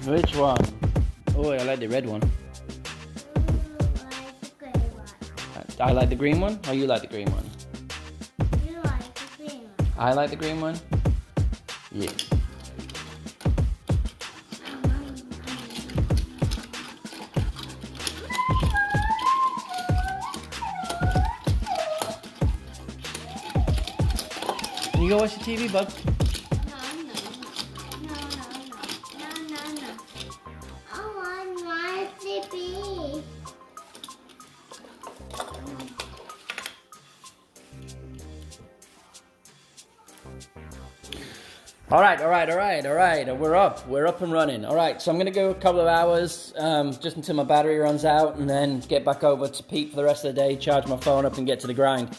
Which one? Oh, I like the red one. I like the green one, or you like the green one? You like the green one. I like the green one? Yeah. Can you go watch the TV, bud? No. I want my TV. All right. We're up and running. All right, so I'm gonna go a couple of hours, just until my battery runs out, and then get back over to Pete for the rest of the day, charge my phone up, and get to the grind.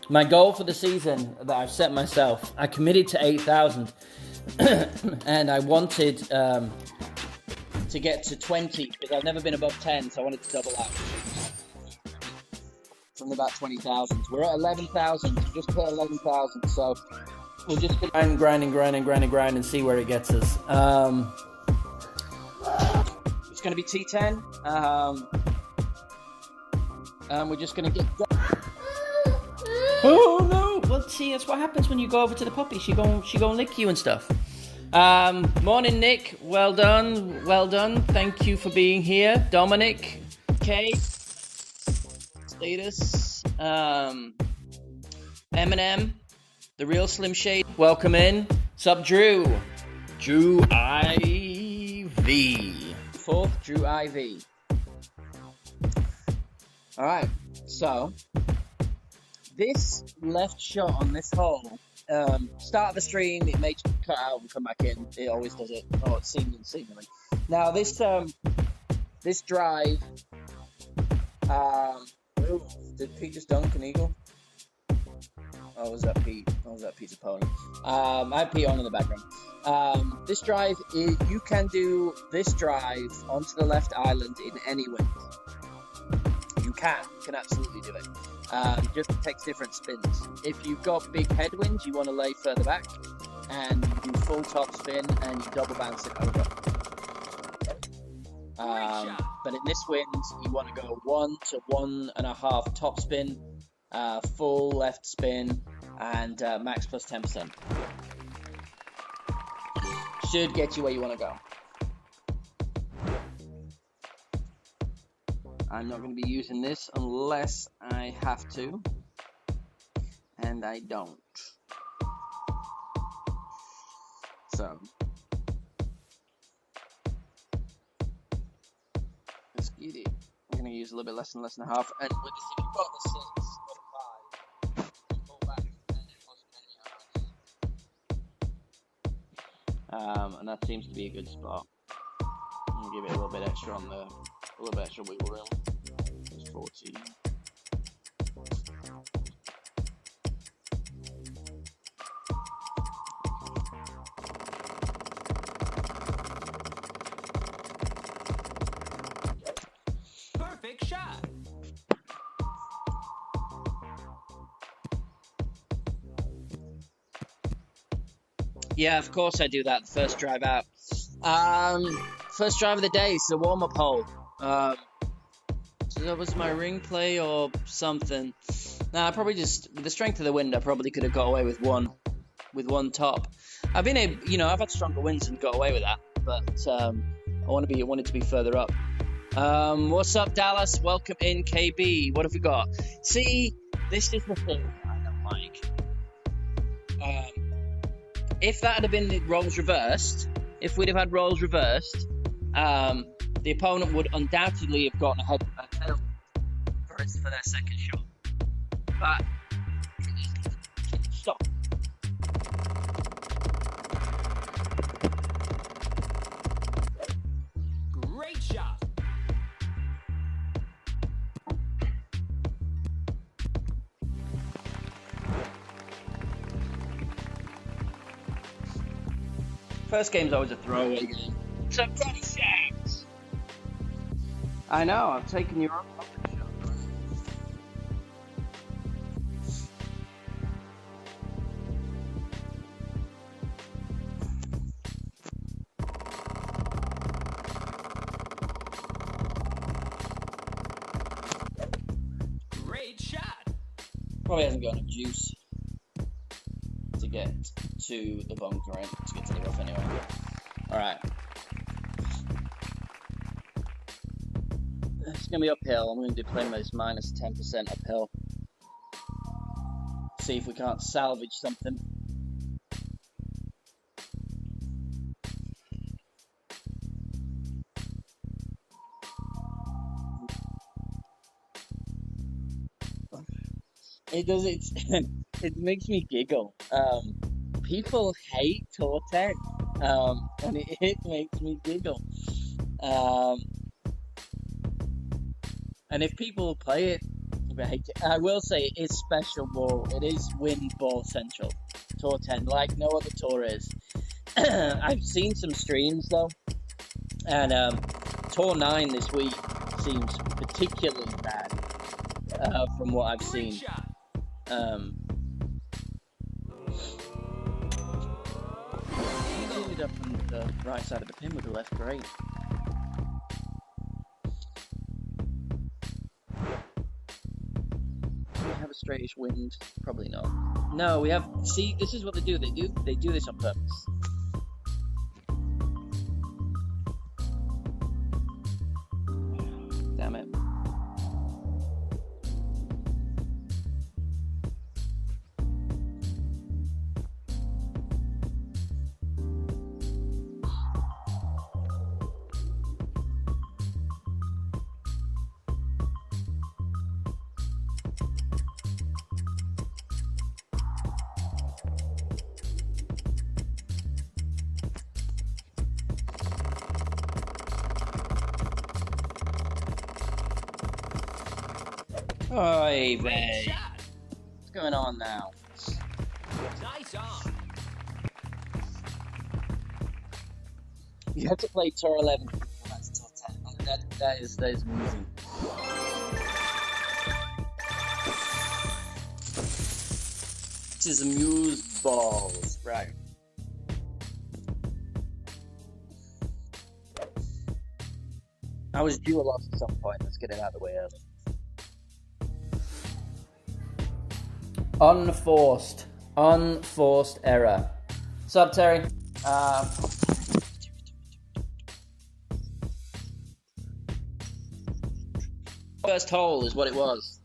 My goal for the season that I've set myself, I committed to 8,000, and I wanted to get to 20 because I've never been above 10, so I wanted to double that. From about 20,000. We're at 11,000. Just put 11,000. So we'll just grind and see where it gets us. It's going to be T10. We're just going to get. Oh no! Well, see, that's what happens when you go over to the puppy. She gon' lick you and stuff. Morning, Nick. Well done. Thank you for being here, Dominic. Kate. Status, Eminem, the real Slim Shade. Welcome in. Sup, Drew IV. Fourth, Drew IV. All right. So this left shot on this hole. Start of the stream, it makes cut out and come back in. It always does it. Oh, it's seemingly. Now this drive. Did Pete just dunk an eagle? Oh, was that Pete? Oh, was that Pete's opponent? I have Pete on in the background. This drive, you can do this drive onto the left island in any wind. You can absolutely do it. Just takes different spins. If you've got big headwinds, you want to lay further back, and you do full top spin and you double bounce it over. But in this wind, you want to go 1 to 1.5 top spin, full left spin, and max plus 10%. Should get you where you want to go. I'm not going to be using this unless I have to, and I don't. So. I'm going to use a little bit less than a half. And with this, if you've got the 6 or 5, you pull back and it plus. And that seems to be a good spot. I'm going to give it a little bit extra on a little bit extra wiggle room. It's 40. Shot. Yeah, of course I do that. The first drive out. First drive of the day. It's the warm-up hole. So that was my ring play or something. Nah, I probably just with the strength of the wind, I probably could have got away with one top. I've been I've had stronger winds and got away with that, but I wanted to be further up. What's up, Dallas? Welcome in, KB. What have we got? See, this is the thing I don't like. If that had been the roles reversed, if we'd have had roles reversed, the opponent would undoubtedly have gotten a tail for their second shot. But stop. Great shot. First game's always a throwaway game. So Johnny Shacks. I know, I've taken your own shot. Probably hasn't got enough juice to get to the bunker, right? To get to the roof anyway. Alright. It's gonna be uphill. I'm gonna do play mode minus 10% uphill. See if we can't salvage something. It does it. It makes me giggle. People hate t10, and it makes me giggle. And if people play it, they hate it. I will say it is special ball. It is wind ball central. Tour 10, like no other tour is. I've seen some streams though, and Tour 9 this week seems particularly bad from what I've seen. He ended up on the right side of the pin with the left grade. Do we have a straightish wind? Probably not. No, we have. See, this is what they do. They do this on purpose. Damn it. Oy vey. What's going on now? Nice on. You have to play Tour 11. Well, that's Tour 10. That is amazing. This is amuse balls, right? I was due a loss at some point. Let's get it out of the way early. Unforced error. Sup, Terry? First hole is what it was.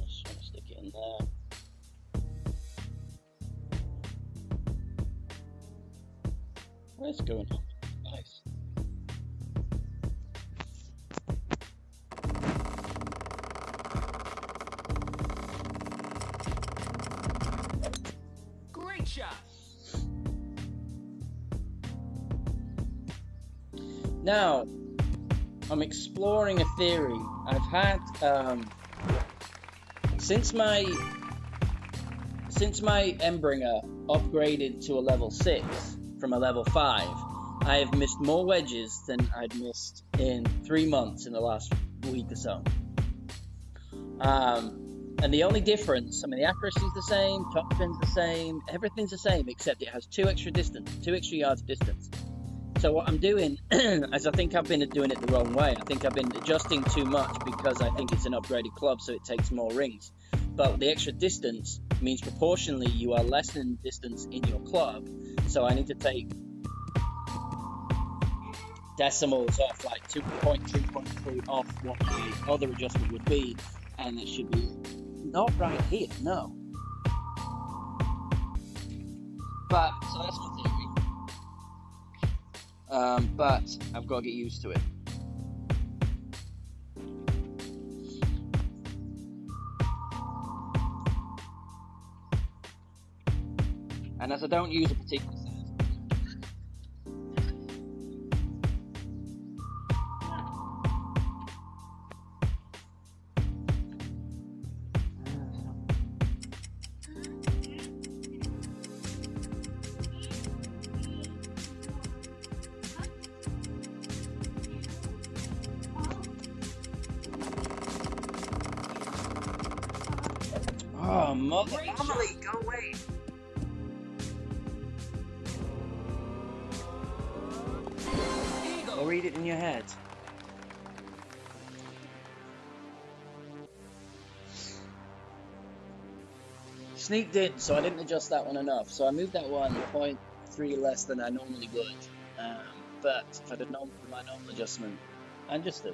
Just want to stick it in there. What's going on? Nice. Great shot. Now, I'm exploring a theory. I've had since my Embringer upgraded to a level 6 from a level 5, I have missed more wedges than I'd missed in 3 months in the last week or so. And the only difference, I mean, the accuracy's the same, top spin's the same, everything's the same, except it has 2 extra yards of distance. So what I'm doing is I think I've been doing it the wrong way. I think I've been adjusting too much because I think it's an upgraded club, so it takes more rings. But the extra distance means proportionally you are lessening distance in your club. So I need to take decimals off, like 2.3, 2.3 off what my other adjustment would be, and it should be not right here, no. But, so that's my theory. But I've got to get used to it. And as I don't use a particular oh, mother, Emily, go away. made it in your head. Sneaked in, so I didn't adjust that one enough. So I moved that one 0.3 less than I normally would. But if I'd have known my normal adjustment, I adjusted.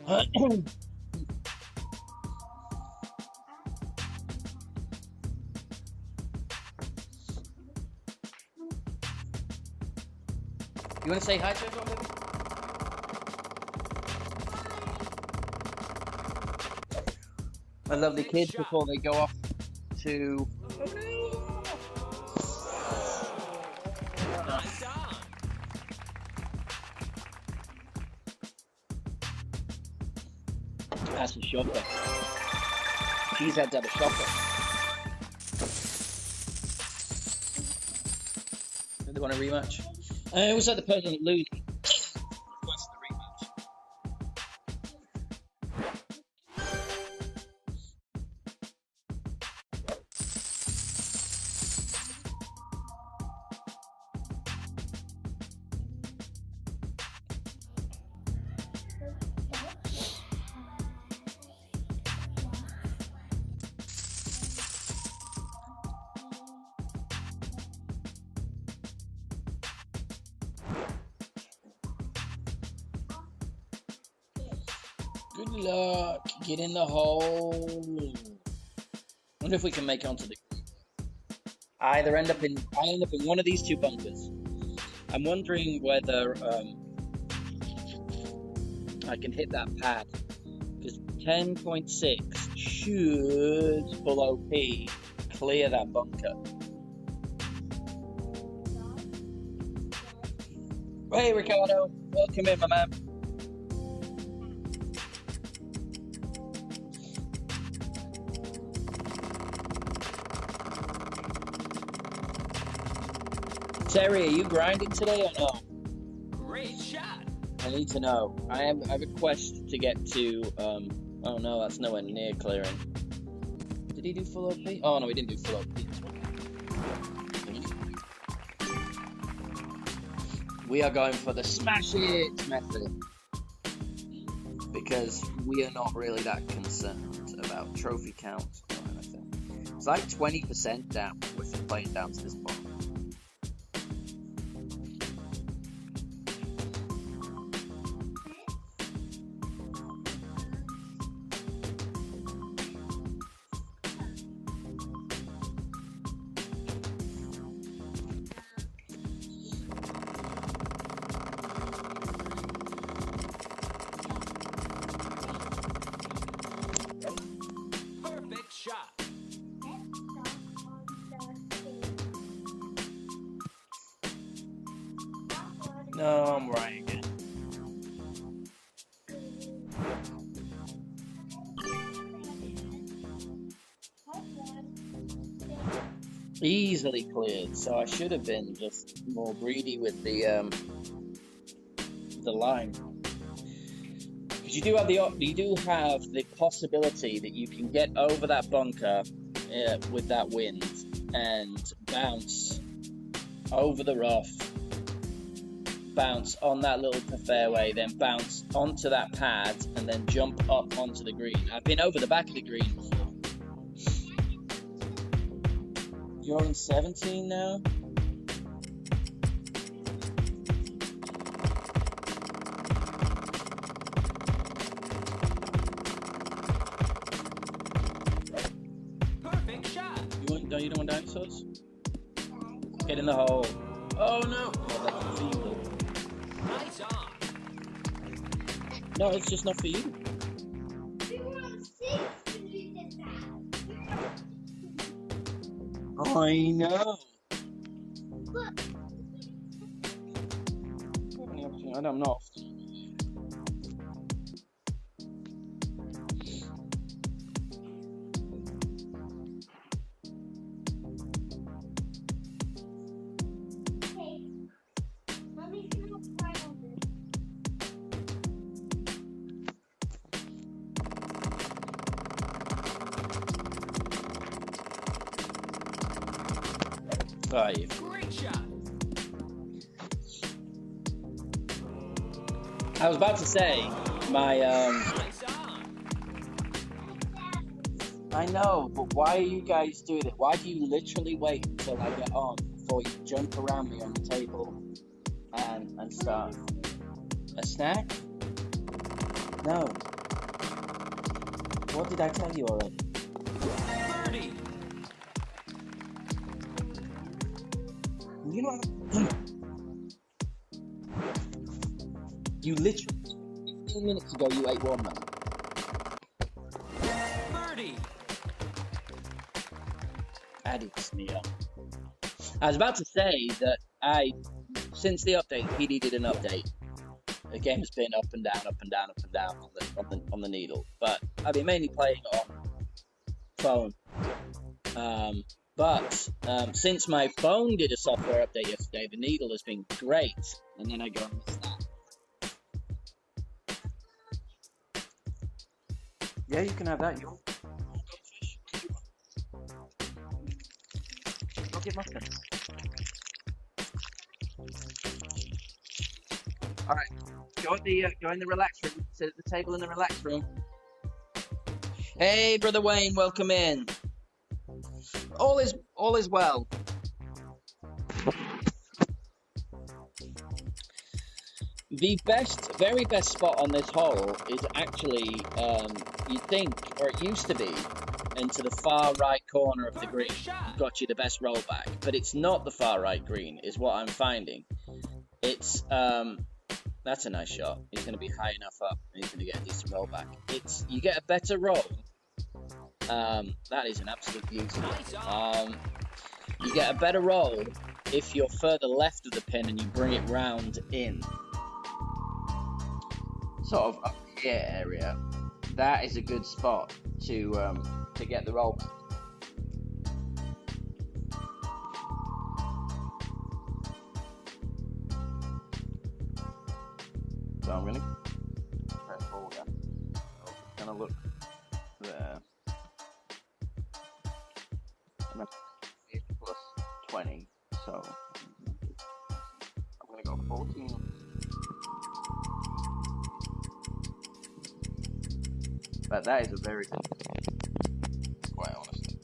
You want to say hi to everyone, baby? My lovely kids before they go off to. Nice on. That's a shocker. She's had to have a shocker. Do they want a rematch? I always like the person that loses. Request the rematch. Good luck. Get in the hole. Wonder if we can make it onto the. I end up in one of these two bunkers. I'm wondering whether I can hit that pad, because 10.6 should full OP clear that bunker. Hey Ricardo, welcome in, my man. Terry, are you grinding today or no? Great shot. I need to know. I have a quest to get to. Oh no, that's nowhere near clearing. Did he do full OP? Oh no, he didn't do full OP. We are going for the smash it method because we are not really that concerned about trophy count or anything. It's like 20% down with playing down to this point. Perfect shot. No, I'm right again. Easily cleared, so I should have been just more greedy with the line. Because you do have the possibility that you can get over that bunker with that wind and bounce over the rough, bounce on that little fairway, then bounce onto that pad, and then jump up onto the green. I've been over the back of the green before. You're in 17 now? Perfect shot. You don't want dinosaurs? Get in the hole. Oh no! Oh, that's illegal. Nice on. No, it's just not for you. I know. I don't know. Are you? Great Great shot. I was about to say, my, Nice on. I know, but why are you guys doing it? Why do you literally wait until I get on before you jump around me on the table and start? A snack? No. What did I tell you already? Birdie. You know what? You literally, 15 minutes ago, you ate one, man. Birdie. Addicts me up. I was about to say that since the update, PD did an update. The game's been up and down, up and down, up and down on the needle. But I've been mainly playing on phone. But since my phone did a software update yesterday, the needle has been great. And then I go and miss that. Yeah, you can have that. You want goldfish? I'll get muffins. All right, go in the relax room. Sit at the table in the relax room. Hey, brother Wayne, welcome in. All is well. The very best spot on this hole is actually, you think, or it used to be, into the far right corner of the green. Got you the best rollback, but it's not the far right green, is what I'm finding. It's, that's a nice shot. He's going to be high enough up, and he's going to get a decent rollback. You get a better roll. That is an absolute beauty. You get a better roll if you're further left of the pin and you bring it round in. Sort of up here area. That is a good spot to get the roll back. So I'm gonna press forward. So it's gonna look there. And then it's plus 20. So I'm gonna go 14. But that is a very good, quite honestly.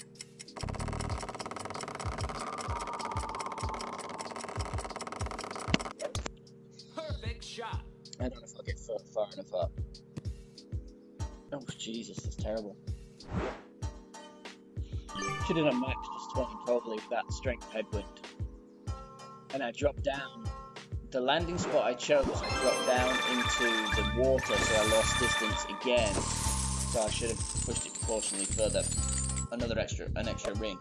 Perfect shot. I don't know if I'll get far enough up. Oh, Jesus, that's terrible. Should have done max just 20 probably with that strength headwind. And I dropped down. The landing spot I chose, I dropped down into the water, so I lost distance again. So I should have pushed it proportionally further. An extra ring.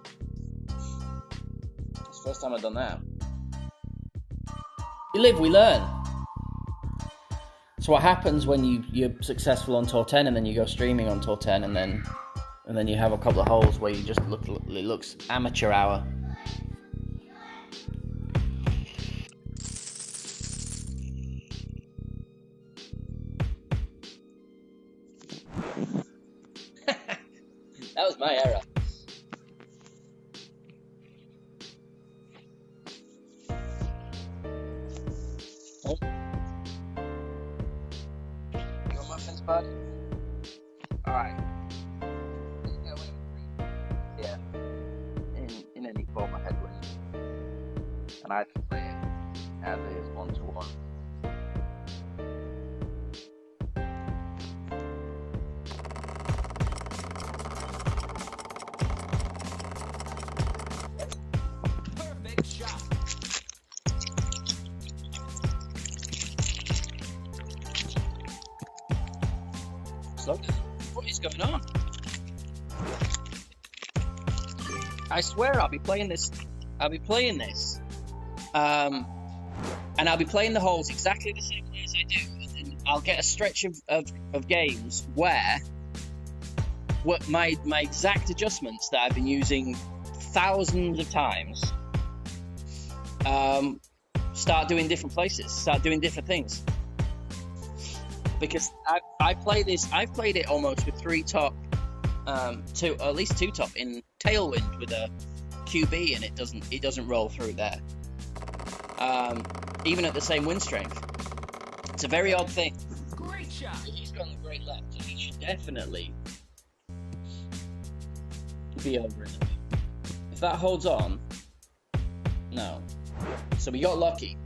It's the first time I've done that. You live, we learn. So what happens when you're successful on Tour 10 and then you go streaming on Tour 10 and then you have a couple of holes where you just it looks amateur hour. That was my error. Oh. You want muffins, bud? Alright. Yeah. In any form of headwind. And I can play it as is 1-to-1. Perfect shot. Slow. What is going on? I swear I'll be playing this. And I'll be playing the holes exactly the same way as I do. And then I'll get a stretch of games where my exact adjustments that I've been using thousands of times start doing different places, start doing different things. Because I've played it almost with 3 top, at least 2 top in Tailwind with a QB, and it doesn't roll through there. even at the same wind strength. It's a very odd thing. Great shot. He's got a great left, so he should definitely be over it. If that holds on, no. So we got lucky.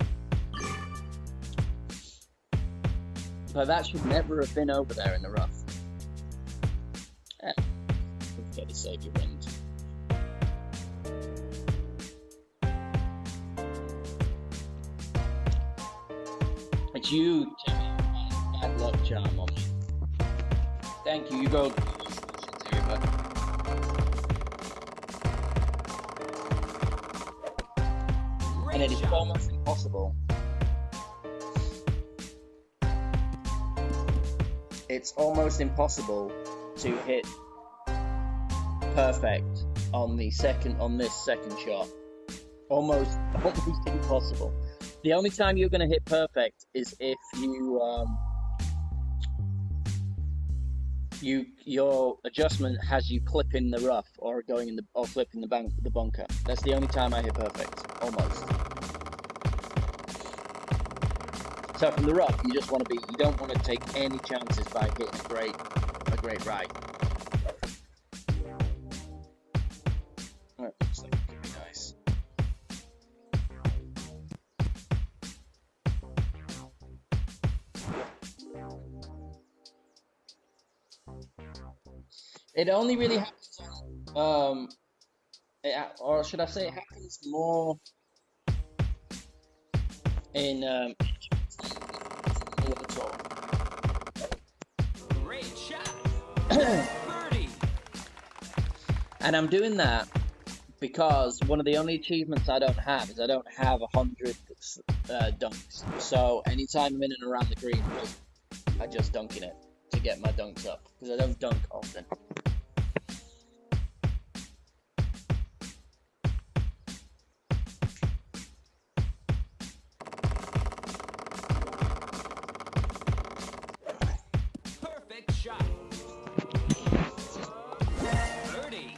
But that should never have been over there in the rough. Let's get to save your wind. It's you, Timmy. Bad luck charm on me. Thank you. You go. And it is almost impossible. It's almost impossible to hit perfect on this second shot. Almost impossible. The only time you're going to hit perfect is if your adjustment has you clipping the rough or flipping the bunker. That's the only time I hit perfect, almost. So from the rough, you don't want to take any chances by hitting a great right. That looks like it could be nice. It only really happens on, or should I say, it happens more in Great shot. Birdie. And I'm doing that because one of the only achievements I don't have is I don't have 100 dunks. So anytime I'm in and around the green, I just dunk in it to get my dunks up because I don't dunk often. Perfect shot. Birdie.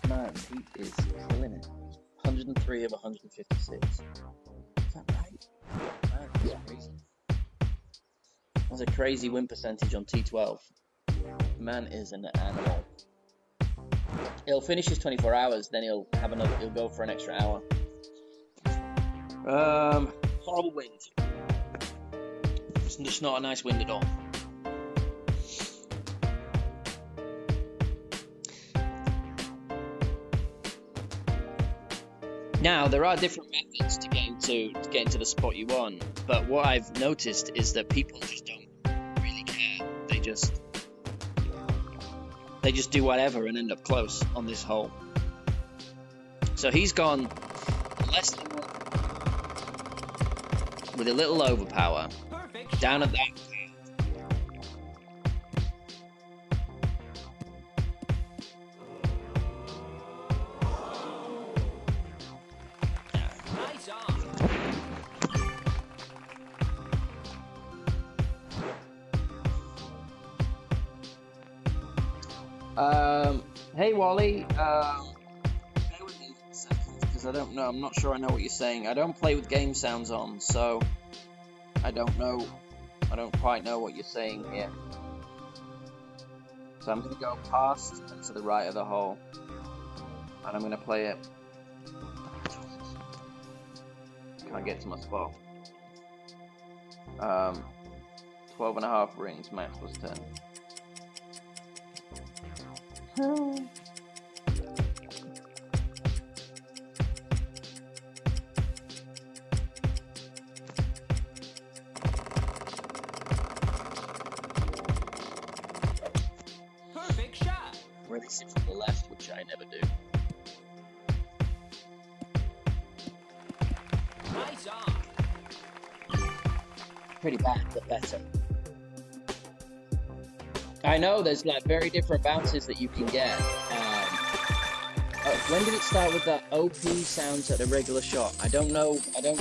Man, he is killing it. 103 of 156. Is that right? Man, that's crazy. That's a crazy win percentage on T12. Man is an animal. He'll finish his 24 hours, then he'll go for an extra hour. Horrible wind. It's just not a nice wind at all. Now, there are different methods to get into the spot you want, but what I've noticed is that people just don't really care. They just do whatever and end up close on this hole. So he's gone less than one with a little overpower Perfect down shot. at that. Nice on. Hey Wally, bear with me for a second, because I'm not sure I know what you're saying. I don't play with game sounds on, so I don't quite know what you're saying here. So I'm going to go past and to the right of the hole, and I'm going to play it. Can't get to my spot. 12 and a half rings, max plus 10. Perfect shot. Release it from the left, which I never do. Nice on. Pretty bad, but better. I know there's like very different bounces that you can get. When did it start with that OP sounds at a regular shot? I don't know. Wally, I don't.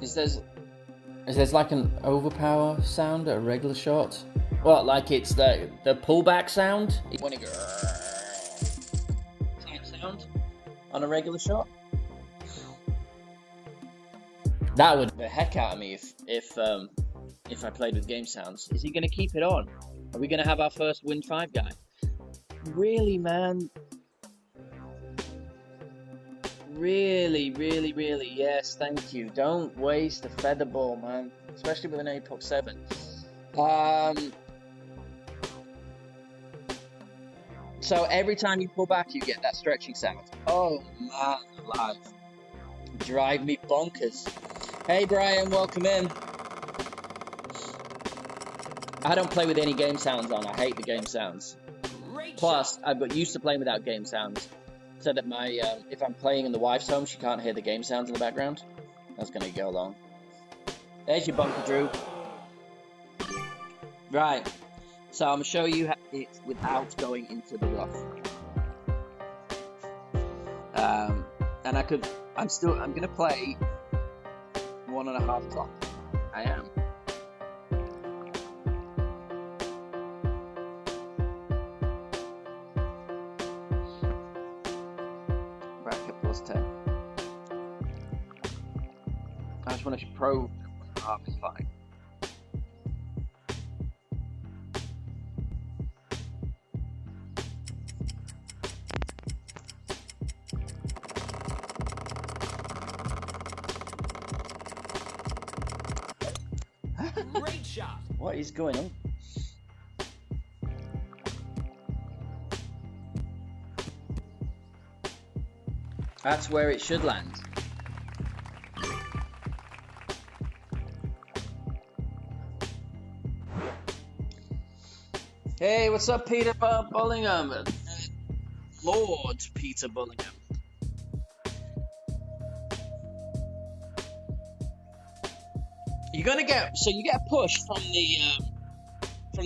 Is there's like an overpower sound at a regular shot. Well, like it's the pullback sound. You want to go type sound on a regular shot. That would the heck out of me if I played with game sounds. Is he going to keep it on? Are we going to have our first Win 5 guy? Really, man? Really, really, really? Yes, thank you. Don't waste a feather ball, man. Especially with an APOC 7. So every time you pull back, you get that stretching sound. Oh, man, alive. Drive me bonkers. Hey, Brian, welcome in. I don't play with any game sounds on. I hate the game sounds. Plus, I've got used to playing without game sounds, so that my if I'm playing in the wife's home, she can't hear the game sounds in the background. That's gonna go along. There's your bunker, Drew. Right. So I'm gonna show you it without going into the rough. And I'm gonna play 1.5 top. I am. Bracket +10. I just want to probe 1.5 is fine. Great shot. What is going on? That's where it should land. Hey, what's up, Peter Bullingham? Lord Peter Bullingham. You're gonna get you get a push from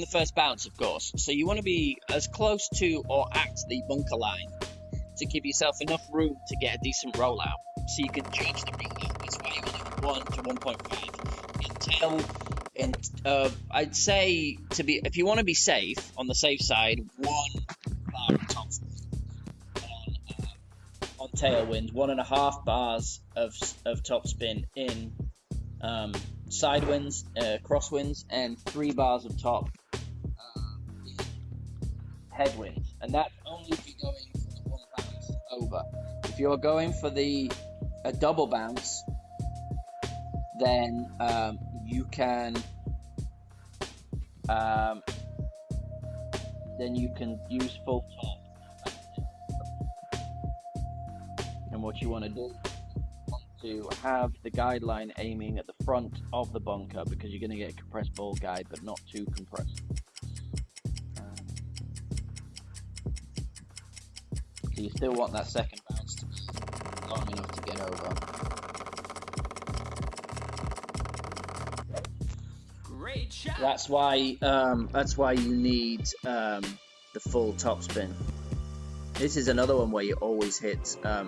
the first bounce, of course. So you want to be as close to or at the bunker line to give yourself enough room to get a decent rollout, so you can judge the rollout. That's why you want 1 to 1.5 in tail. I'd say if you want to be safe on the safe side, 1 bar of top on tailwind, 1.5 bars of top spin in side winds, crosswinds, and 3 bars of top headwinds. And that's only if you're going for the 1 bounce over. If you're going for a double bounce, then you can use full top. And what you want to do, to have the guideline aiming at the front of the bunker, because you're going to get a compressed ball guide, but not too compressed. So you still want that second bounce to be long enough to get over. Great shot. That's why you need the full top spin. This is another one where you always hit the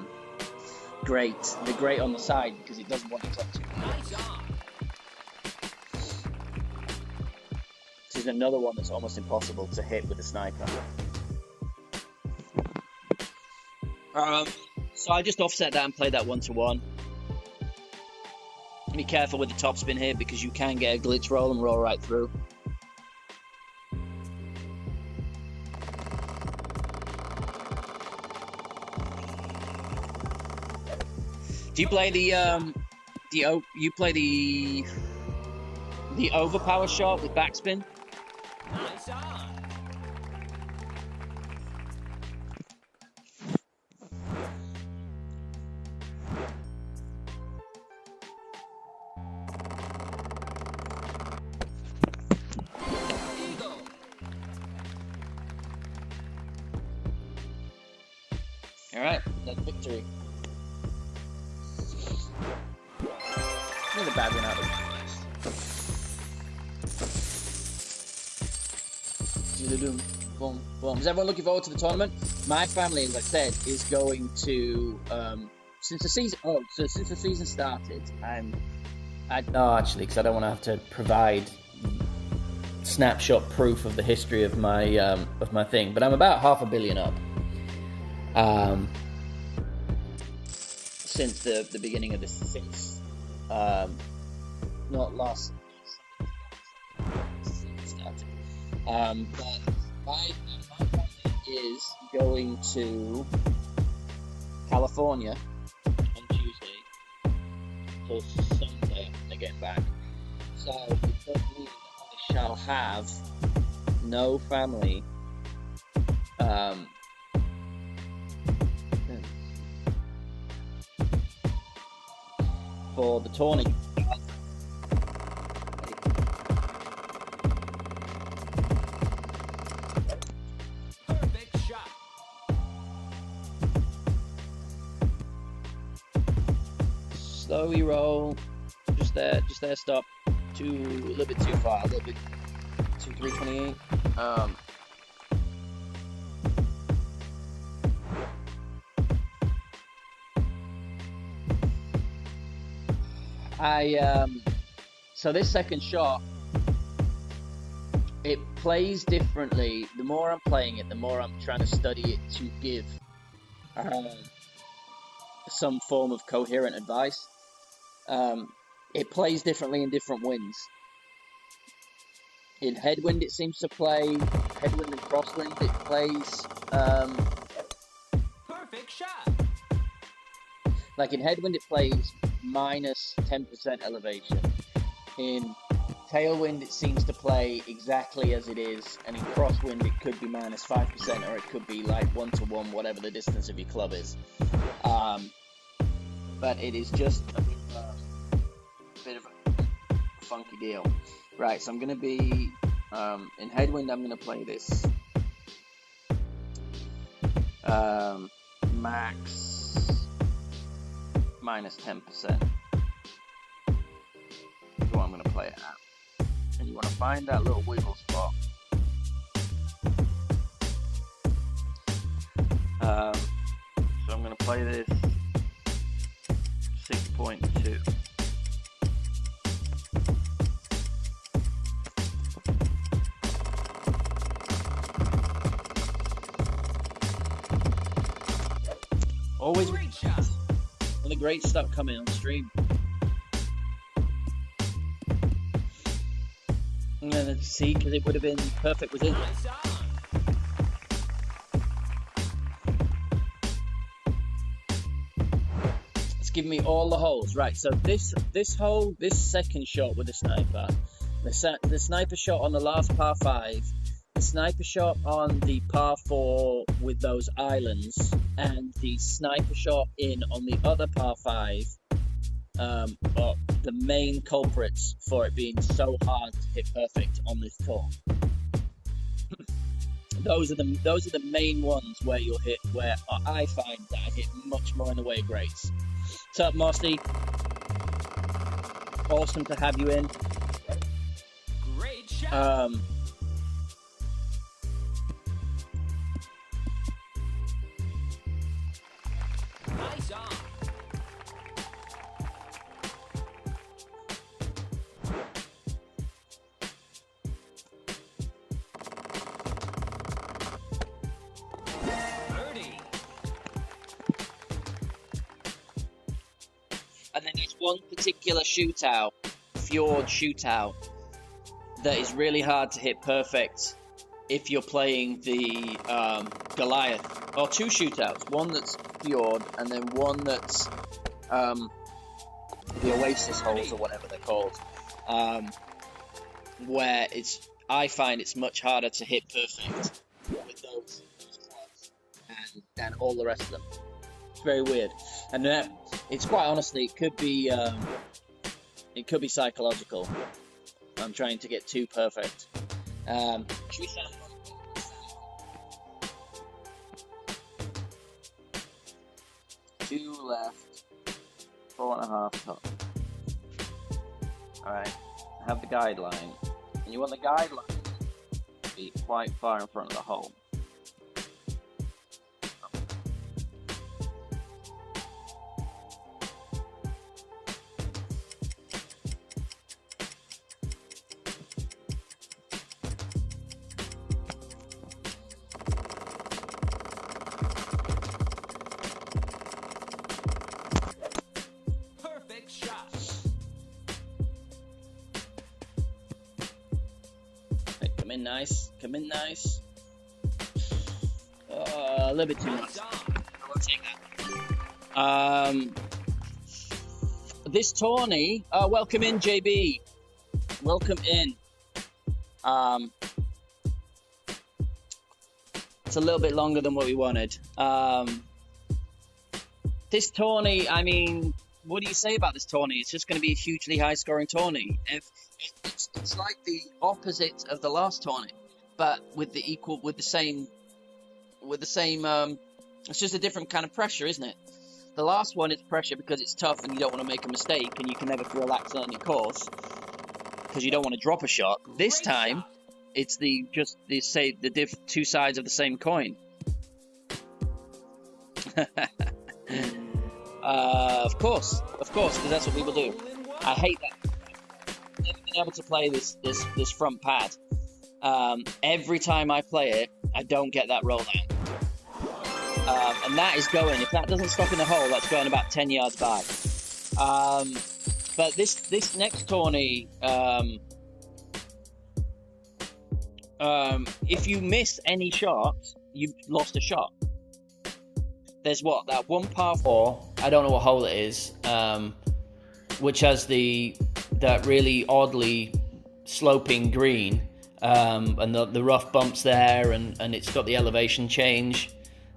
grate on the side, because it doesn't want to touch it. Nice on. This is another one that's almost impossible to hit with a sniper. So I just offset that and play that 1-to-1. Be careful with the top spin here, because you can get a glitch roll and roll right through. Do you play the overpower shot with backspin? Nice on. Eagle. All right, that's victory. Another bad one out of the boom, boom. Is everyone looking forward to the tournament? My family, as I said, is going to since the season started, No, actually, because I don't want to have to provide snapshot proof of the history of my thing. But I'm about 500 million up. Since the beginning of this, since not last started. But my family is going to California on Tuesday till Sunday when they get back. So it does mean that I shall have no family for the tournament. Perfect shot. Slowly roll. Just there, stop. A little bit too far, a little bit too 328. So this second shot, it plays differently. The more I'm playing it, the more I'm trying to study it to give some form of coherent advice. It plays differently in different winds. In headwind, it seems to play headwind and crosswind. It plays Perfect shot. like in headwind, it plays minus 10% elevation. In tailwind, it seems to play exactly as it is, and in crosswind, it could be minus 5%, or it could be like 1-to-1, whatever the distance of your club is. But it is just a bit of a funky deal. Right, so I'm going to be, in headwind, I'm going to play this max minus 10%. That's what I'm going to play it at. And you want to find that little wiggle spot. So I'm going to play this 6.2. Always Great shot. when the great stuff coming on stream. And then see, because it would have been perfect with it. Nice on. It's giving me all the holes. Right, so this hole, this second shot with the sniper, the sniper shot on the last par 5, the sniper shot on the par 4 with those islands, and the sniper shot in on the other par 5 are the main culprits for it being so hard to hit perfect on this tour. Those are the main ones where you'll hit, where I find that I hit much more in the way of greats. What's up, Mossy? Awesome to have you in. Great shot. Nice on. Birdie. And then there's one particular shootout, fjord shootout, that is really hard to hit perfect if you're playing the Goliath, or two shootouts, one that's fjord and then one that's the Oasis holes or whatever they're called, where I find it's much harder to hit perfect with those clubs than all the rest of them. It's very weird, and it's quite honestly, it could be psychological. I'm trying to get too perfect. Should we sound one? 2 left, 4.5 top. Alright, I have the guideline. And you want the guideline to be quite far in front of the hole. in nice. Come in nice. A little bit too much. Nice on. I won't take that. This tourney. Welcome in, JB. Welcome in. It's a little bit longer than what we wanted. This tourney, I mean, what do you say about this tourney? It's just going to be a hugely high-scoring tourney. It's like the opposite of the last tourney, but with the same. It's just a different kind of pressure, isn't it? The last one is pressure because it's tough and you don't want to make a mistake and you can never relax on your course because you don't want to drop a shot. This time, it's the two sides of the same coin. Of course, because that's what people do. I hate that. I've never been able to play this front pad. Every time I play it, I don't get that roll down. And that is going, if that doesn't stop in the hole, that's going about 10 yards by. But this next tourney, if you miss any shot, you've lost a shot. There's that one par 4, I don't know what hole it is, which has that really oddly sloping green, and the rough bumps there, and it's got the elevation change,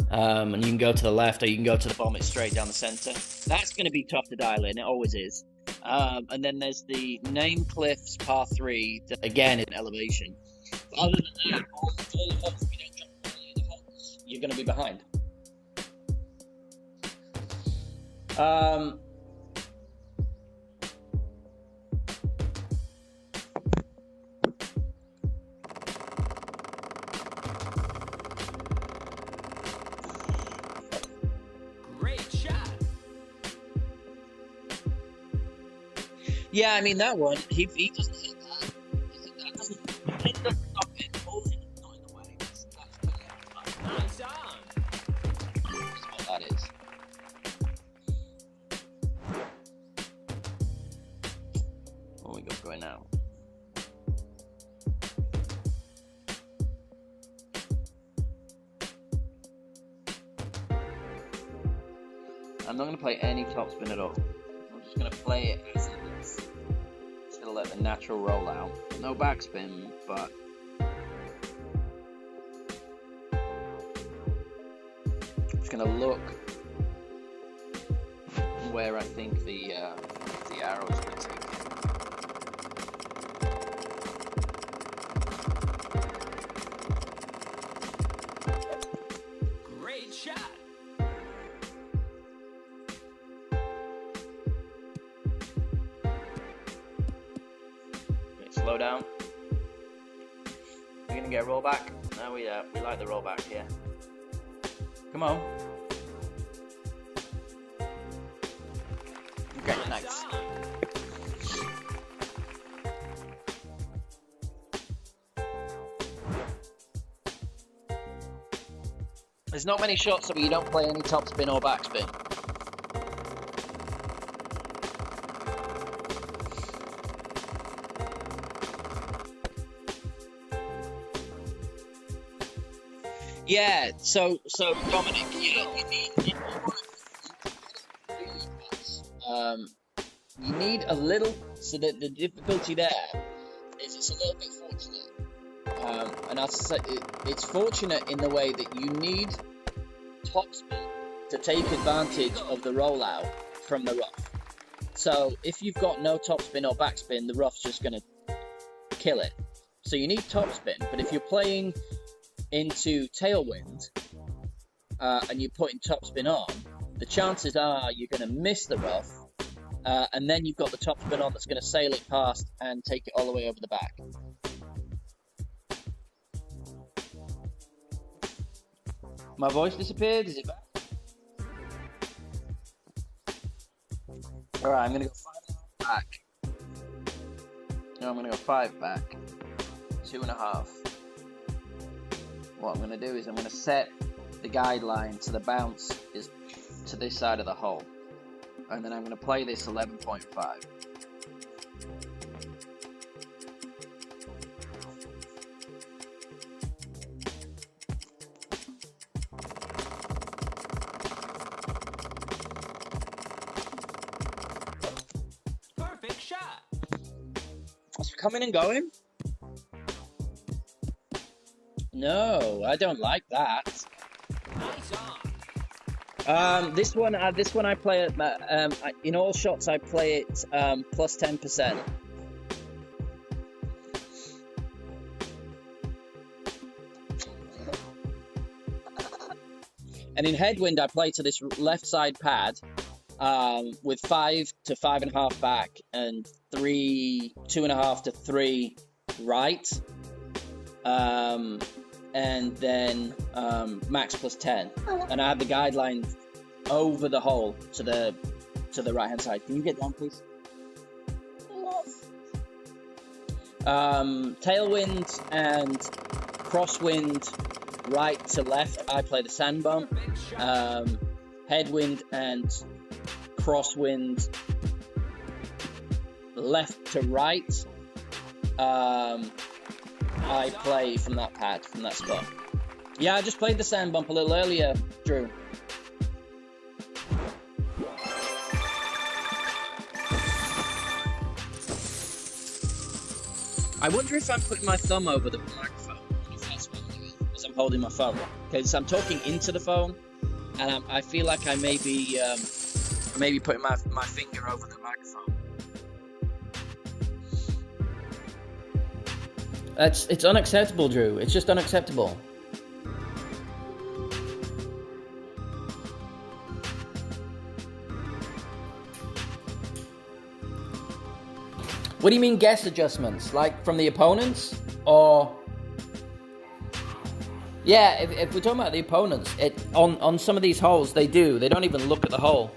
and you can go to the left or you can go to the bomb it straight down the center. That's going to be tough to dial in, it always is. And then there's the Name Cliffs par 3, that, again, in elevation. But other than that, all the holes, if you don't jump early in the holes, you're going to be behind. Great shot. Yeah, I mean that one. He doesn't hit that. That doesn't stop it. Holes it, it's not in the way. That's Nice on. what that is. What we got going now? I'm not going to play any topspin at all. I'm just going to play it as it is. Just going to let the natural roll out. No backspin, but I'm just going to look where I think the arrow is going to take it. Great shot. Okay, slow down. We're gonna get a roll back. No, we like the roll back here. Come on. Okay, nice. On. There's not many shots where you don't play any topspin or backspin. Yeah, so Dominic, you need a little, so that the difficulty there is it's a little bit fortunate. And I'll say it's fortunate in the way that you need topspin to take advantage of the rollout from the rough. So if you've got no topspin or backspin, the rough's just going to kill it. So you need topspin, but if you're playing into tailwind and you're putting topspin on, the chances are you're going to miss the rough, and then you've got the topspin on that's going to sail it past and take it all the way over the back. My voice disappeared. Is it back? All right, I'm going to go 5.5 back. No, I'm going to go 5 back. 2.5. What I'm going to do is I'm going to set the guideline so the bounce is to this side of the hole. And then I'm going to play this 11.5. coming and going? No, I don't like that. Nice on. This one I play at in all shots I play it plus 10%. And in headwind I play to this left side pad with 5 to 5.5 back and 2.5 to 3 right, and then max plus 10. And I have the guideline over the hole to the right hand side. Can you get down, please? Tailwind and crosswind, right to left, I play the sand bump. Headwind and crosswind, left to right, I play from that pad, from that spot. Yeah, I just played the sand bump a little earlier, Drew. I wonder if I'm putting my thumb over the microphone, if that's what I'm doing, as I'm holding my phone. Because I'm talking into the phone, and I feel like I may be putting my finger over the microphone. It's unacceptable, Drew. It's just unacceptable. What do you mean guess adjustments? Like from the opponents? Or... Yeah, if we're talking about the opponents, on some of these holes, they don't even look at the hole.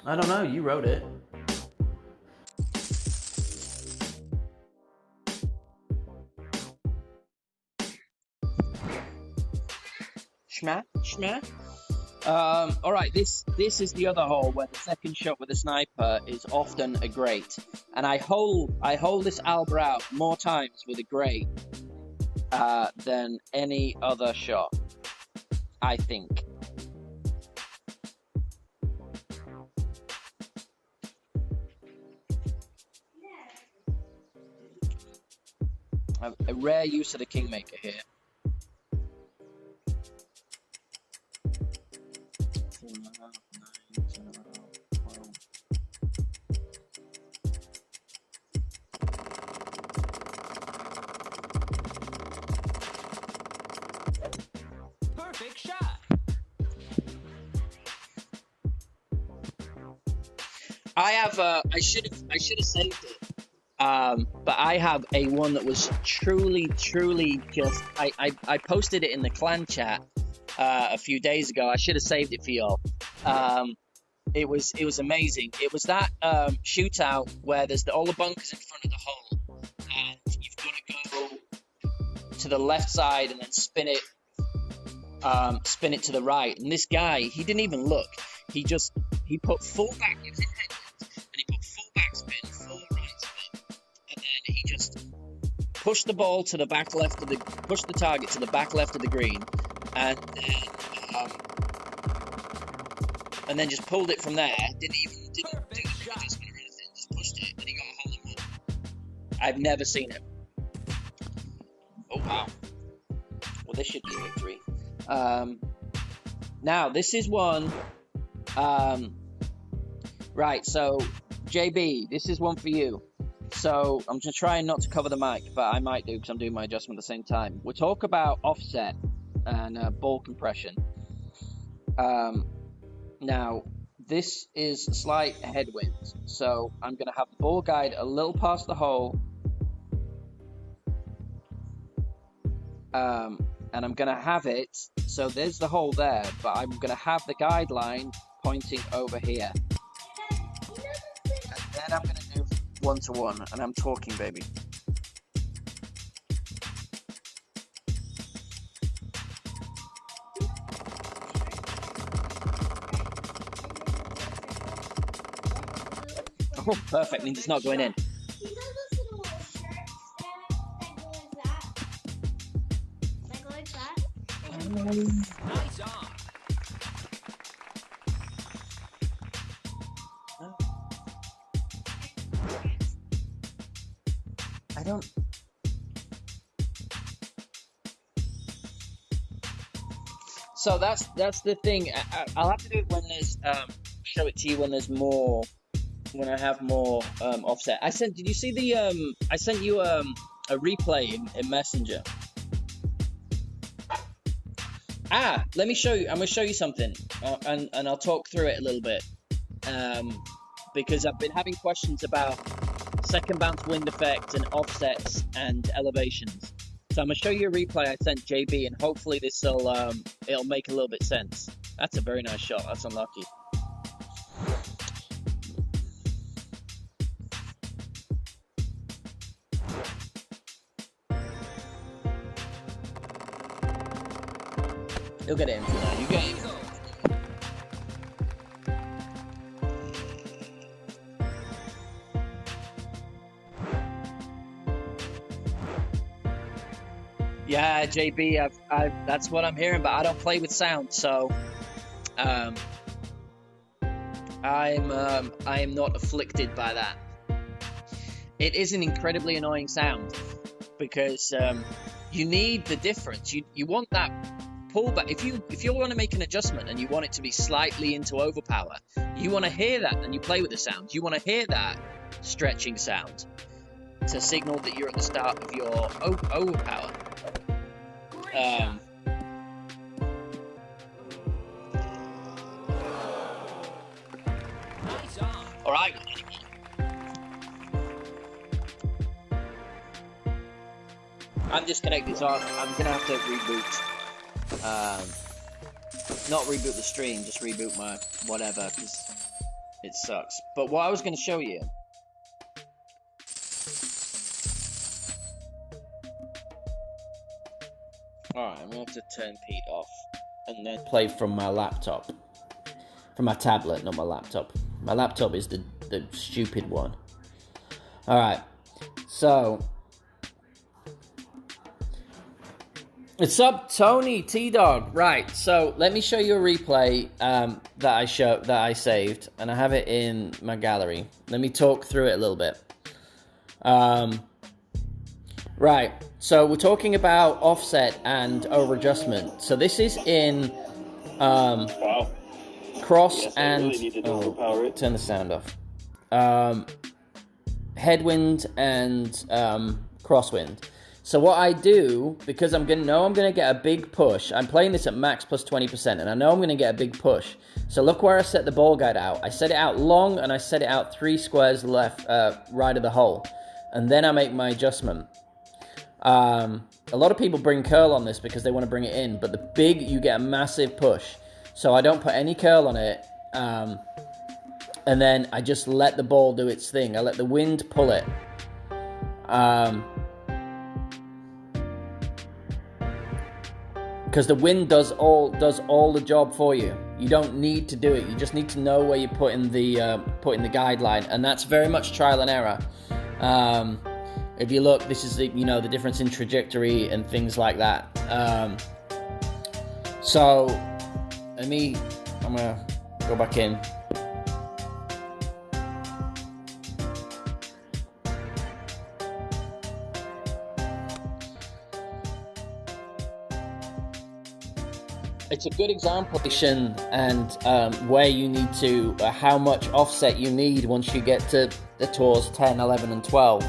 I don't know, you wrote it. Shma. All right, this is the other hole where the second shot with the sniper is often a great, and I hold this Albra out more times with a great than any other shot, I think. A rare use of the Kingmaker here. Perfect shot. I should have saved it. But I have a one that was truly just... I posted it in the clan chat a few days ago. I should have saved it for y'all. It was amazing. It was that shootout where there's all the bunkers in front of the hole, and you've got to go to the left side and then spin it to the right. And this guy, he didn't even look. He put full back. He was in headwind, and he put full back spin, full right spin, and then he just pushed the ball to the back left of pushed the target to the back left of the green, and then just pulled it from there. Didn't do the adjustment or anything. Just pushed it, and he got a hole in one. I've never seen it. Oh wow. Well, this should be a victory. Now this is one. Right, so JB, this is one for you. So I'm just trying not to cover the mic, but I might do because I'm doing my adjustment at the same time. We'll talk about offset and ball compression. Now this is slight headwind, so I'm going to have the ball guide a little past the hole, and I'm going to have it, so there's the hole there, but I'm going to have the guideline pointing over here, and then I'm going to do 1-to-1, and I'm talking, baby. Oh, perfect, means it's not going in. don't. So that's the thing. I'll have to do it when there's show it to you when there's more, when I have more offset. Did you see the I sent you a replay in Messenger. Let me show you. I'm gonna show you something, and I'll talk through it a little bit, because I've been having questions about second bounce wind effect and offsets and elevations. So I'm gonna show you a replay I sent JB, and hopefully this'll it'll make a little bit sense. That's a very nice shot. That's unlucky. You'll get it in for now. You get it. Yeah, JB, that's what I'm hearing, but I don't play with sound, so I am not afflicted by that. It is an incredibly annoying sound because you need the difference. You want that pullback. If you want to make an adjustment and you want it to be slightly into overpower, you want to hear that, and you play with the sounds. You want to hear that stretching sound to signal that you're at the start of your overpower. All right. I'm disconnected, so I'm gonna have to reboot. Not reboot the stream, just reboot my whatever, because it sucks. But what I was gonna show you. Alright, I'm gonna have to turn Pete off and then Play from my laptop. From my tablet, not my laptop. My laptop is the stupid one. Alright, so what's up, Tony T-Dog? Right, so let me show you a replay that I saved, and I have it in my gallery. Let me talk through it a little bit. Right, so we're talking about offset and over adjustment. So this is in Wow. cross Yes, I and really need to overpower it. turn the sound off. Headwind and crosswind. So what I do, because I'm gonna get a big push. I'm playing this at max plus 20%, and I know I'm gonna get a big push. So look where I set the ball guide out. I set it out long, and I set it out 3 squares left, right of the hole, and then I make my adjustment. A lot of people bring curl on this because they want to bring it in, but the big, you get a massive push. So I don't put any curl on it, and then I just let the ball do its thing. I let the wind pull it. Because the wind does all the job for you. You don't need to do it. You just need to know where you're putting the guideline, and that's very much trial and error. If you look, this is the difference in trajectory and things like that. So I'm gonna go back in. It's a good example, and where you need to, how much offset you need once you get to the tours 10, 11, and 12.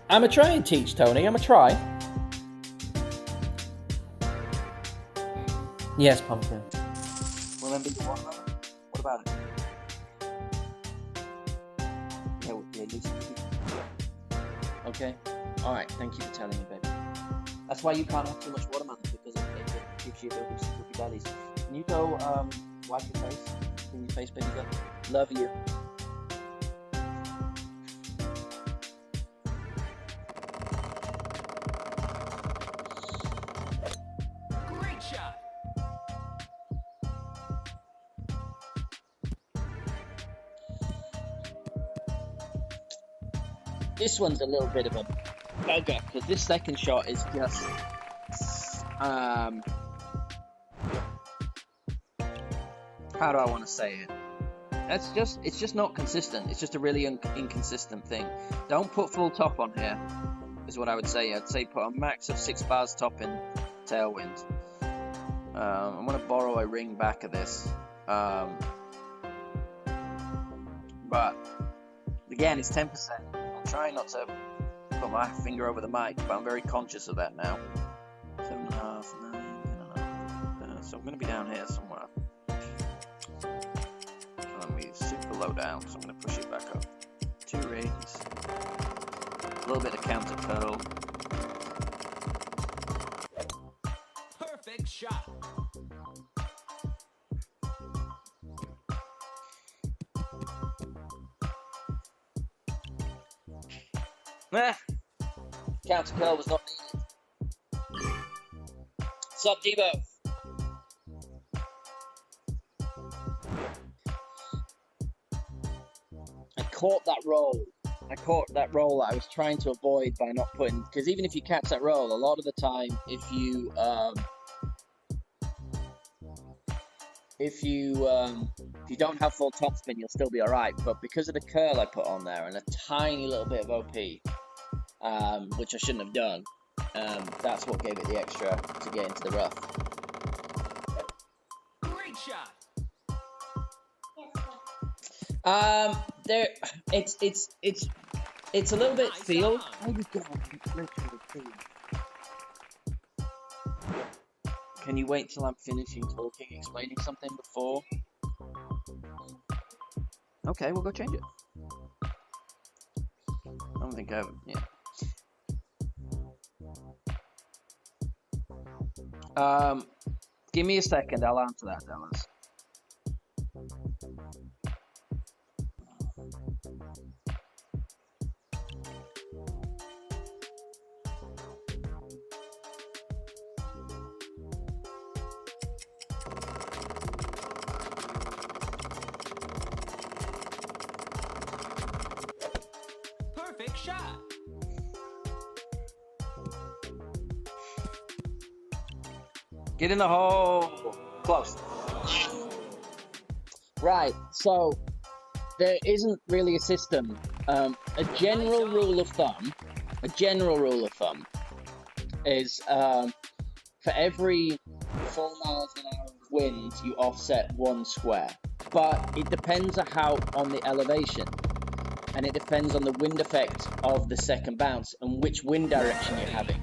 I'm going to try and teach, Tony. I'm going to try. Yes, Pumpkin. remember the one. What about it? Yeah, listen. Okay. All right. Thank you for telling me, baby. That's why you can't have too much watermelon, because it gives you little bellies. Can you go wipe your face? Clean your face, baby girl. Love you. Great shot. This one's a little bit of a bugger, because this second shot is just how do I want to say it? It's just not consistent. It's just a really inconsistent thing. Don't put full top on here, is what I would say. I'd say put a max of 6 bars top in tailwind. I'm going to borrow a ring back of this. But again, it's 10%. I'm trying not to put my finger over the mic, but I'm very conscious of that now. 7.5, 9, 10.5. So I'm going to be down here somewhere. I'm super low down, so I'm going to push it back up. 2 rings. A little bit of counter curl. Perfect shot. Counter curl was not needed. What's up, Debo? I caught that roll. I was trying to avoid by not putting, because even if you catch that roll, a lot of the time, if you don't have full topspin, you'll still be alright. But because of the curl I put on there and a tiny little bit of OP, which I shouldn't have done, that's what gave it the extra to get into the rough. Great shot. It's a little bit Nice feel. on. Can you wait till I'm finishing talking, explaining something before? Okay, we'll go change it. I don't think I have, yeah. Give me a second, I'll answer that, Dallas. Perfect shot. Get in the hole. Close. Right, so there isn't really a system. A general rule of thumb is for every 4 miles an hour of wind, you offset 1 square. But it depends on the elevation, and it depends on the wind effect of the second bounce and which wind direction you're having.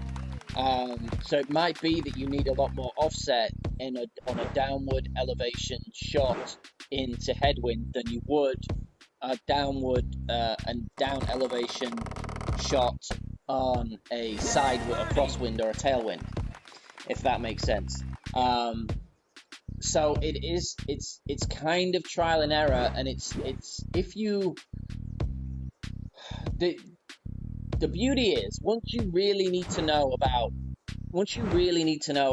So it might be that you need a lot more offset on a downward elevation shot into headwind than you would a downward and down elevation shot on a crosswind or a tailwind, if that makes sense. So it's kind of trial and error, and it's if you the beauty is once you really need to know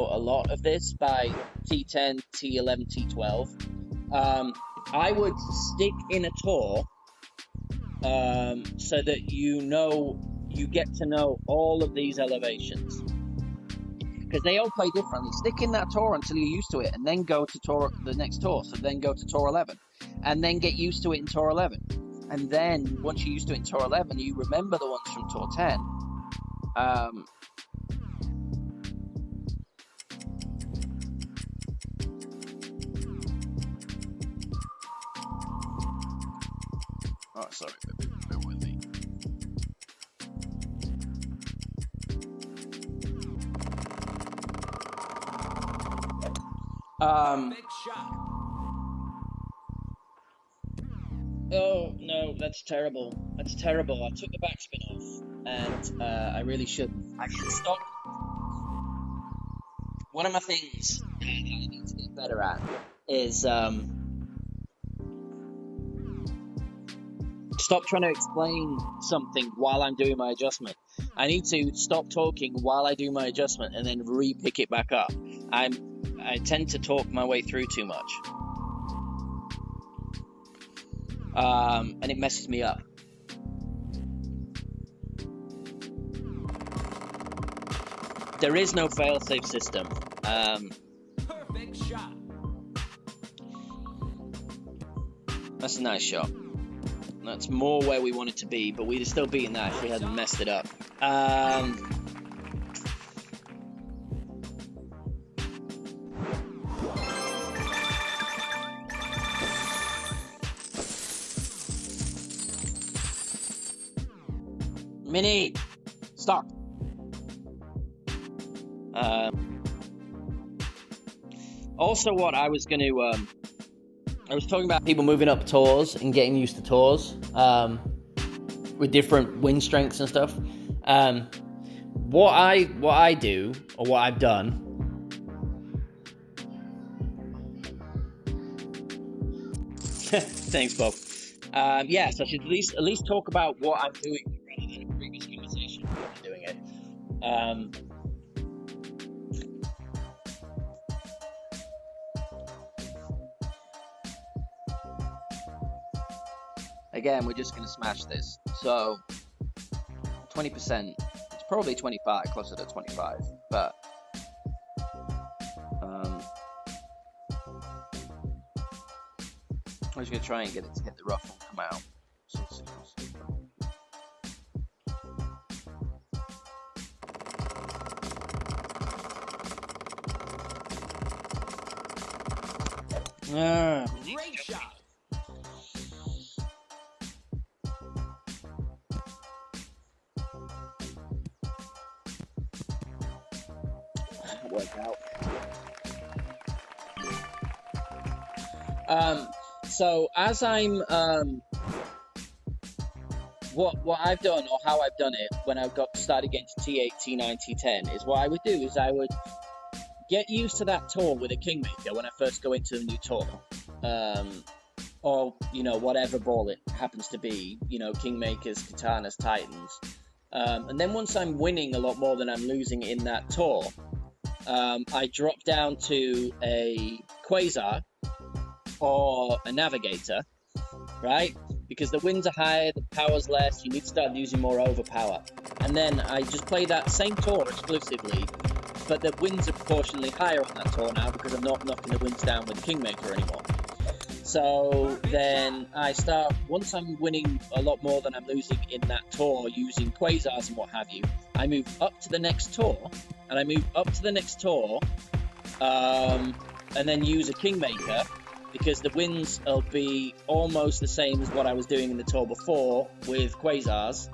a lot of this by T10, T11, T12, I would stick in a tour so that you get to know all of these elevations, because they all play differently. Stick in that tour until you're used to it, and then go to the next tour. So then go to tour 11, and then get used to it in tour 11. And then, once you're used to it in Tour 11, you remember the ones from Tour 10. Oh, sorry, bear with me. Perfect shot. Oh, no, that's terrible. That's terrible. I took the backspin off, and I really shouldn't. I should stop. One of my things that I need to get better at is stop trying to explain something while I'm doing my adjustment. I need to stop talking while I do my adjustment and then re-pick it back up. I tend to talk my way through too much. And it messes me up. There is no fail-safe system. Perfect shot. That's a nice shot. That's more where we want it to be, but we'd have still beaten that if we hadn't messed it up. Mini, stop. Also, what I was going to, I was talking about people moving up tours and getting used to tours with different wind strengths and stuff. What I do, or what I've done. Thanks, Bob. Yes, I should at least talk about what I'm doing rather than a previous conversation when I'm doing it. Again, we're just going to smash this. So, 20%. It's probably 25, closer to 25. But, I'm just going to try and get it to hit the rough and come out. So let's see. Great shot. Work out. So as I'm what I've done, or how I've done it when I've got started getting to T8, T9, T10 is what I would do is I would get used to that tour with a Kingmaker when I first go into a new tour, or whatever ball it happens to be, Kingmakers, Katanas, Titans, and then once I'm winning a lot more than I'm losing in that tour, I drop down to a Quasar or a Navigator, right? Because the winds are higher, the power's less, you need to start using more overpower. And then I just play that same tour exclusively, but the winds are proportionally higher on that tour now because I'm not knocking the winds down with Kingmaker anymore. So then I start, once I'm winning a lot more than I'm losing in that tour using Quasars and what have you, I move up to the next tour, and I move up to the next tour, and then use a Kingmaker, because the wins will be almost the same as what I was doing in the tour before with Quasars,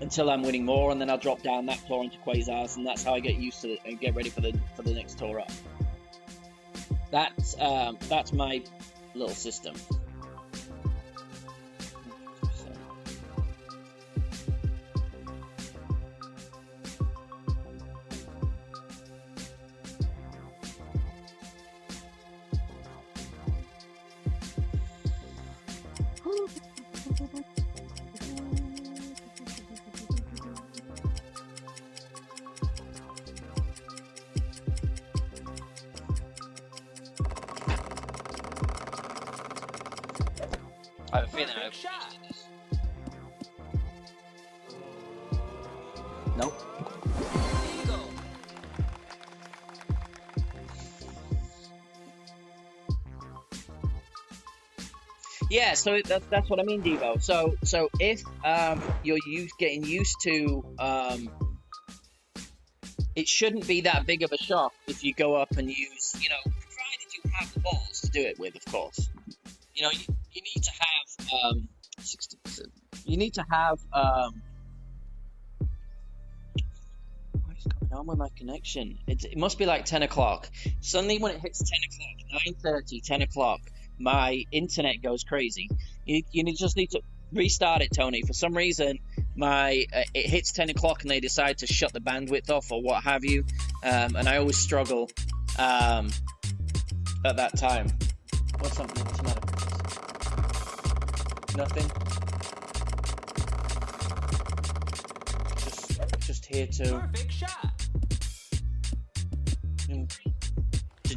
until I'm winning more, and then I'll drop down that tour into Quasars, and that's how I get used to it and get ready for the next tour up. That's my little system. I have a feeling I've shot this. Nope. Eagle. Yeah, so that's what I mean, Devo. So if you're getting used to, it shouldn't be that big of a shock if you go up and use, provided you have the balls to do it with, of course. You need to have 60%. You need to have what is going on with my connection? It must be like 10 o'clock. Suddenly when it hits 10 o'clock, 9:30, 10 o'clock, my internet goes crazy. You just need to restart it, Tony. For some reason, it hits 10 o'clock and they decide to shut the bandwidth off or what have you, and I always struggle at that time. What's the matter? Nothing. Just here to Perfect shot.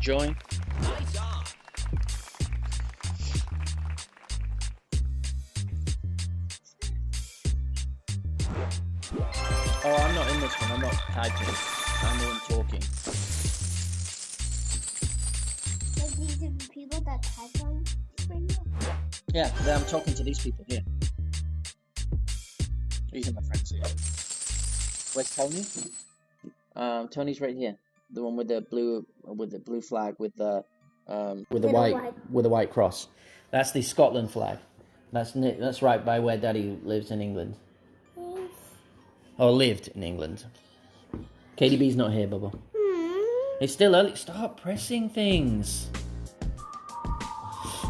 join. Nice on. Oh, I'm not in this one. I'm not typing. I'm the one talking. So these are the people that type on? Yeah, then I'm talking to these people here. These are my friends here. Where's Tony? Tony's right here. The one with the blue flag with the white cross. That's the Scotland flag. That's right by where Daddy lives in England. Or lived in England. KDB's not here, Bubba. It's still early. Stop pressing things.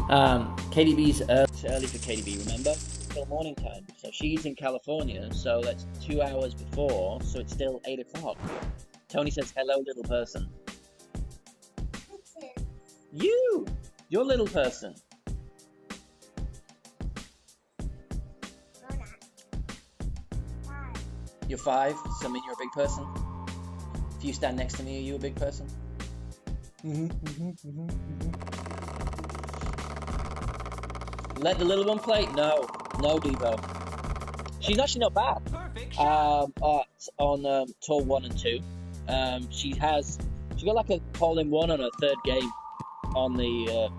KDB's It's early for KDB, remember? It's still morning time. So she's in California, so that's 2 hours before, so it's still 8 o'clock. Tony says, hello, little person. You! You're little person. You're 5, so I mean you're a big person? If you stand next to me, are you a big person? Let the little one play? No, Devo. She's actually not bad. On tour 1 and 2. She got like a hole-in-one on her 3rd game on the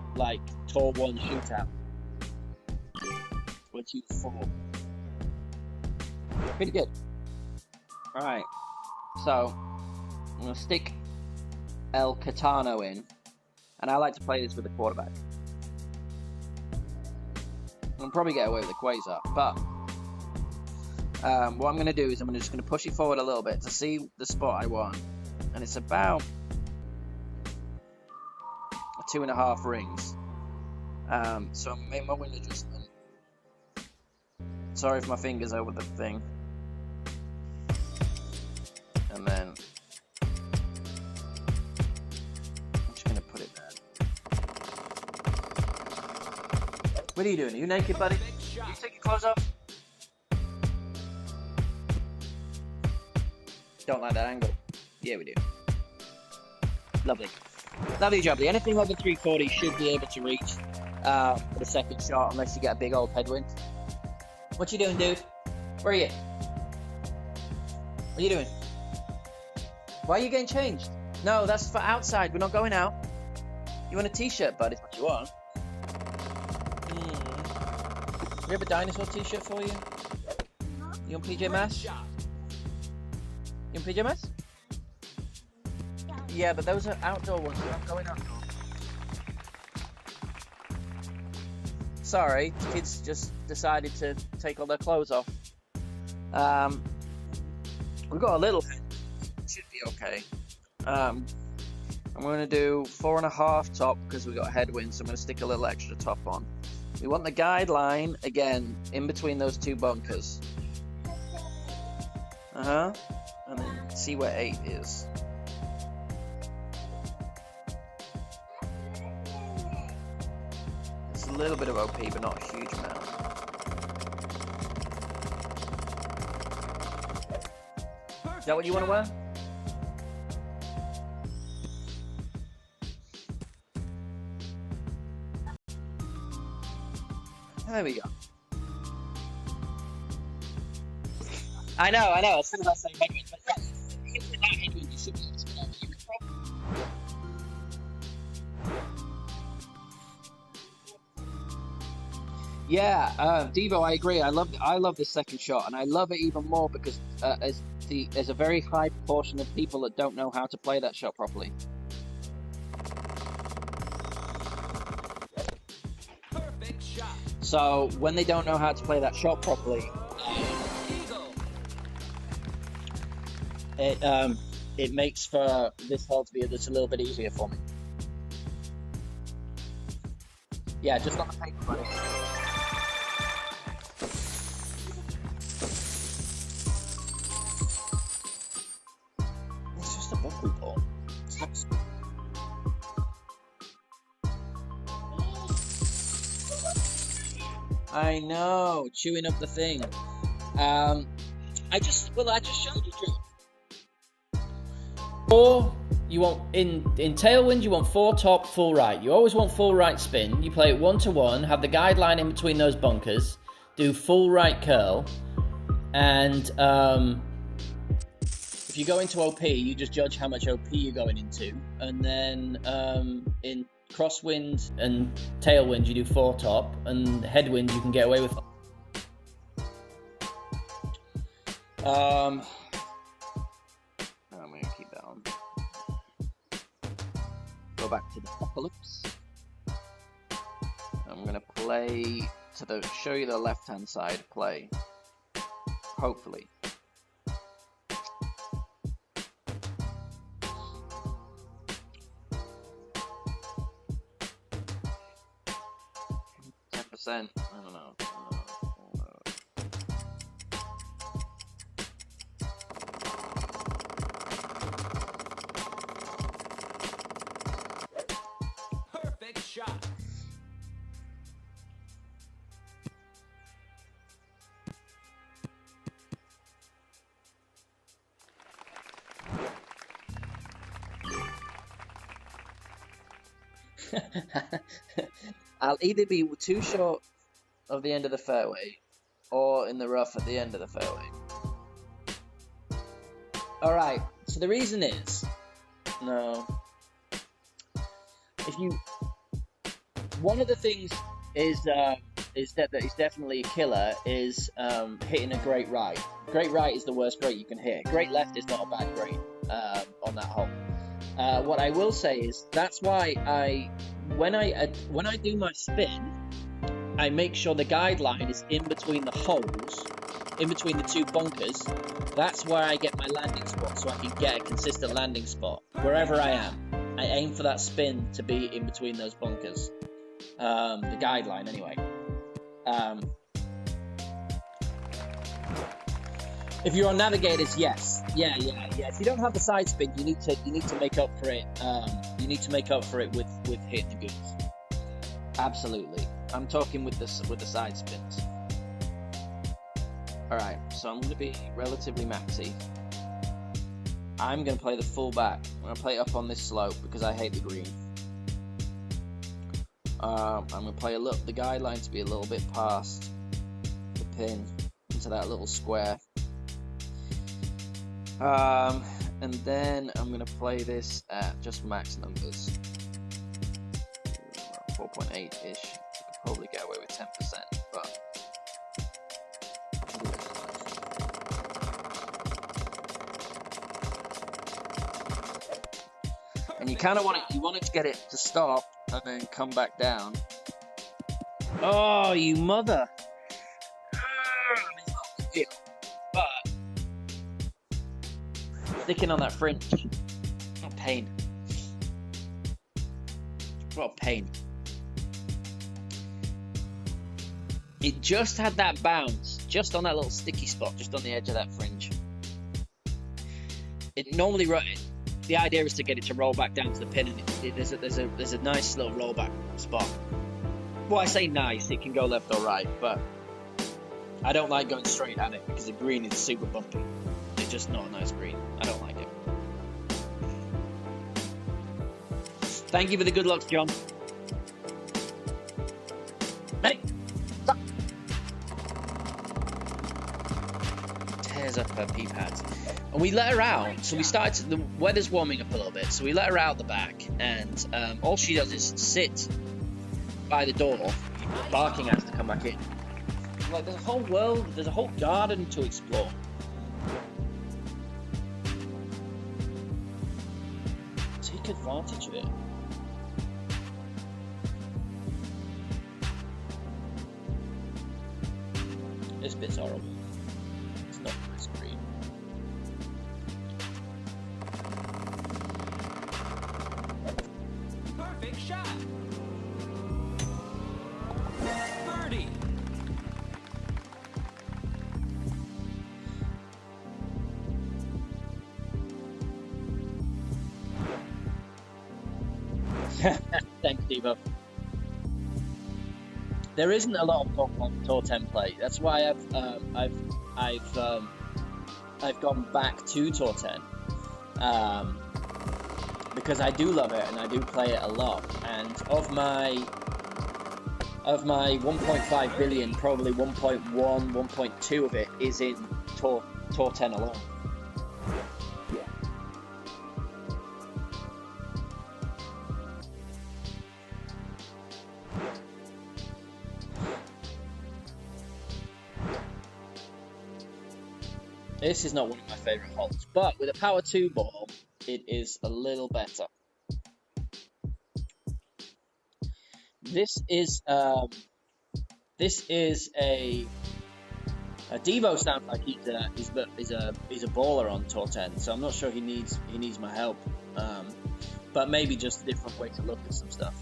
tour 1 shootout when she was 4. Pretty good. Alright, so I'm going to stick El Catano in, and I like to play this with the quarterback. I'll probably get away with the Quasar, but what I'm going to do is I'm just going to push it forward a little bit to see the spot I want, and it's about 2.5 rings. So I'm making my wind adjustment. Sorry if my finger's over the thing. And then I'm just going to put it there. What are you doing? Are you naked, buddy? You take your clothes off? Don't like that angle. Yeah, we do. Lovely. Lovely jubbly. Anything over 340 should be able to reach for the second shot unless you get a big old headwind. What you doing, dude? Where are you? What are you doing? Why are you getting changed? No, that's for outside. We're not going out. You want a t-shirt, bud, is what you want. We have a dinosaur t-shirt for you? You want PJ Masks? You want PJ Masks? Yeah, but those are outdoor ones. We're not going outdoor. Sorry, kids just decided to take all their clothes off. We've got a little head. Should be okay. I'm going to do 4.5 top because we've got a headwind, so I'm going to stick a little extra top on. We want the guideline, again, in between those 2 bunkers. And then see where 8 is. It's a little bit of OP, but not a huge amount. Is that what you want to wear? There we go. I know. As soon as I say headwind, but yeah, even without headwind, you should be able to get over. You could probably. Yeah, Devo, I agree. I love this second shot, and I love it even more because there's a very high proportion of people that don't know how to play that shot properly. Perfect shot. So when they don't know how to play that shot properly, it makes for this hole to be just a little bit easier for me. Yeah, just on the paper, buddy. It's just a buckley ball. It's not... I know, chewing up the thing. I just showed you, Drew. 4, you want in tailwind, you want 4 top, full right. You always want full right spin. You play it 1-to-1, have the guideline in between those bunkers, do full right curl, and if you go into OP, you just judge how much OP you're going into, and then in crosswind and tailwind you do foretop, and headwind you can get away with. I'm gonna keep that on. Go back to the apocalypse. I'm gonna play to show you the left-hand side play. Hopefully. I don't know. Perfect shot. I'll either be too short of the end of the fairway or in the rough at the end of the fairway. Alright, so the reason is, one of the things is that is definitely a killer is hitting a great right. Great right is the worst great you can hit. Great left is not a bad great on that hole. What I will say is that's why when I do my spin, I make sure the guideline is in between the holes, in between the two bunkers. That's where I get my landing spot, so I can get a consistent landing spot wherever I am. I aim for that spin to be in between those bunkers. The guideline, anyway. If you're on navigators, yes, yeah. If you don't have the side spin, you need to make up for it. You need to make up for it with hitting the goods. Absolutely. I'm talking with the side spins. All right, so I'm going to be relatively maxi. I'm going to play the full back. I'm going to play it up on this slope because I hate the green. I'm going to play the guideline to be a little bit past the pin into that little square. And then I'm going to play this at just max numbers. 4.8-ish. I could probably get away with 10%, but... And you kind of want it to get it to stop and then come back down. Oh, you mother! It's not a big deal, but sticking on that fringe, what a pain! What a pain! It just had that bounce, just on that little sticky spot, just on the edge of that fringe. It normally the idea is to get it to roll back down to the pin, and there's a nice little rollback spot. Well, I say nice, it can go left or right, but I don't like going straight at it because the green is super bumpy. It's just not a nice green. I don't like it. Thank you for the good luck, John. Hey, stop. Tears up her pea pads. And we let her out, so we started, the weather's warming up a little bit, so we let her out the back, and all she does is sit by the door, barking at us to come back in. Like, there's a whole world, there's a whole garden to explore. Take advantage of it. This bit's horrible. It's not nice green. Perfect shot. Birdie. Thanks, Devo. There isn't a lot of Tour 10 play. That's why I've gone back to Tour 10 because I do love it and I do play it a lot. And of my 1.5 billion, probably 1.1, 1.2 of it is in Tour 10 alone. This is not one of my favourite holes, but with a power 2 ball, it is a little better. This is a Devo sounds like he's a baller on t10, so I'm not sure he needs my help. But maybe just a different way to look at some stuff.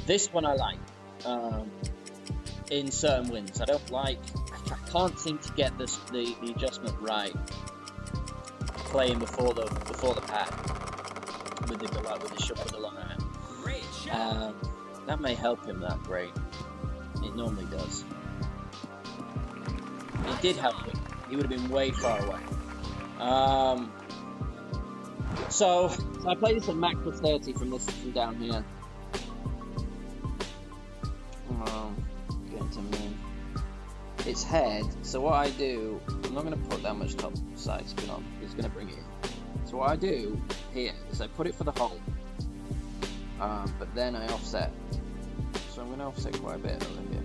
This one I like. In certain winds, I can't seem to get the adjustment right. Playing before the pad with the shot with the long iron. Great shot. That may help him that great. It normally does. It did help him. He would have been way far away. So I play this at max plus 30 from down here. Get to me. It's head. So what I do, I'm not going to put that much top side spin on. It's going to bring it in. So what I do here is I put it for the hole, but then I offset. So I'm going to offset quite a bit over here.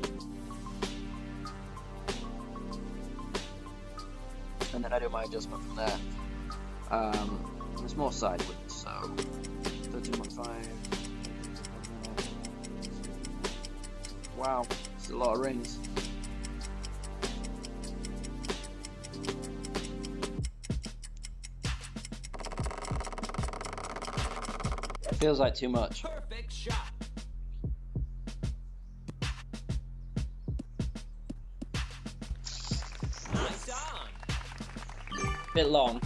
And then I do my adjustment from there. There's more side width, so 13.5. Wow, it's a lot of rings. Feels like too much. Perfect shot. Nice on. Bit long.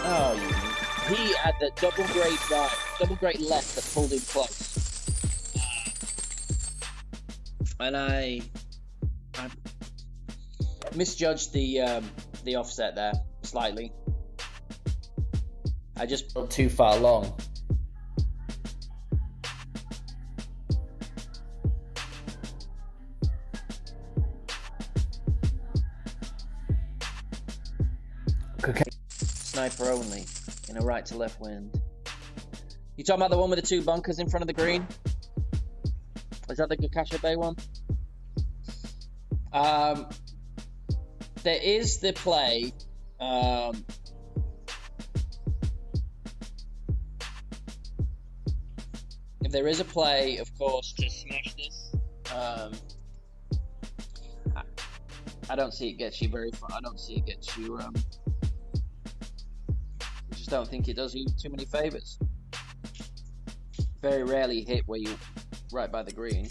Oh, he had the double great right, double great left that pulled him close. And I misjudged the offset there slightly. I just Not too far long. Okay. Sniper only in a right to left wind. You talking about the one with the 2 bunkers in front of the green? Is that the Gakasha Bay one? There is the play. If there is a play, of course, to smash this. I don't see it gets you very far. I don't see it gets you. I just don't think it does you too many favors. Very rarely hit where you right by the green.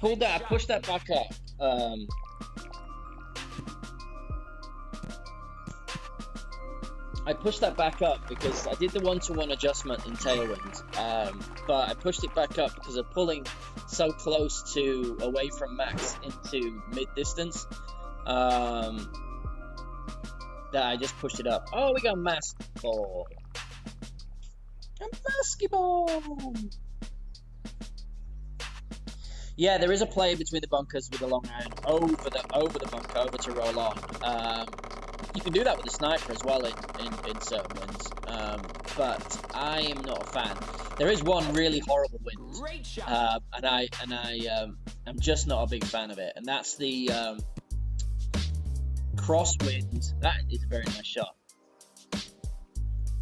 I pushed that back up. I pushed that back up because I did the 1-to-1 adjustment in tailwind, but I pushed it back up because of pulling so close to away from max into mid distance that I just pushed it up. Oh, we got basketball. A basketball. Yeah, there is a play between the bunkers with the long iron over the bunker over to roll on. You can do that with the sniper as well in certain winds, but I am not a fan. There is one really horrible wind, Great shot. and I'm just not a big fan of it, and that's the crosswind. That is a very nice shot.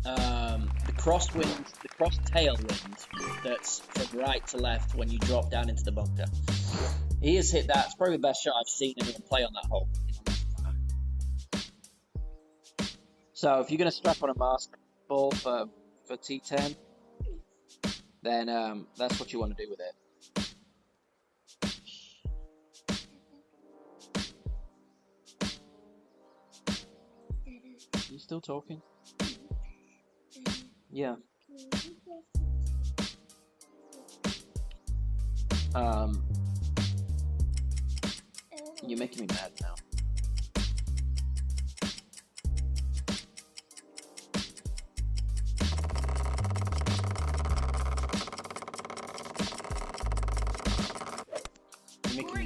The cross tailwind that's from right to left when you drop down into the bunker. He has hit that. It's probably the best shot I've seen anyone play on that hole. So if you're going to strap on a mask ball for T10, then that's what you want to do with it. Are you still talking? Yeah. You're making me mad now.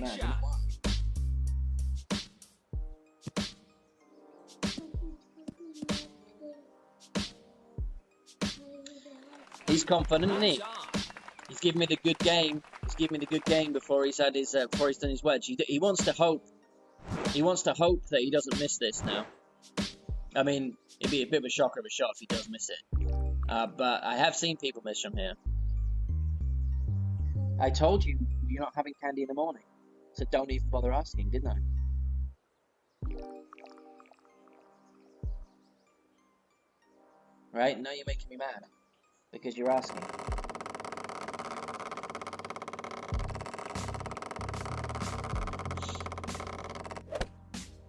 Great mad. shot. He's confident, isn't he? Nice on. He's giving me the good game. He's giving me the good game before he's had his before he's done his wedge. He wants to hope. He wants to hope that he doesn't miss this now. I mean, it'd be a bit of a shocker of a shot if he does miss it. But I have seen people miss from here. I told you you're not having candy in the morning, so don't even bother asking, didn't I? Right? Now you're making me mad because you're asking.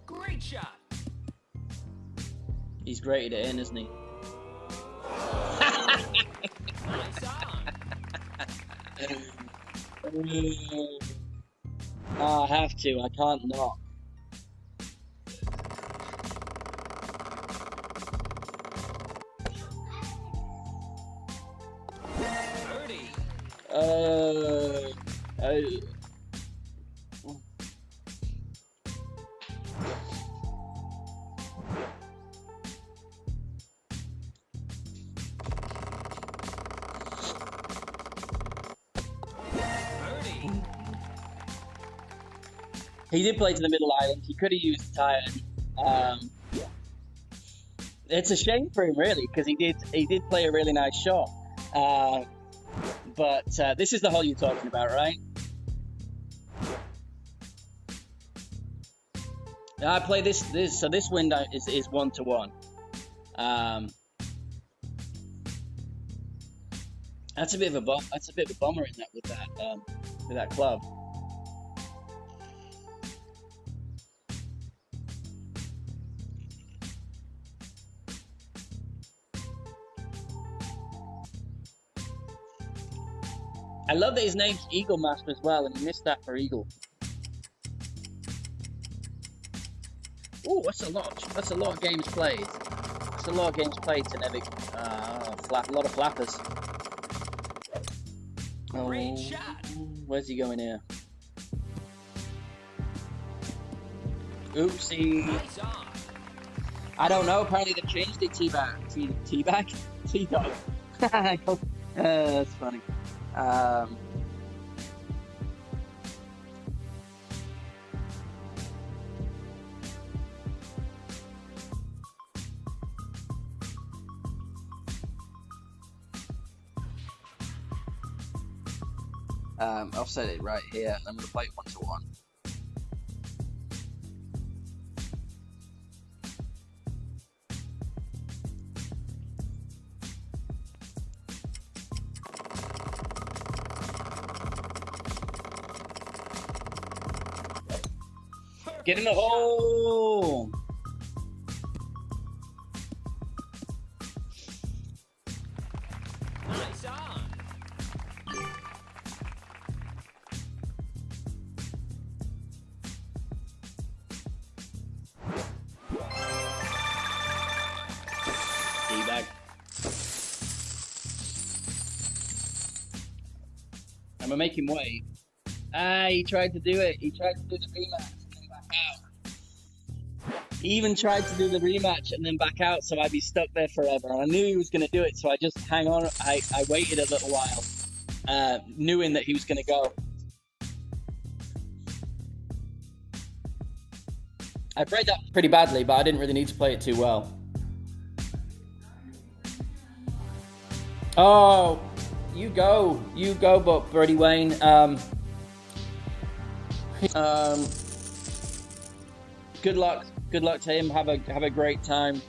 Great shot. He's grated it in, isn't he? Nice on. Oh, I have to. I can't not. Birdie. Birdie. He did play to the middle island. He could have used Titan. It's a shame for him, really, because he did play a really nice shot. But this is the hole you're talking about, right? Now I play this so this window is 1-to-1. That's a bit of a bummer in that with that club. I love that his name's Eagle Master as well, and he missed that for Eagle. Oh, that's a lot of games played. That's a lot of games played to never a lot of flappers. Great Oh, shot. where's he going here? Oopsie. Nice on. I don't know. Apparently they've changed it. Teabag. T-dog. That's funny. I'll set it right here. I'm going to play it 1-to-1. Get in the hole! Nice on. Teabag. I'm gonna make him wait. He tried to do it. He tried to do the rematch and then back out. He even tried to do the rematch and then back out, so I'd be stuck there forever. And I knew he was gonna do it, so I just hang on. I waited a little while, knowing that he was gonna go. I played that Pretty badly, but I didn't really need to play it too well. Oh, you go, but Birdie Wayne. Good luck to him. Have a great time.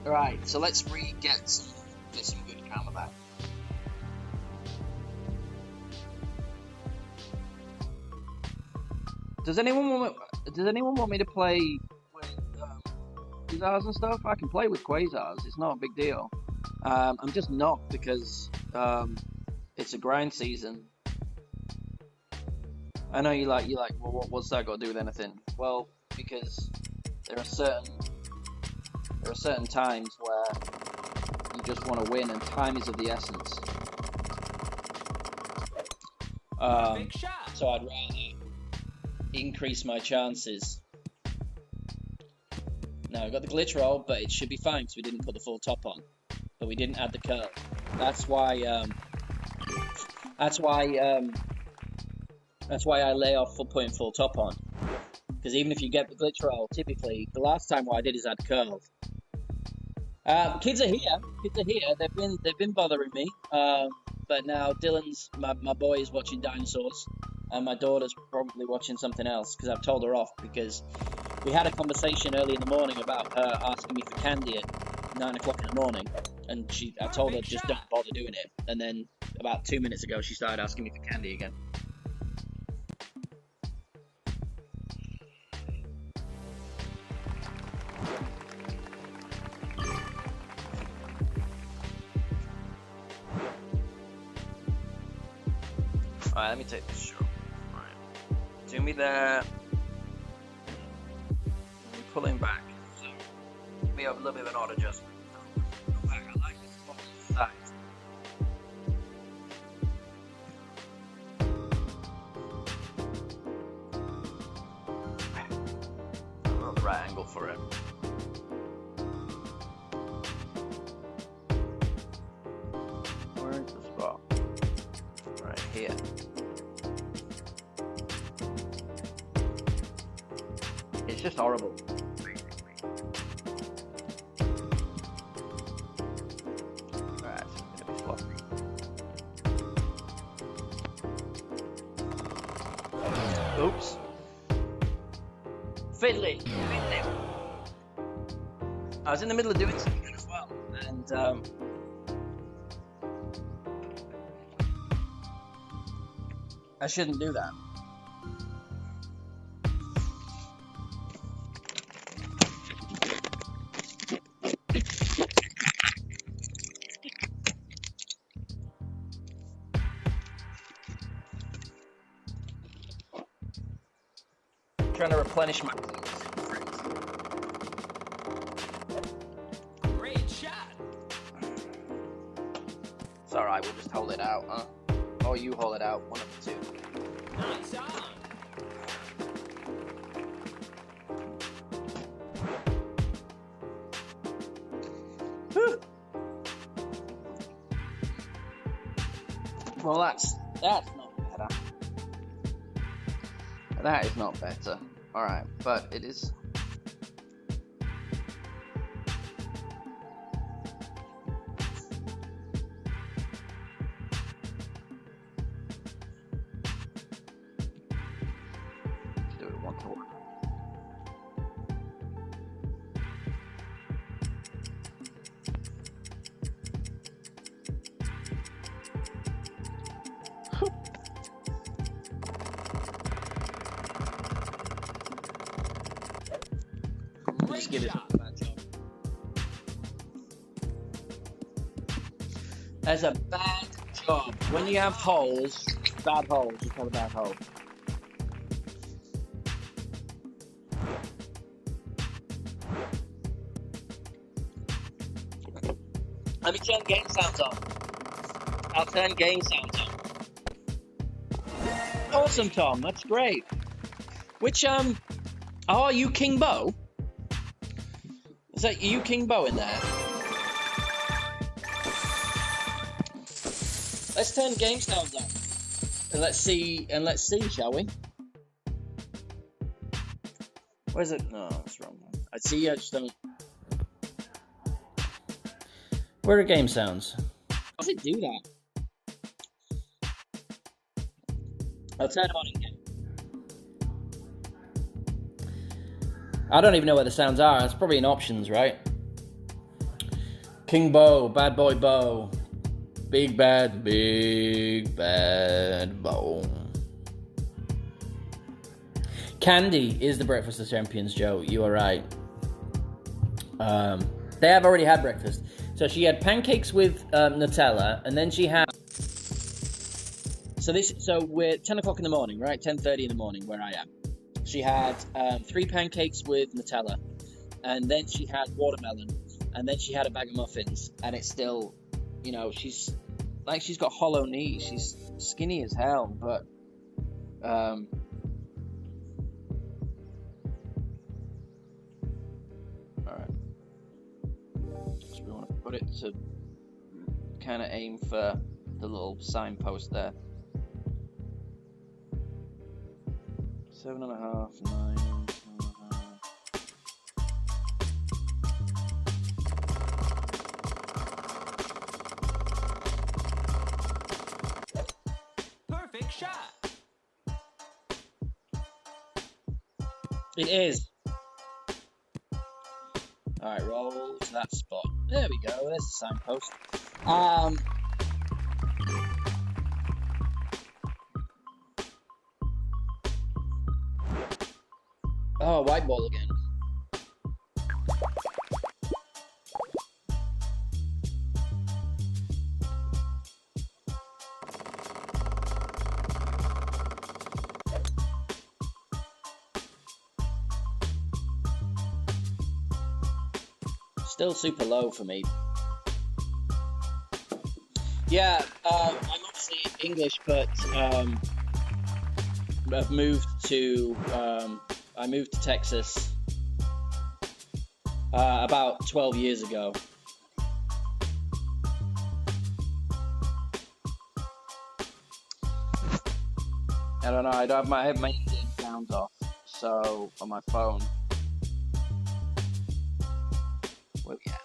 Right, so let's get some good karma back. Does anyone want me to play with quasars and stuff? I can play with quasars. It's not a big deal. I'm just not because it's a grind season. I know you're like, well, what's that got to do with anything? Well, because there are certain times where You just want to win, and time is of the essence. Big shot. So I'd rather increase my chances. Now, I got the glitch roll, but it should be fine because we didn't put the full top on. But we didn't add the curl. That's why I lay off for putting full top on. Because even if you get the glitch roll, typically, the last time what I did is add curl. Kids are here. They've been bothering me. But now Dylan's, my boy, is watching dinosaurs. And my daughter's probably watching something else because I've told her off because we had a conversation early in the morning about her asking me for candy at 9 o'clock in the morning, and I told her just don't bother doing it. And then about 2 minutes ago, she started asking me for candy again. Alright, let me take this shot. Alright. Do me there. I'm pulling back. So we have a little bit of an odd adjustment. Pull back. I like this spot to the side. I'm not the right angle for it. Where is the spot? Right here. It's just horrible, basically. Alright, it's gonna be sloppy. Oops. Fiddly. I was in the middle of doing something as well, and I shouldn't do that. Trying to replenish my Great shot. It's alright, we'll just hold it out, huh? Or you hold it out, one of the two. Nice on. Well, that's not better. That is not better. Alright, but it is. Do it one to one. Just give it a bad job. That's a bad job. When you have holes, bad holes, just have a bad hole. Let me turn game sounds on. I'll turn game sounds on. Awesome, Tom. That's great. Which, oh, are you King Bo? Is that you, King Bo, in there? Let's turn game sounds on. And let's see, shall we? Where's it? No, that's wrong. I see, I just don't. Where are game sounds? How does it do that? I'll turn them on again. I don't even know where the sounds are. It's probably in options, right? King Bo, Bad Boy Bo, Big Bad Bo. Candy is the breakfast of champions, Joe. You are right. They have already had breakfast. So she had pancakes with Nutella, and then she had. So we're 10 o'clock in the morning, right? 10:30 in the morning where I am. She had 3 pancakes with Nutella, and then she had watermelon, and then she had a bag of muffins, and it's still, you know, she's got hollow knees. She's skinny as hell, but all right. So we want to put it to kind of aim for the little signpost there. 7.5, 9. 7.5. Perfect shot. It is. Alright, roll to that spot. There we go, there's the signpost. Oh, white ball again. Still super low for me. Yeah, I'm obviously English, but I've moved to I moved to Texas about 12 years ago. I don't know. I have my in-game sounds off, so on my phone. Where we at?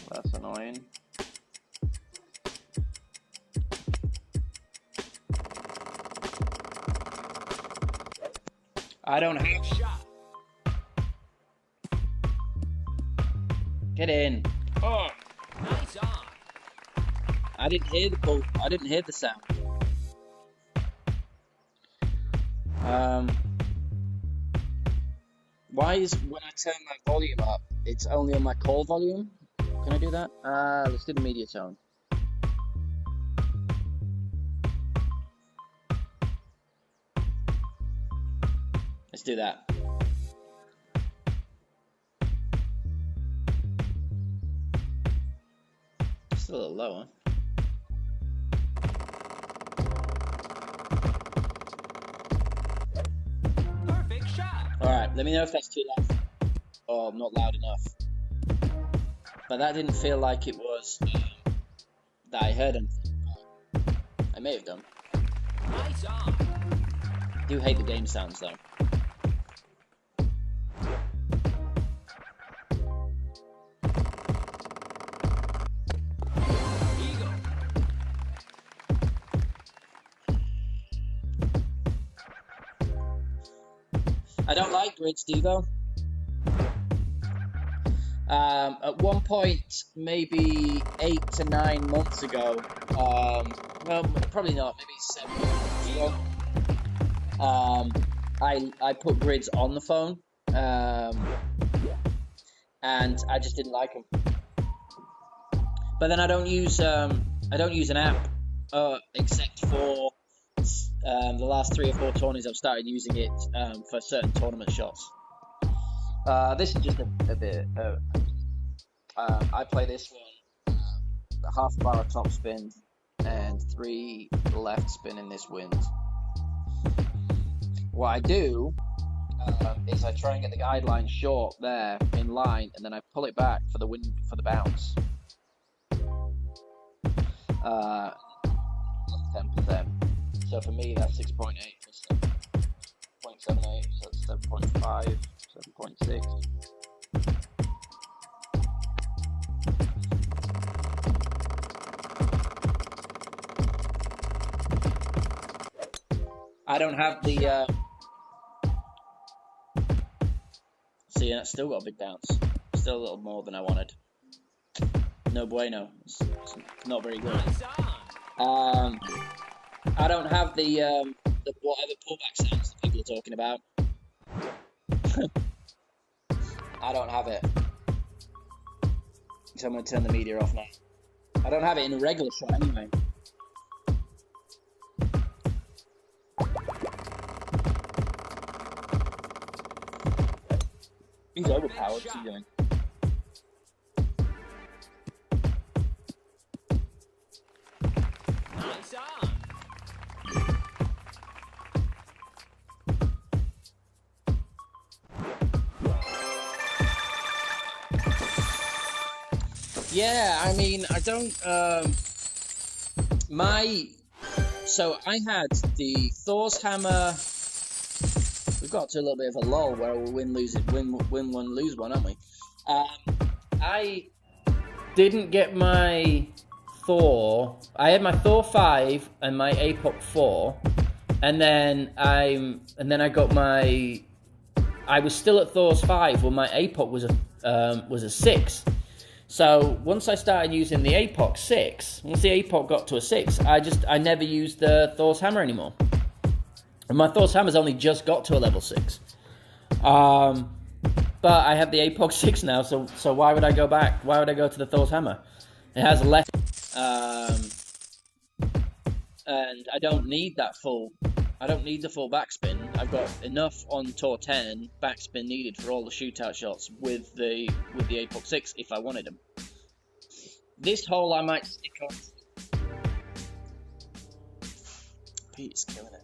That's annoying. I don't have. Shot. Get in. Oh. Nice on. I didn't hear the ball. I didn't hear the sound. Why is when I turn my volume up, it's only on my call volume? Can I do that? Let's do the media tone. Let's do that. Still a little low, huh? Perfect shot. Alright, let me know if that's too loud or not loud enough. But that didn't feel like it was that I heard anything. I may have done. Nice on. I do hate the game sounds though. Eagle. I don't like grids, do you though? At one point, maybe 8 to 9 months ago, well, probably not, maybe 7 months ago, I put grids on the phone, and I just didn't like them. But then I don't use an app, except for the last 3 or 4 tourneys. I've started using it for certain tournament shots. This is just a bit. I play this one a half bar of top spin and 3 left spin in this wind. What I do is I try and get the guideline short there in line, and then I pull it back for the wind for the bounce. 10%. So for me, that's 6.8 plus 0.78, so that's 7.5, 7.6. I don't have the. See, I still got a big bounce. Still a little more than I wanted. No bueno. It's not very good. Nice on. I don't have the whatever pullback sounds that people are talking about. I don't have it. So I'm going to turn the media off now. I don't have it in a regular shot anyway. He's overpowered. What's he doing? Nice on. Yeah, I mean, I don't, so I had the Thor's Hammer. We've got to a little bit of a lull where we'll win one, lose one, aren't we? I didn't get my Thor. I had my Thor 5 and my APOC 4, and then I got my. I was still at Thor's 5 when my APOC was a 6. So once I started using the APOC 6, once the APOC got to a 6, I never used the Thor's Hammer anymore. And my Thor's Hammer's only just got to a level 6. But I have the APOC 6 now, so why would I go back? Why would I go to the Thor's Hammer? It has less. And I don't need that full. I don't need the full backspin. I've got enough on Tor 10 backspin needed for all the shootout shots with the APOC 6 if I wanted them. This hole I might stick on. Pete's killing it.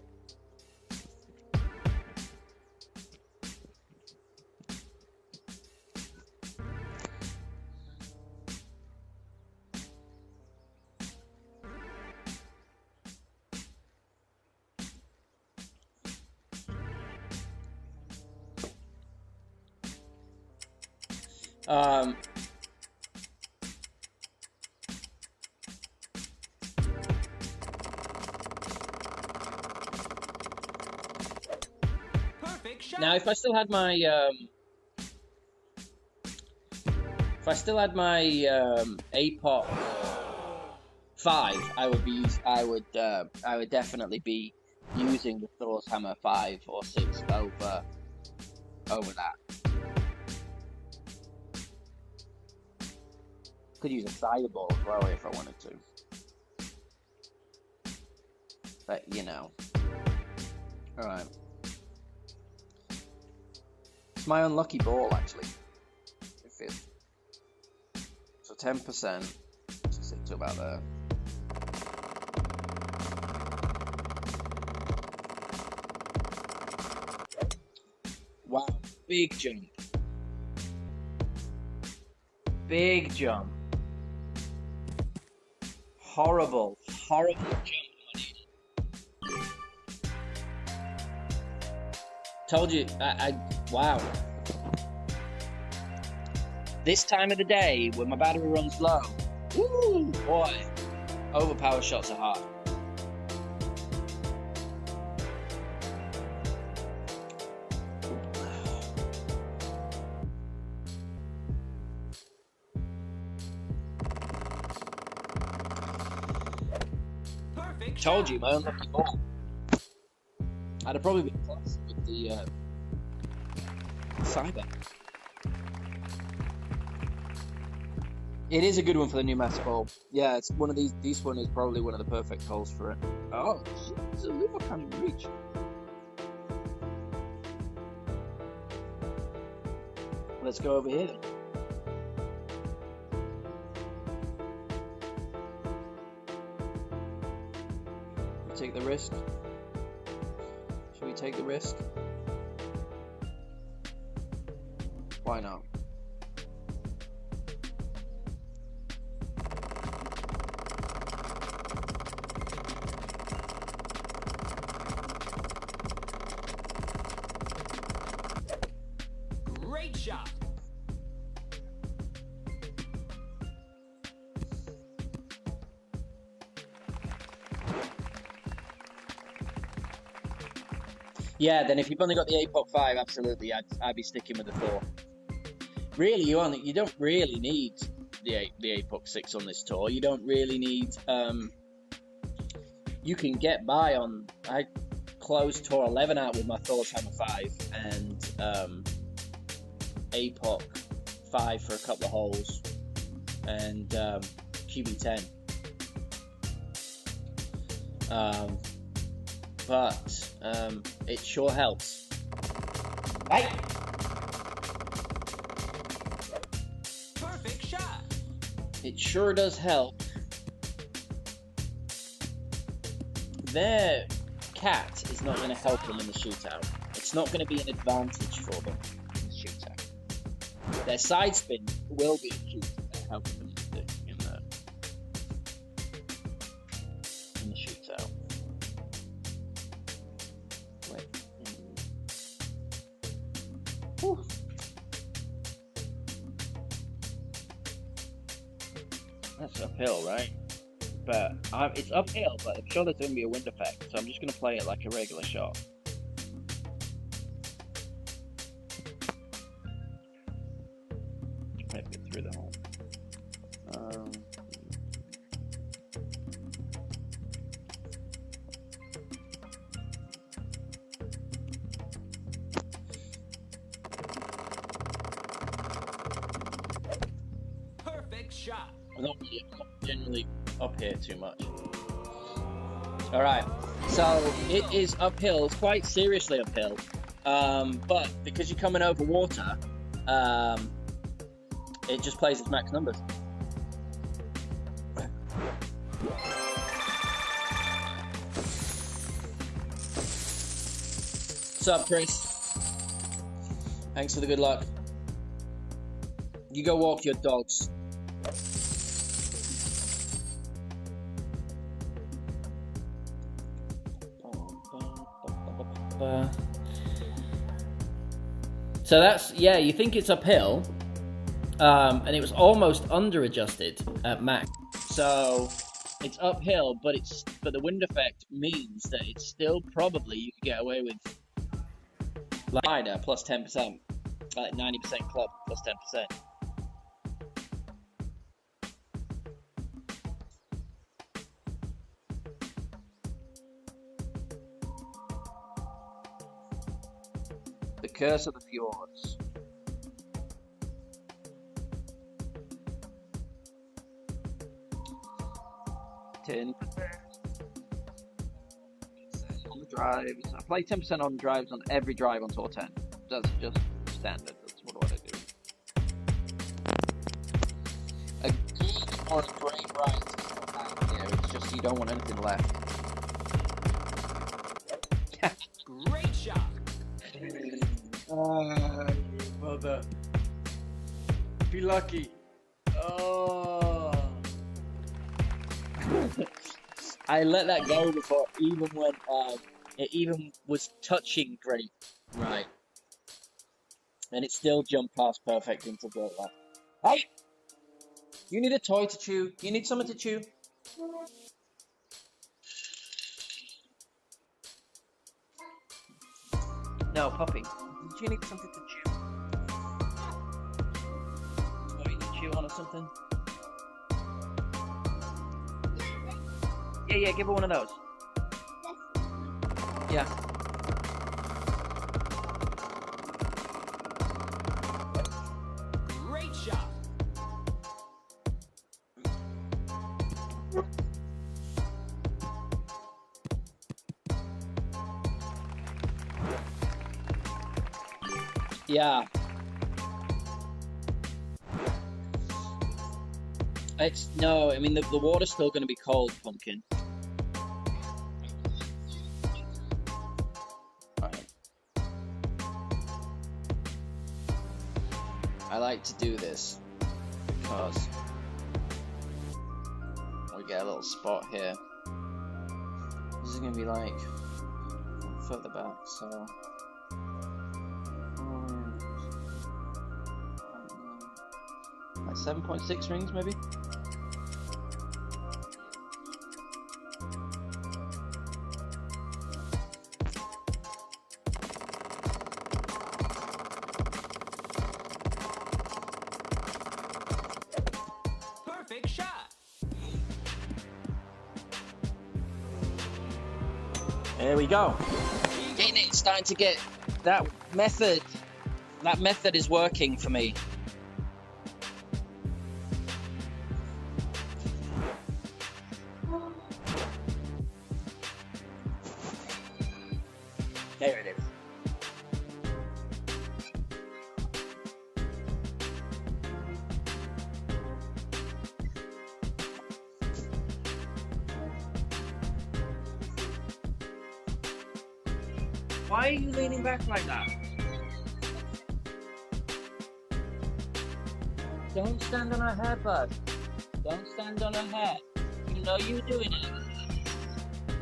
Perfect shot. Now, if I still had my APOC 5, I would definitely be using the Thor's Hammer 5 or 6 over that. Could use a fireball as well if I wanted to. But, you know. Alright. It's my unlucky ball, actually. So 10%. Let's sit to about there. Wow. Big jump. Big jump. Horrible jump. Told you, wow. This time of the day, when my battery runs low, woo, boy, overpower shots are hard. Told you, my unlucky ball. I'd have probably been close with the cyber. It is a good one for the new master ball. Yeah, it's one of these. This one is probably one of the perfect holes for it. Oh, it's a little kind of reach. Let's go over here. Take the risk. Should we take the risk? Why not? Great shot. Yeah, then if you've only got the APOC 5, absolutely, I'd be sticking with the Thor. Really, you don't really need the APOC 6 on this tour. You don't really need. You can get by on. I closed tour 11 out with my Thor's Hammer 5 and APOC 5 for a couple of holes. and QB10. But it sure helps. Right? Perfect shot. It sure does help. Their cat is not going to help them in the shootout. It's not going to be an advantage for them in the shootout. Their side spin will be a key to helping them in the shootout. Wait. Whew. That's uphill, right? But it's uphill, but I'm sure there's going to be a wind effect, so I'm just going to play it like a regular shot. Maybe get through the hole. Perfect shot. I'm not generally up here too much. Alright, so it is uphill, it's quite seriously uphill, but because you're coming over water, it just plays its max numbers. What's up, Chris? Thanks for the good luck. You go walk your dogs. So that's, yeah, you think it's uphill, and it was almost under adjusted at max. So it's uphill, but the wind effect means that it's still probably you could get away with glider plus 10%, like 90% club plus 10%. The Curse of the Fjords. On the drives. I play 10% on drives on every drive on Tour 10. That's just standard. That's what I do. A good or a great right here. It's just you don't want anything left. Great shot. Mother. Be lucky. Oh. I let that go before, even when it even was touching great right, and it still jumped past perfect into great left. Hey, you need a toy to chew. You need something to chew. No, puppy. You need something to chew. Toy to chew on or something. Yeah, give her one of those. Yeah. Great shot. Yeah. No, I mean the water's still going to be cold, Pumpkin. I like to do this because we get a little spot here. This is going to be like further back, so like 7.6 rings maybe. Perfect shot. There we go. Getting it, starting to get that method. That method is working for me. Why are you leaning back like that? Don't stand on her hair, bud. Don't stand on her hair. You know you were doing it.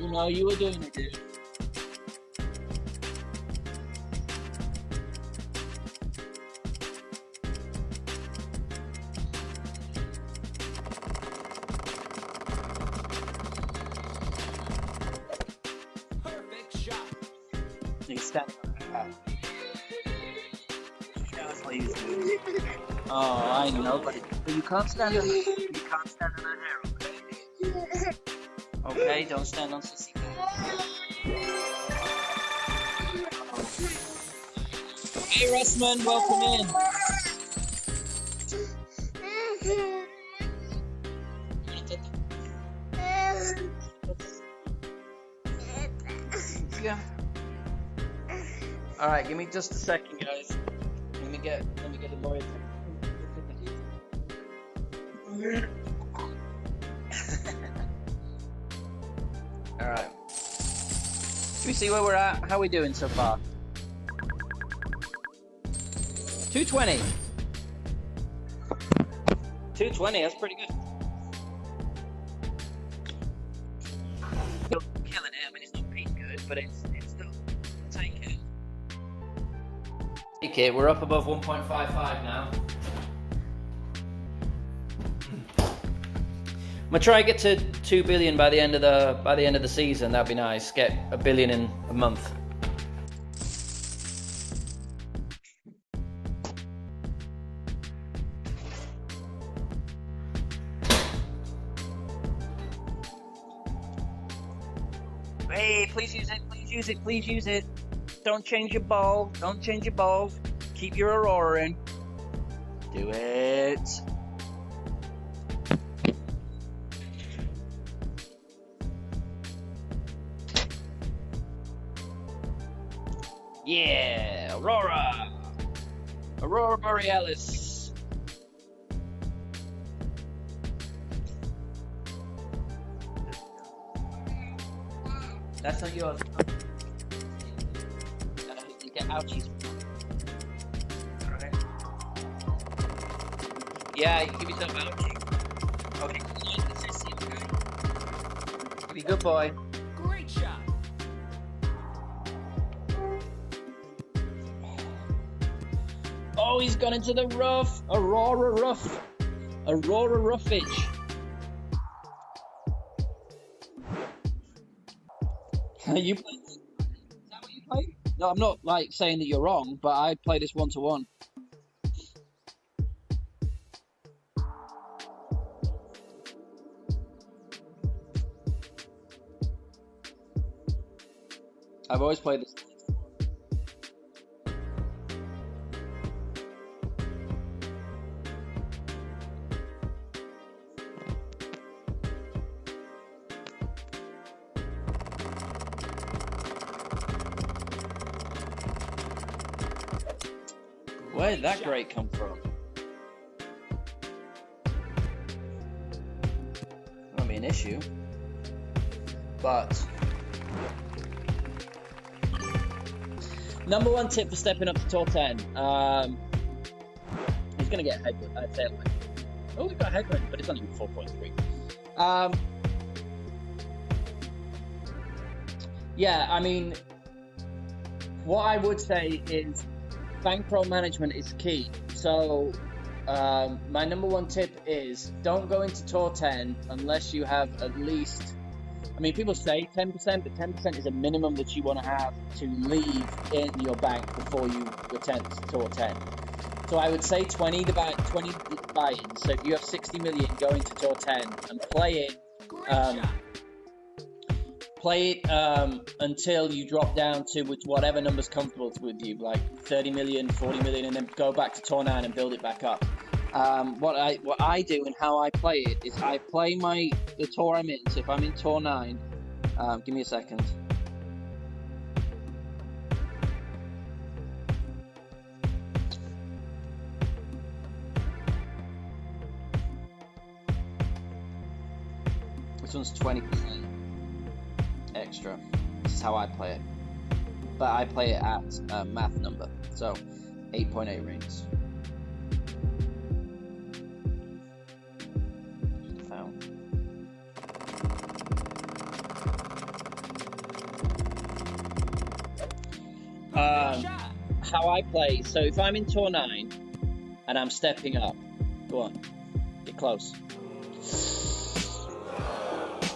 You know you were doing it, dude. Perfect shot. He's standing on her hair. He knows what he's doing. Oh, I know, but you can't stand on her hair, okay? Okay, don't stand on Sissy. Hey, Russman, welcome in. Yeah. All right, give me just a second, guys. Let me get the lawyer. All right. Can we see where we're at? How are we doing so far? 220. 220. That's pretty good. Still killing it. I mean, it's not peak good, but it's still take it. Okay, we're up above 1.55 now. I'm gonna try and get to 2 billion by the end of the season. That'd be nice. Get 1 billion in a month. Hey, please use it. Please use it. Please use it. Don't change your ball. Don't change your balls. Keep your Aurora in. Do it. Yeah, Aurora. Aurora Borealis. That's not yours. You get ouchies. Alright. Yeah, you give yourself ouchie. Okay, be a good boy. Great shot. Oh, he's gone into the rough. Aurora rough. Aurora roughage. You play this? Is that what you play? No, I'm not like saying that you're wrong, but I play this 1-to-1. I've always played this. Where did that grate come from? Not be an issue, but number one tip for stepping up to tour 10. He's gonna get headwind. I'd say like, oh, we've got headwind, but it's only 4.3. Yeah, I mean, what I would say is bankroll management is key. So my number one tip is don't go into tour 10 unless you have at least, I mean, people say 10%, but 10% is a minimum that you want to have to leave in your bank before you attempt tour 10. So I would say 20 buy-ins. So if you have 60 million, go into tour 10 and play it. Play it until you drop down to whatever number's comfortable with you, like 30 million, 40 million, and then go back to tour 9 and build it back up. What I do and how I play it is I play the tour I'm in. So if I'm in tour 9, give me a second. This one's 20%. Extra. This is how I play it. but I play it at math number, so 8.8 rings. Foul. How I play, so if I'm in tour 9 and I'm stepping up, go on, get close.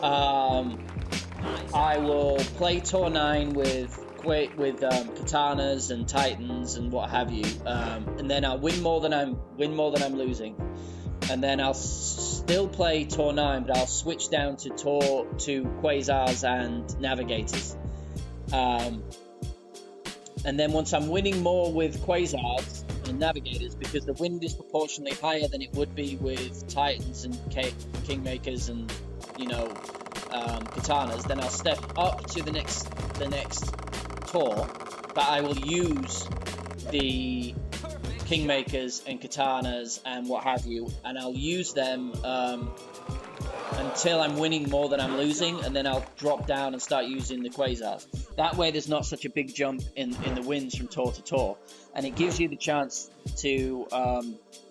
I will play tour 9 with katanas and titans and what have you, and then I'll win more than I'm losing, and then I'll still play tour 9, but I'll switch down to quasars and navigators. And then once I'm winning more with quasars and navigators, because the wind is proportionally higher than it would be with titans and kingmakers and katanas, then I'll step up to the next tour, but I will use the kingmakers and katanas and what have you, and I'll use them until I'm winning more than I'm losing, and then I'll drop down and start using the quasars. That way there's not such a big jump in the wins from tour to tour, and it gives you the chance to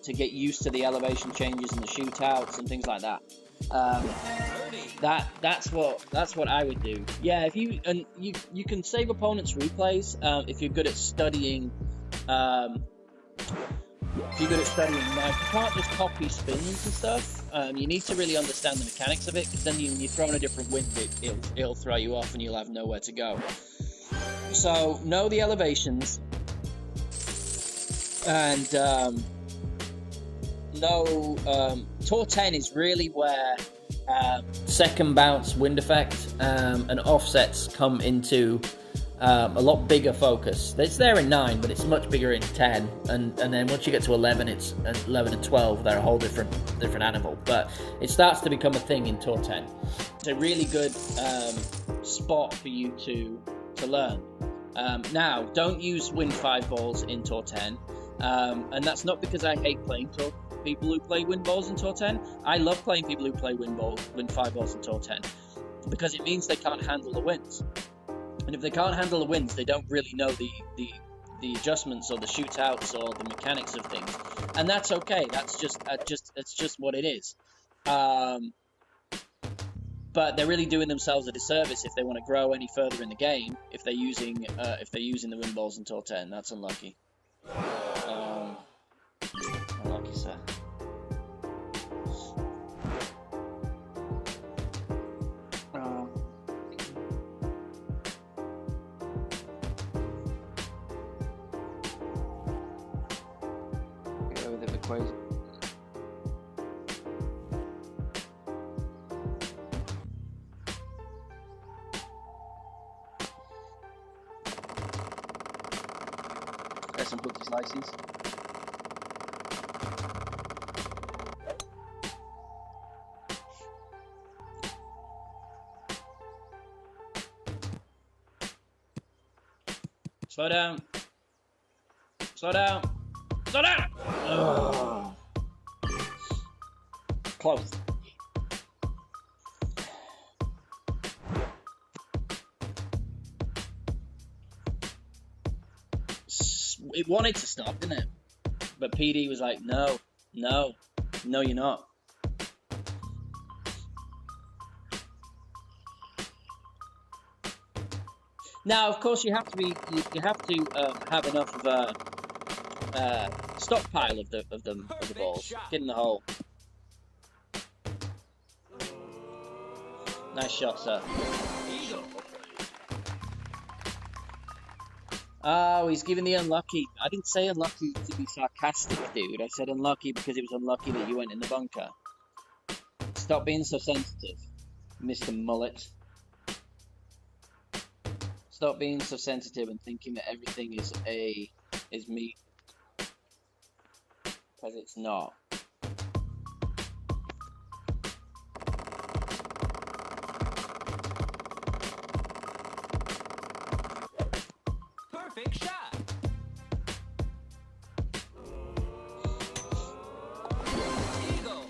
get used to the elevation changes and the shootouts and things like that. That's what I would do. Yeah, if you can save opponents' replays if you're good at studying. If you're good at studying, now you can't just copy spins and stuff. You need to really understand the mechanics of it, because then you throw in a different wind, it'll throw you off and you'll have nowhere to go. So know the elevations, and tour 10 is really where second bounce, wind effect, and offsets come into a lot bigger focus. It's there in 9, but it's much bigger in 10, and then once you get to 11, it's 11 and 12. They're a whole different animal. But it starts to become a thing in tour 10. It's a really good spot for you to learn. Now, don't use wind 5 balls in tour 10, and that's not because I hate playing people who play wind balls in tour 10. I love playing people who play wind 5 balls in tour 10, because it means they can't handle the winds. And if they can't handle the winds, they don't really know the adjustments or the shootouts or the mechanics of things, and that's okay. That's just what it is. But they're really doing themselves a disservice if they want to grow any further in the game. If they're using the wind balls in tour 10, that's unlucky. Unlucky, sir. Go with it, the quasar. There's some cookie slices. Slow down. Slow down. Slow down! Ugh. Close. It wanted to stop, didn't it? But PD was like, no, you're not. Now, of course, you have to have enough of a stockpile of the balls. Get in the hole. Nice shot, sir. Oh, he's giving the unlucky. I didn't say unlucky to be sarcastic, dude. I said unlucky because it was unlucky that you went in the bunker. Stop being so sensitive, Mr. Mullet. Stop being so sensitive and thinking that everything is me. Because it's not. Perfect shot. Eagle.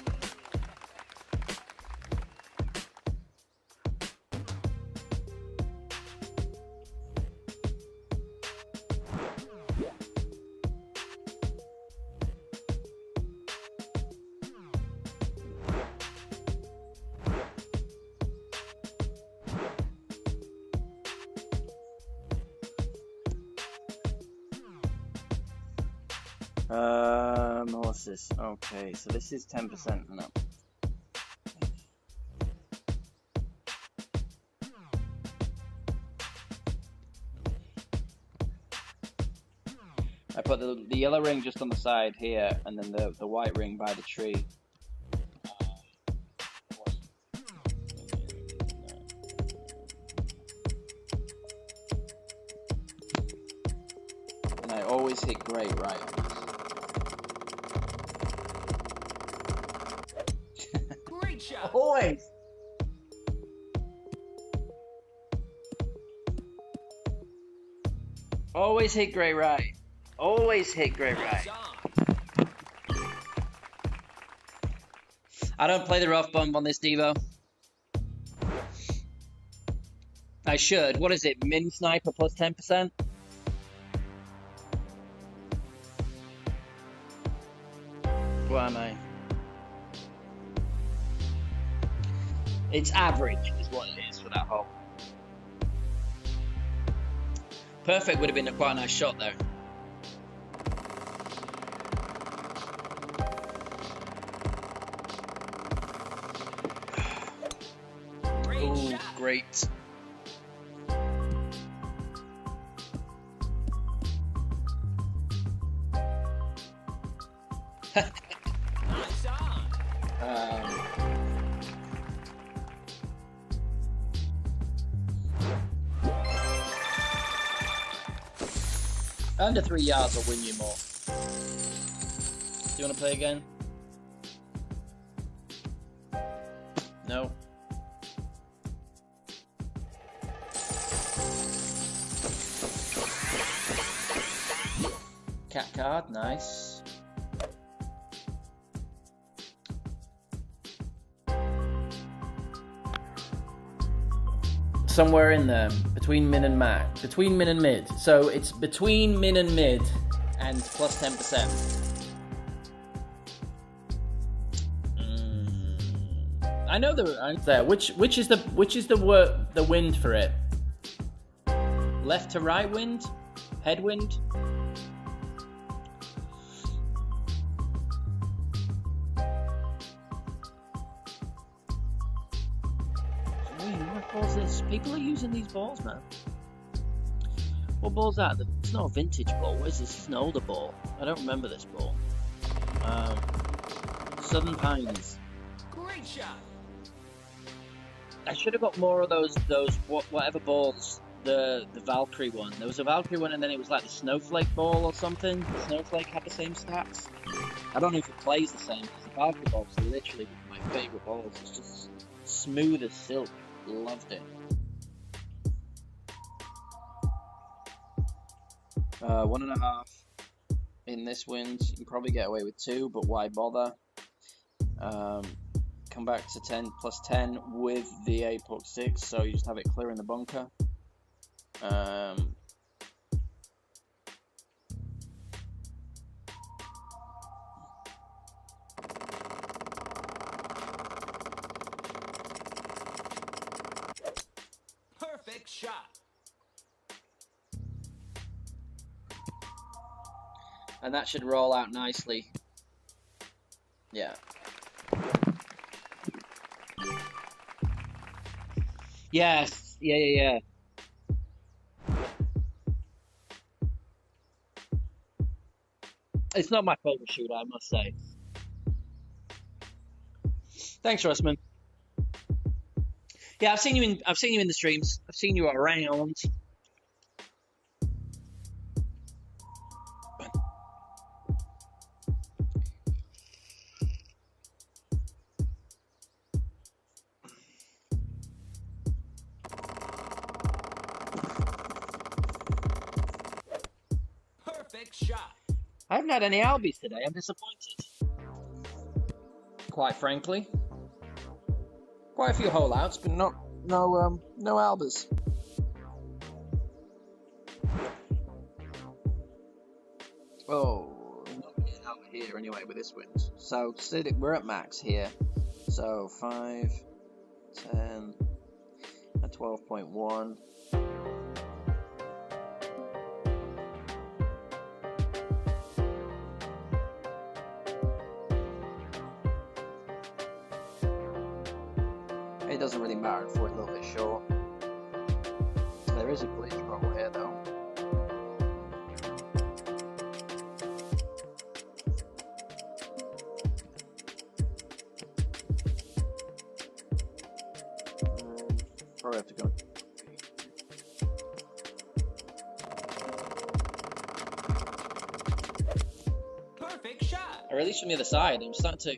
What's this? Okay, so this is 10%. No. I put the yellow ring just on the side here, and then the white ring by the tree. And I always hit great right. Great shot. Always! Always hit great right. Always hit great right. I don't play the rough bump on this Devo. I should. What is it? Min sniper plus 10%? What am I? It's average is what it is for that hole. Perfect would have been quite a nice shot there. Ooh, great. Nice on. Under 3 yards will win you more. Do you want to play again? No. Cat card, nice. Somewhere in there, between min and max, between min and mid. So it's between min and mid. And plus 10%. I know There. Which is the wind for it? left to right wind, headwind. What ball's this? People are using these balls, man. What ball's that? It's not a vintage ball. What is this? It's an older ball. I don't remember this ball. Southern Pines. Great shot. I should have got more of those whatever balls. The Valkyrie one. There was a Valkyrie one, and then it was like the Snowflake ball or something. The Snowflake had the same stats. I don't know if it plays the same, because the Valkyrie balls are literally one of my favourite balls. It's just smooth as silk. Loved it. 1.5 in this wind. You can probably get away with 2, but why bother? Come back to 10 plus 10 with the Apex 6, so you just have it clear in the bunker. Perfect shot. And that should roll out nicely. Yeah. Yes. Yeah. It's not my favorite shooter, I must say. Thanks, Russman. Yeah, I've seen you in the streams. I've seen you around. Perfect shot. I haven't had any Albies today. I'm disappointed. Quite frankly. Quite a few holdouts, but no Albers. Oh, not getting out here anyway with this wind. So we're at max here. So 5, 10, at 12.1. It doesn't really matter if we're a little bit short. There is a glitch roll here though. Probably have to go. Perfect shot. I released from the other side. I'm starting to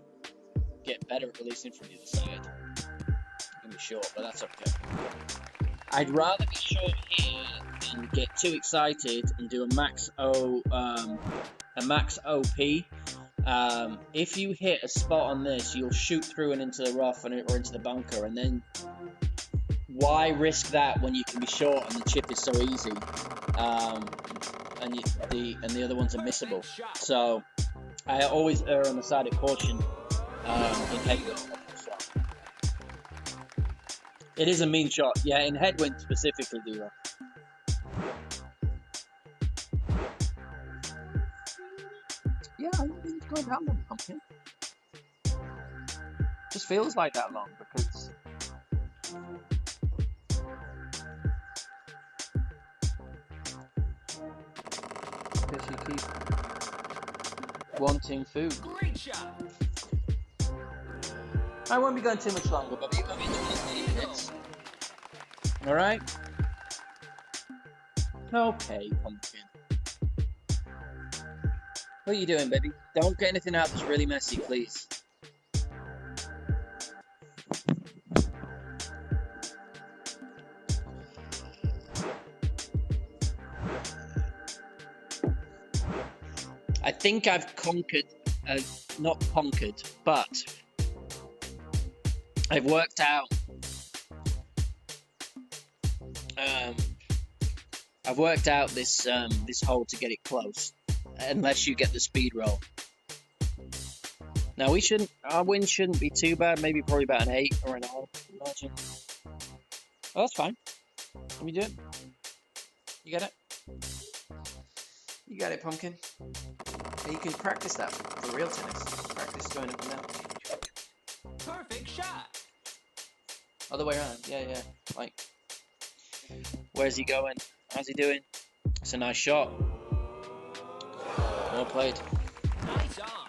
get better at releasing from the other side. I'm gonna be short, but that's okay. I'd rather be short here than get too excited and do a max OP. If you hit a spot on this, you'll shoot through and into the rough or into the bunker, and then why risk that when you can be short and the chip is so easy, and the other ones are missable. So I always err on the side of caution in headwind. It is a mean shot, yeah. In headwind specifically, Dila. Yeah, I don't think it's going that long, pumpkin. Just feels like that long because. Because you keep wanting food. Great shot. I won't be going too much longer, but it won't be 20 minutes. Alright? Okay, pumpkin. What are you doing, baby? Don't get anything out that's really messy, please. I think I've conquered, not conquered, but I've worked out. I've worked out this this hole to get it close, unless you get the speed roll. Now our win shouldn't be too bad. Maybe probably about an 8 or an 9. Imagine. Oh, that's fine. Let me do it. You got it. You got it, pumpkin. And you can practice that for real tennis. Practice going up and down. Perfect shot. Other way around, yeah. Like, where's he going? How's he doing? It's a nice shot. Well played. Nice on.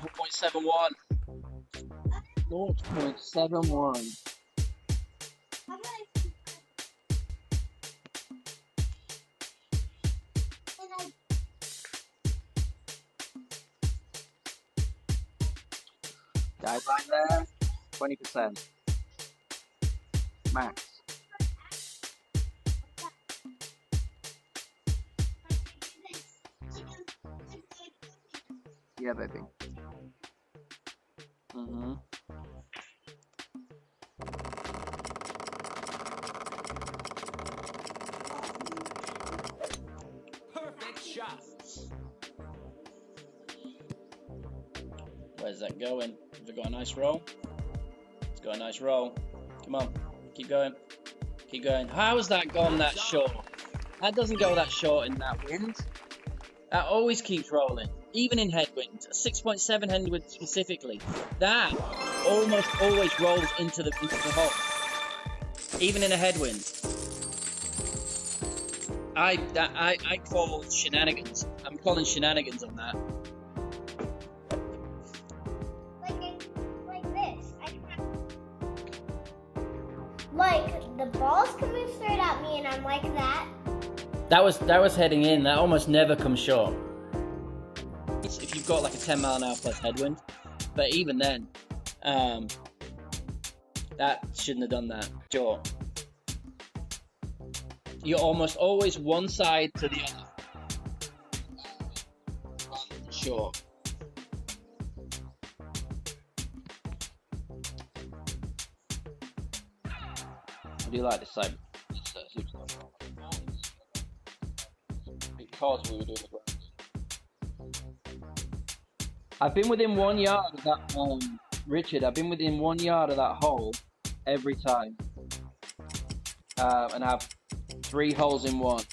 0.71. 0.71. Guideline there, 20%. Max. Yeah, baby. Perfect shot. Where's that going? Has it got a nice roll? It's got a nice roll. Come on, keep going. Keep going. How has that gone that short? That doesn't go that short in that wind. That always keeps rolling. Even in headwind. 6.7 headwind specifically. That almost always rolls into the hole. Even in a headwind. I call shenanigans. I'm calling shenanigans on that. Like this. Like the ball's coming straight at me and I'm like that. That was heading in. That almost never comes short. If you've got like a 10 mile an hour plus headwind, but even then, that shouldn't have done that. Short. You're almost always one side to the other. Short. I do like this side. Because we were doing the grounds. I've been within 1 yard of that, Richard, I've been within 1 yard of that hole every time. And I have 3 holes in one.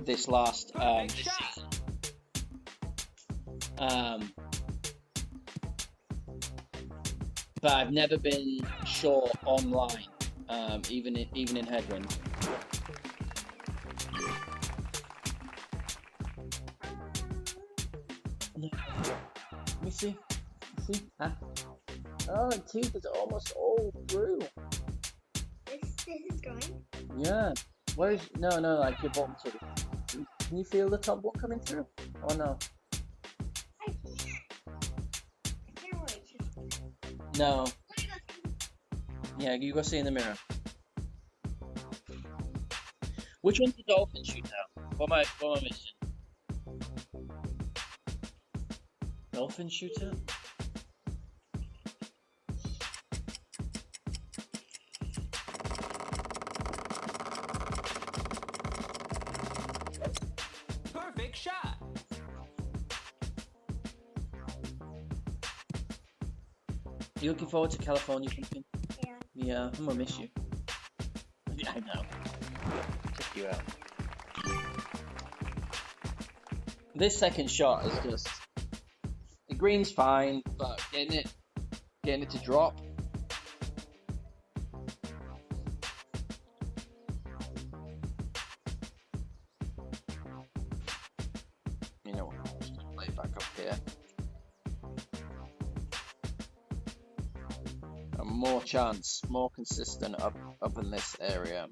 This last season. But I've never been short online, even in headwind. Let me see. See? Huh? Oh, the teeth is almost all through. This is going. Yeah. Where's no, like your bottom tooth. Can you feel the top one coming through? Or no? I can't wait. No. Yeah, you go see in the mirror. Which one's the dolphin shoot now? What am I missing? Dolphin shooter? Perfect shot. You looking forward to California pumpkin? Yeah. Yeah, I'm gonna miss you. Yeah, I know. Check you out. This second shot is just the green's fine, but getting it to drop. You know what? I'm just gonna play it back up here. And more chance, more consistent up in this area.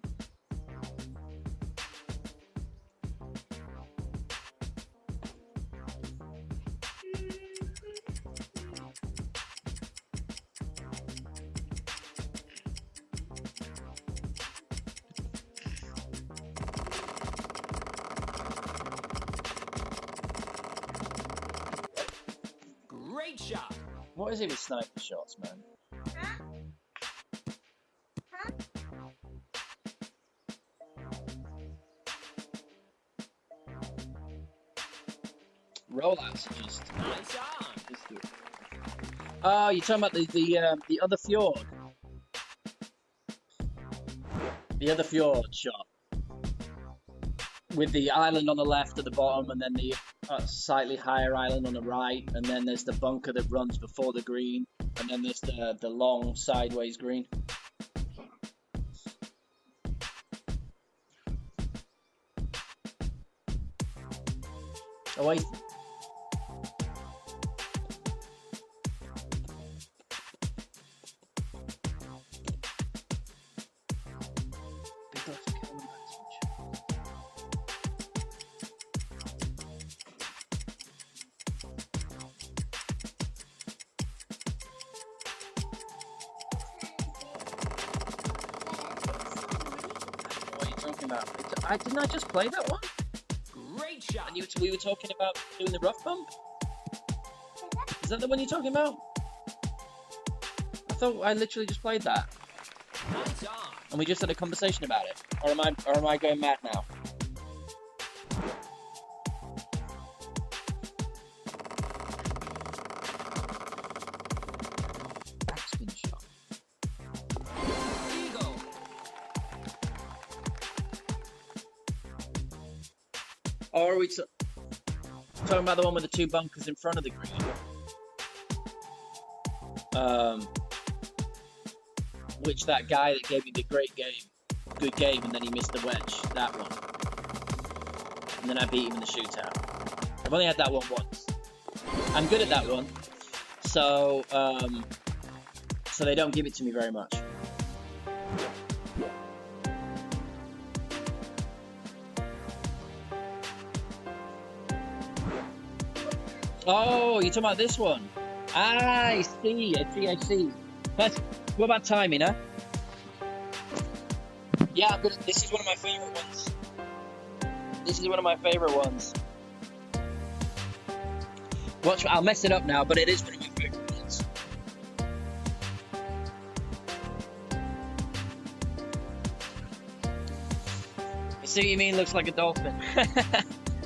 Great shot. What is it with sniper shots, man? Rollouts are just. Nice on. Oh, you're talking about the other fjord. The other fjord shot. With the island on the left at the bottom, and then the slightly higher island on the right, and then there's the bunker that runs before the green, and then there's the long sideways green. Oh wait. Didn't I just play that one? Great shot. And we were talking about doing the rough bump? Is that the one you're talking about? I thought I literally just played that. Nice on. And we just had a conversation about it. Or am I going mad now? Backspin shot. Eagle. Or are we talking about the one with the two bunkers in front of the green? Which that guy that gave me the good game, and then he missed the wedge, that one. And then I beat him in the shootout. I've only had that one once. I'm good at that one, so they don't give it to me very much. Oh, you're talking about this one? Ah, I see. What about timing, huh? Yeah, I'm good. This is one of my favorite ones. Watch, I'll mess it up now, but it is one of my favorite ones. I see what you mean, looks like a dolphin.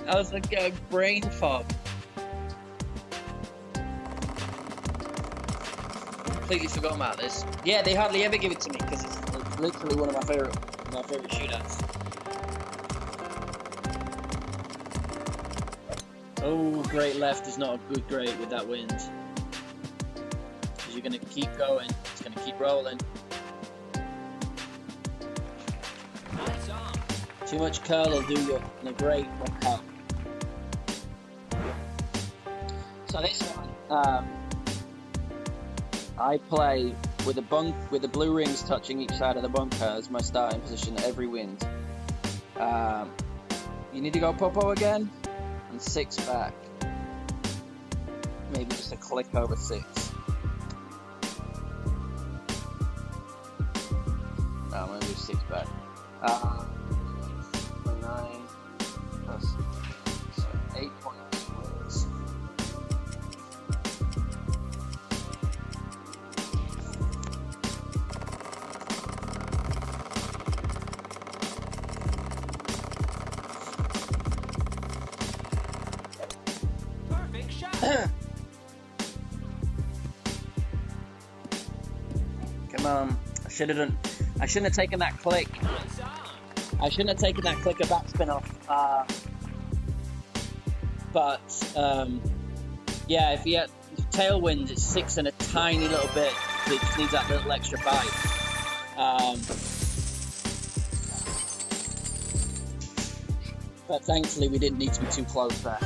I was like a brain fog. Completely forgot about this. Yeah, they hardly ever give it to me because it's literally one of my favorite shootouts. Oh, great left is not a good great with that wind. Because you're going to keep going. It's going to keep rolling. Nice on. Too much curl will do you in a great knockout. So this one, I play with the blue rings touching each side of the bunker as my starting position every wind. You need to go popo again and 6 back. Maybe just a click over 6. No, I'm gonna do 6 back. 9 plus 8 points. Perfect shot. Come on. I shouldn't have taken that click. Nice on. I shouldn't have taken that click of backspin off. Yeah, if you had tailwind, it's 6 and a tiny little bit. So it just needs that little extra bite. But thankfully, we didn't need to be too close there.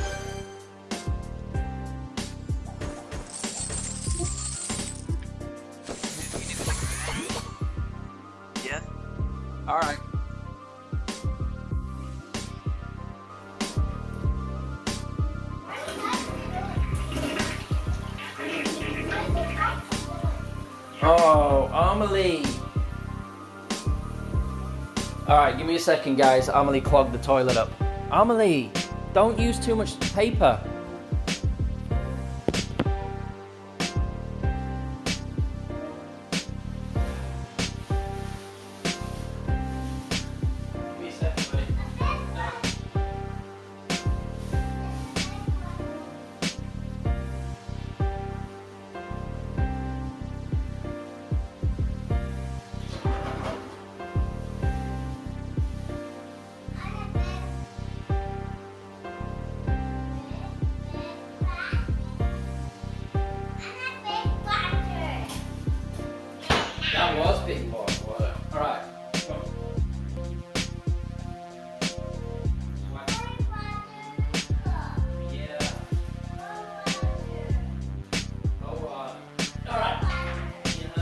Yeah. All right. Oh, Amelie. Alright, give me a second, guys. Amelie clogged the toilet up. Amelie, don't use too much paper. Give me a second, buddy. That was big boy water. Alright. Yeah. Oh, alright. Yeah.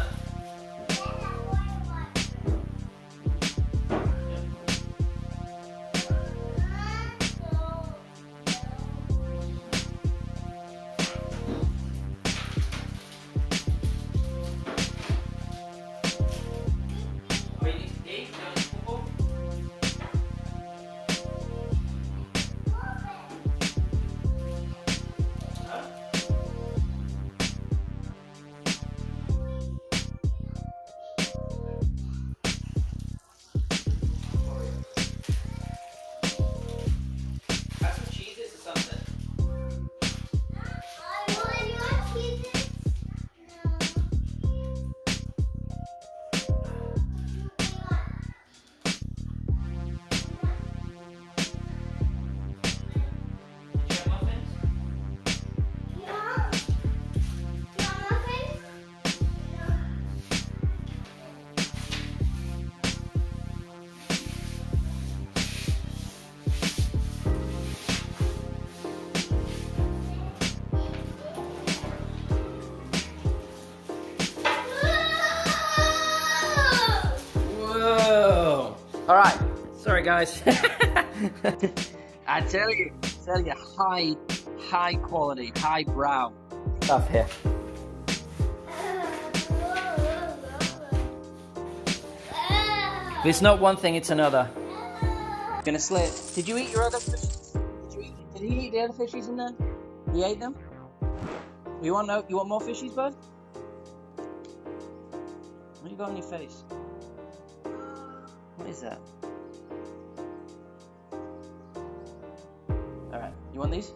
Have some cheeses or something. You have muffins? Whoa! Alright, sorry guys. I tell you, high quality, high brow. Stuff here. If it's not one thing, it's another. Gonna slip. Did you eat your other fishes? Did he eat the other fishies in there? He ate them? You want more fishies, bud? What you got on your face? What is that? Alright, you want these?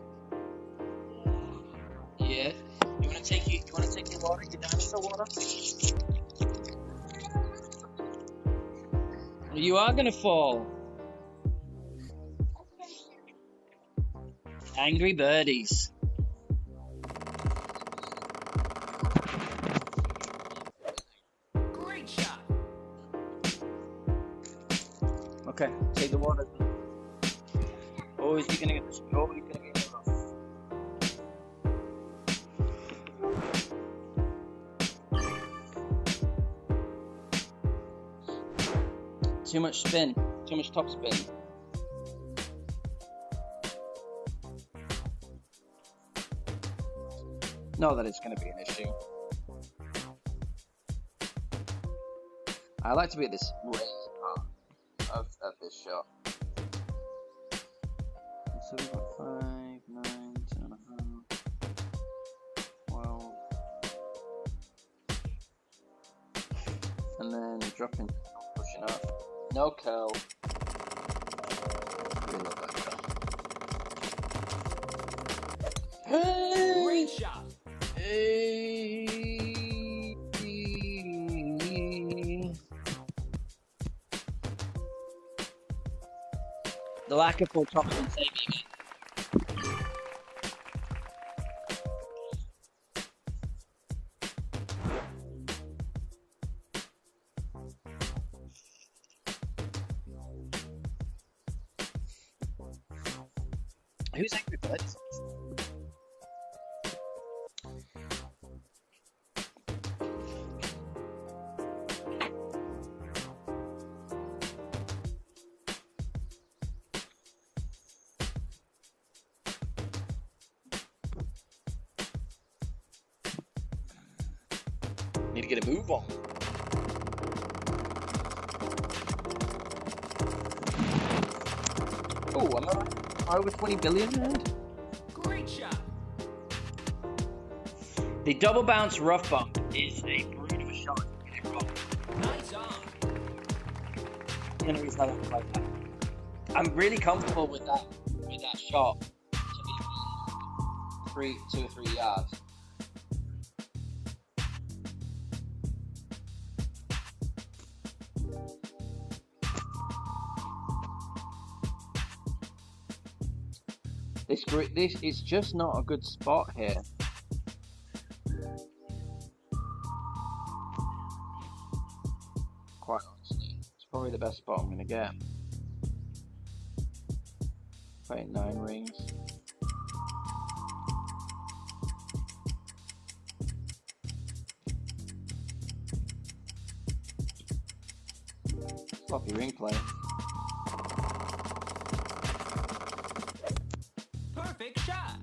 Yeah. You wanna take your water, your dinosaur water? You are gonna fall. Angry birdies. Great shot. Okay, take the water. Always you're gonna get this. Always gonna get it off. Too much spin. Too much top spin. Not that it's going to be an issue. I like to be at this raised part of this shot. 7.5, 9, 10.5, 12. And then dropping, pushing up. No curl. Really love that curl. Hey! Great shot. The lack of full topspin saving me. Who's Angry Birds? Need to get a move on. Oh, am I right? Over 20 billion rand? Great shot. The double bounce rough bump is a brute of a shot. Get it wrong. Nice on. The only reason I don't like that. I'm really comfortable with that shot to be 2 or 3 yards. This is just not a good spot here. Quite honestly, it's probably the best spot I'm gonna get. Wait, 9 rings. Sloppy ring play. Perfect shot.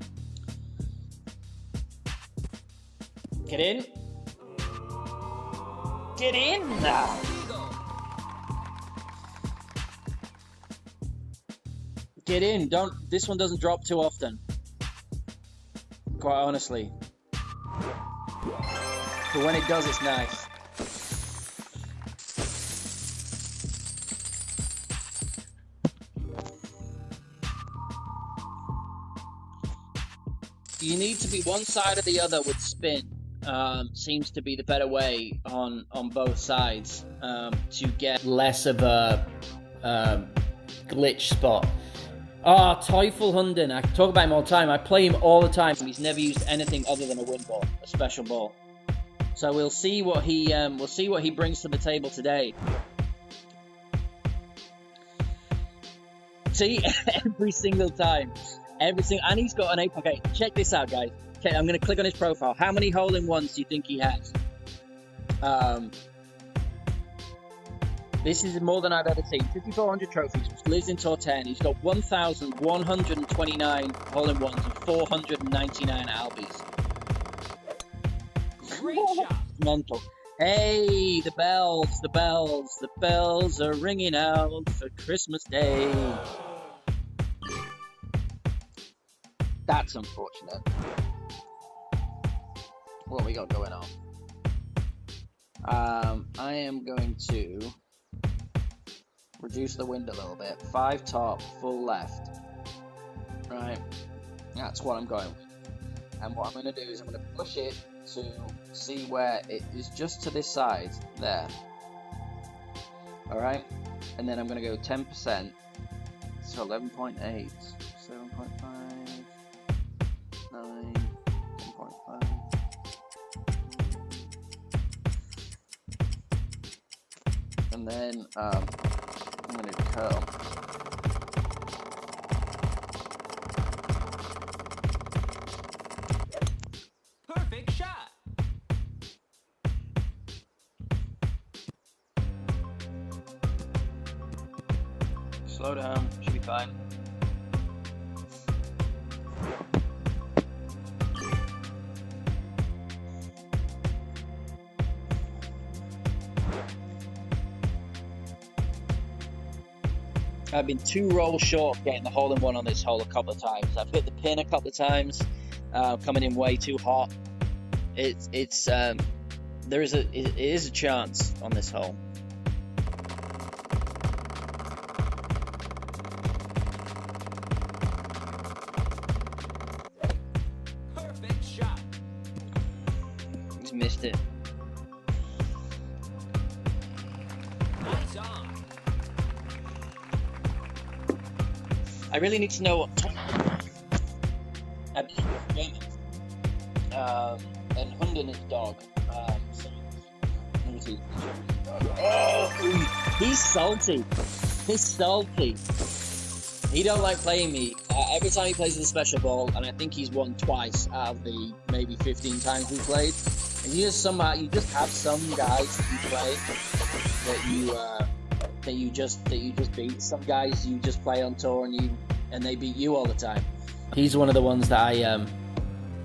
Get in. Get in now. Eagle. Get in. This one doesn't drop too often. Quite honestly. But when it does, it's nice. You need to be one side or the other with spin. Seems to be the better way on both sides to get Less of a glitch spot. Ah, Teufel Hunden. I talk about him all the time. I play him all the time. He's never used anything other than a win ball, a special ball. So we'll see what he brings to the table today. See, every single time. And he's got an ape. Okay, check this out, guys. Okay, I'm going to click on his profile. How many hole-in-ones do you think he has? This is more than I've ever seen. 5,400 trophies, lives in Tour 10. He's got 1,129 hole-in-ones and 499 albies. Great shot. Mental. Hey, the bells are ringing out for Christmas Day. That's unfortunate. What we got going on? I am going to reduce the wind a little bit. 5 top, full left. Right. That's what I'm going with. And what I'm going to do is I'm going to push it to see where it is just to this side there. Alright. And then I'm going to go 10%. So 11.8, 7.5. 9, 10.5. And then I'm gonna curl. Perfect shot. Slow down, should be fine. I've been 2 rolls short of getting the hole-in-one on this hole a couple of times. I've hit the pin a couple of times, coming in way too hot. It is a chance on this hole. Perfect shot. He's missed it. Nice on. I really need to know what and Hunden is dog. So let me see. Oh, he's salty. He's salty. He don't like playing me. Every time he plays with a special ball, and I think he's won twice out of the maybe 15 times we played. And you just have some guys that you play that you just beat. Some guys you just play on tour and they beat you all the time. He's one of the ones that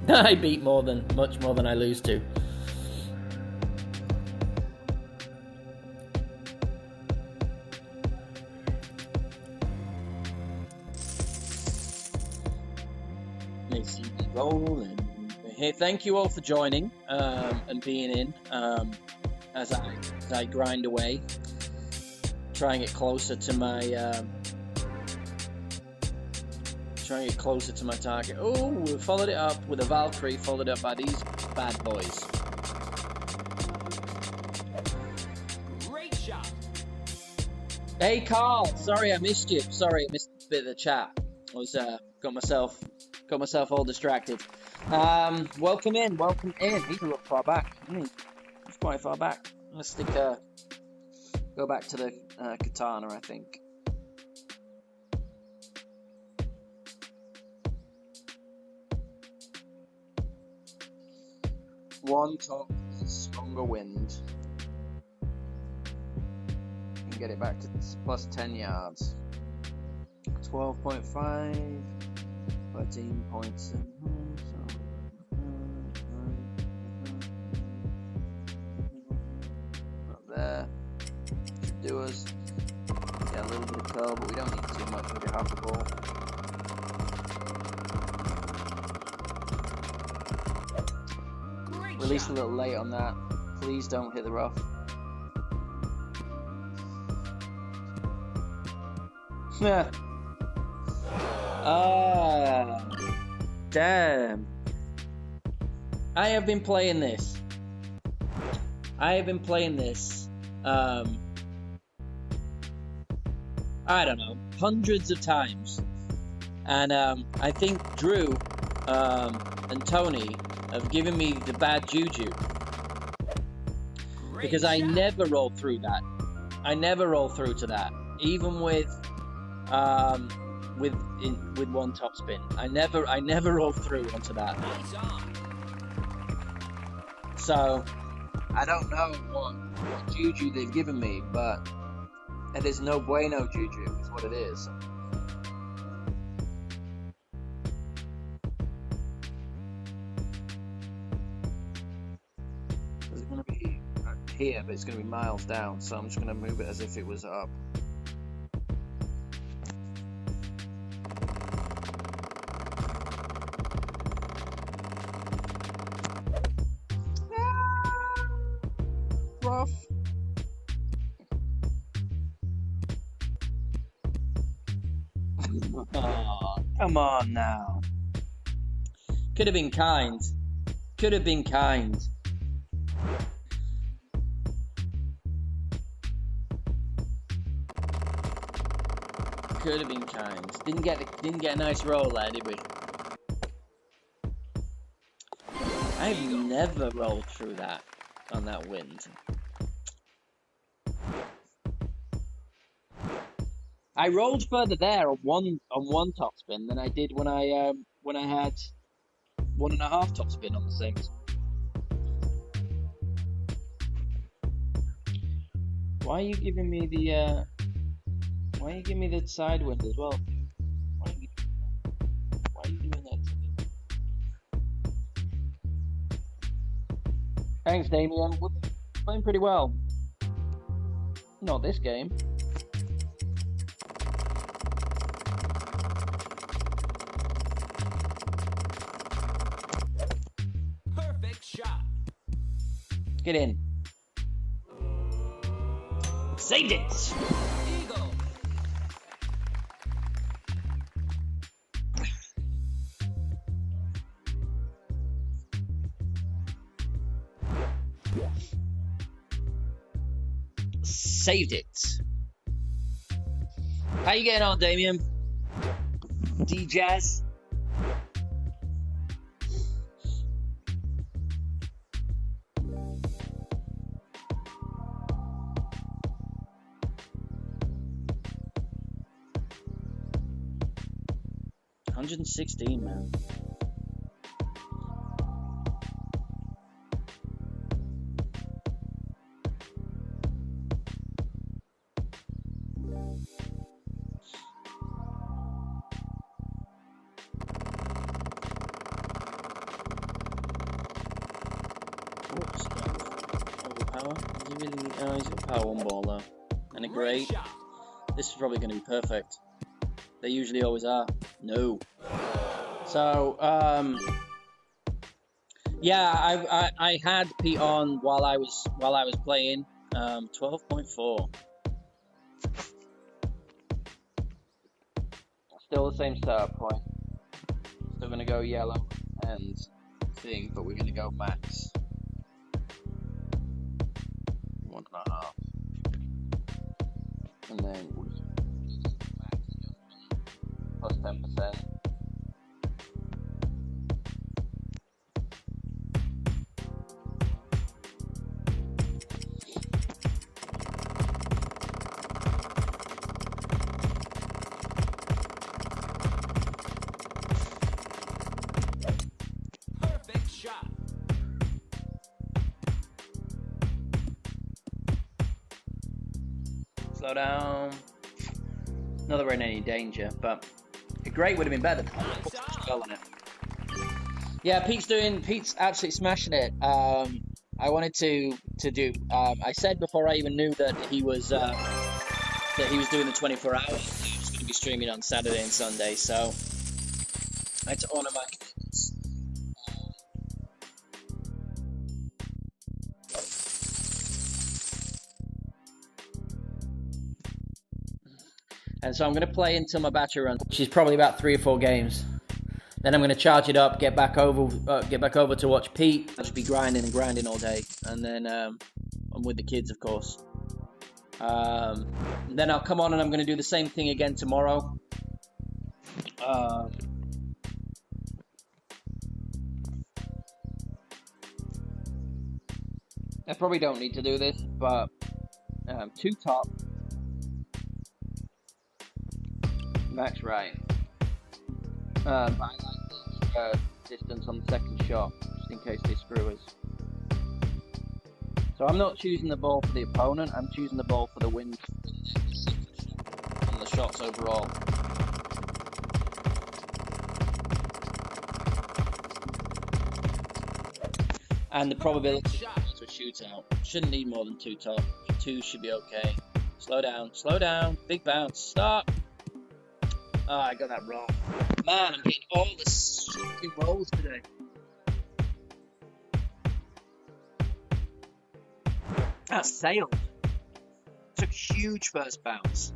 I beat much more than I lose to. Let's see me rolling. Hey, thank you all for joining and being in as I grind away, trying to get closer to my target. Oh, we followed it up with a Valkyrie, followed up by these bad boys. Great shot. Hey, Carl. Sorry I missed you. Sorry I missed a bit of the chat. I was got myself all distracted. Welcome in. He's a little far back. He's quite far back. Let's stick. Go back to the katana, I think. One top is a stronger wind. And get it back to plus 10 yards. 12.5, 13.7. Not there. Should do us. Yeah, a little bit of curl, but we don't need too much. Maybe half the ball. Release a little late on that. Please don't hit the rough. Ah, damn. I have been playing this. I don't know, hundreds of times. And I think Drew and Tony have given me the bad juju. Because I never roll through that. I never roll through to that. Even with one top spin. I never roll through onto that. So I don't know what juju they've given me, but it is no bueno juju is what it is. It's gonna be here, but it's gonna be miles down, so I'm just gonna move it as if it was up. Rough. Oh, come on now. Could have been kind. Could have been kind. Could have been kind. Didn't get a nice roll there, did we? I've never rolled through that on that wind. I rolled further there on one topspin than I did when I had 1.5 topspin on the six. Why are you giving me the side wind as well? Why are you doing that to me? Thanks, Damien. We're playing pretty well. Not this game. Perfect shot. Get in. Saved it! Eagle. Saved it. How you getting on, Damien? D-Jazz? $116, man. Oops. Overpower? Is he really? Oh, he's got power one ball though. And a great. shot. This is probably going to be perfect. They usually always are. No. So, yeah, I had Pete on while I was playing. 12.4. Still the same start point. Still gonna go yellow and thing, but we're gonna go max. 1.5. And then we'll just max adjustment plus 10%. Perfect shot. Slow down. Not that we're in any danger, but a great would have been better. On it. Yeah, Pete's absolutely smashing it. I wanted to do. I said before I even knew that he was doing the 24 hours. He was going to be streaming on Saturday and Sunday, so I had to honour my commitments. And so I'm going to play until my battery runs. Which is probably about 3 or 4 games. Then I'm going to charge it up, get back over to watch Pete. I'll just be grinding and grinding all day, and then I'm with the kids, of course. Then I'll come on and I'm going to do the same thing again tomorrow. I probably don't need to do this, but 2 top. Max right. I like the distance on the second shot, just in case they screw us. So I'm not choosing the ball for the opponent, I'm choosing the ball for the wind and the shots overall. And the probability to a shootout. Shouldn't need more than 2 top. 2 should be okay. Slow down, big bounce, stop! Oh, I got that wrong. Man, I'm getting all the stupid rolls today. That sailed. Took a huge first bounce.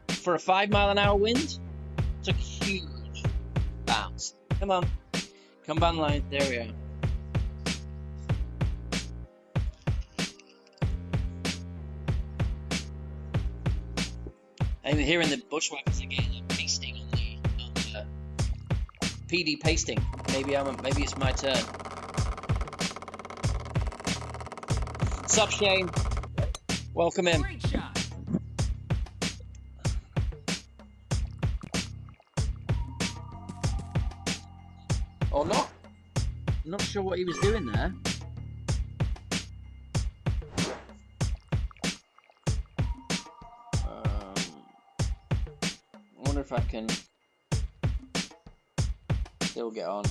For a 5-mile-an-hour wind, took a huge bounce. Come on. Come on, line. There we are. I'm hearing the bushwhackers again. They're feasting on the PD pasting. Maybe it's my turn. Sup, Shane? Welcome in. Great shot. Or not? I'm not sure what he was doing there. I wonder if I can still get on.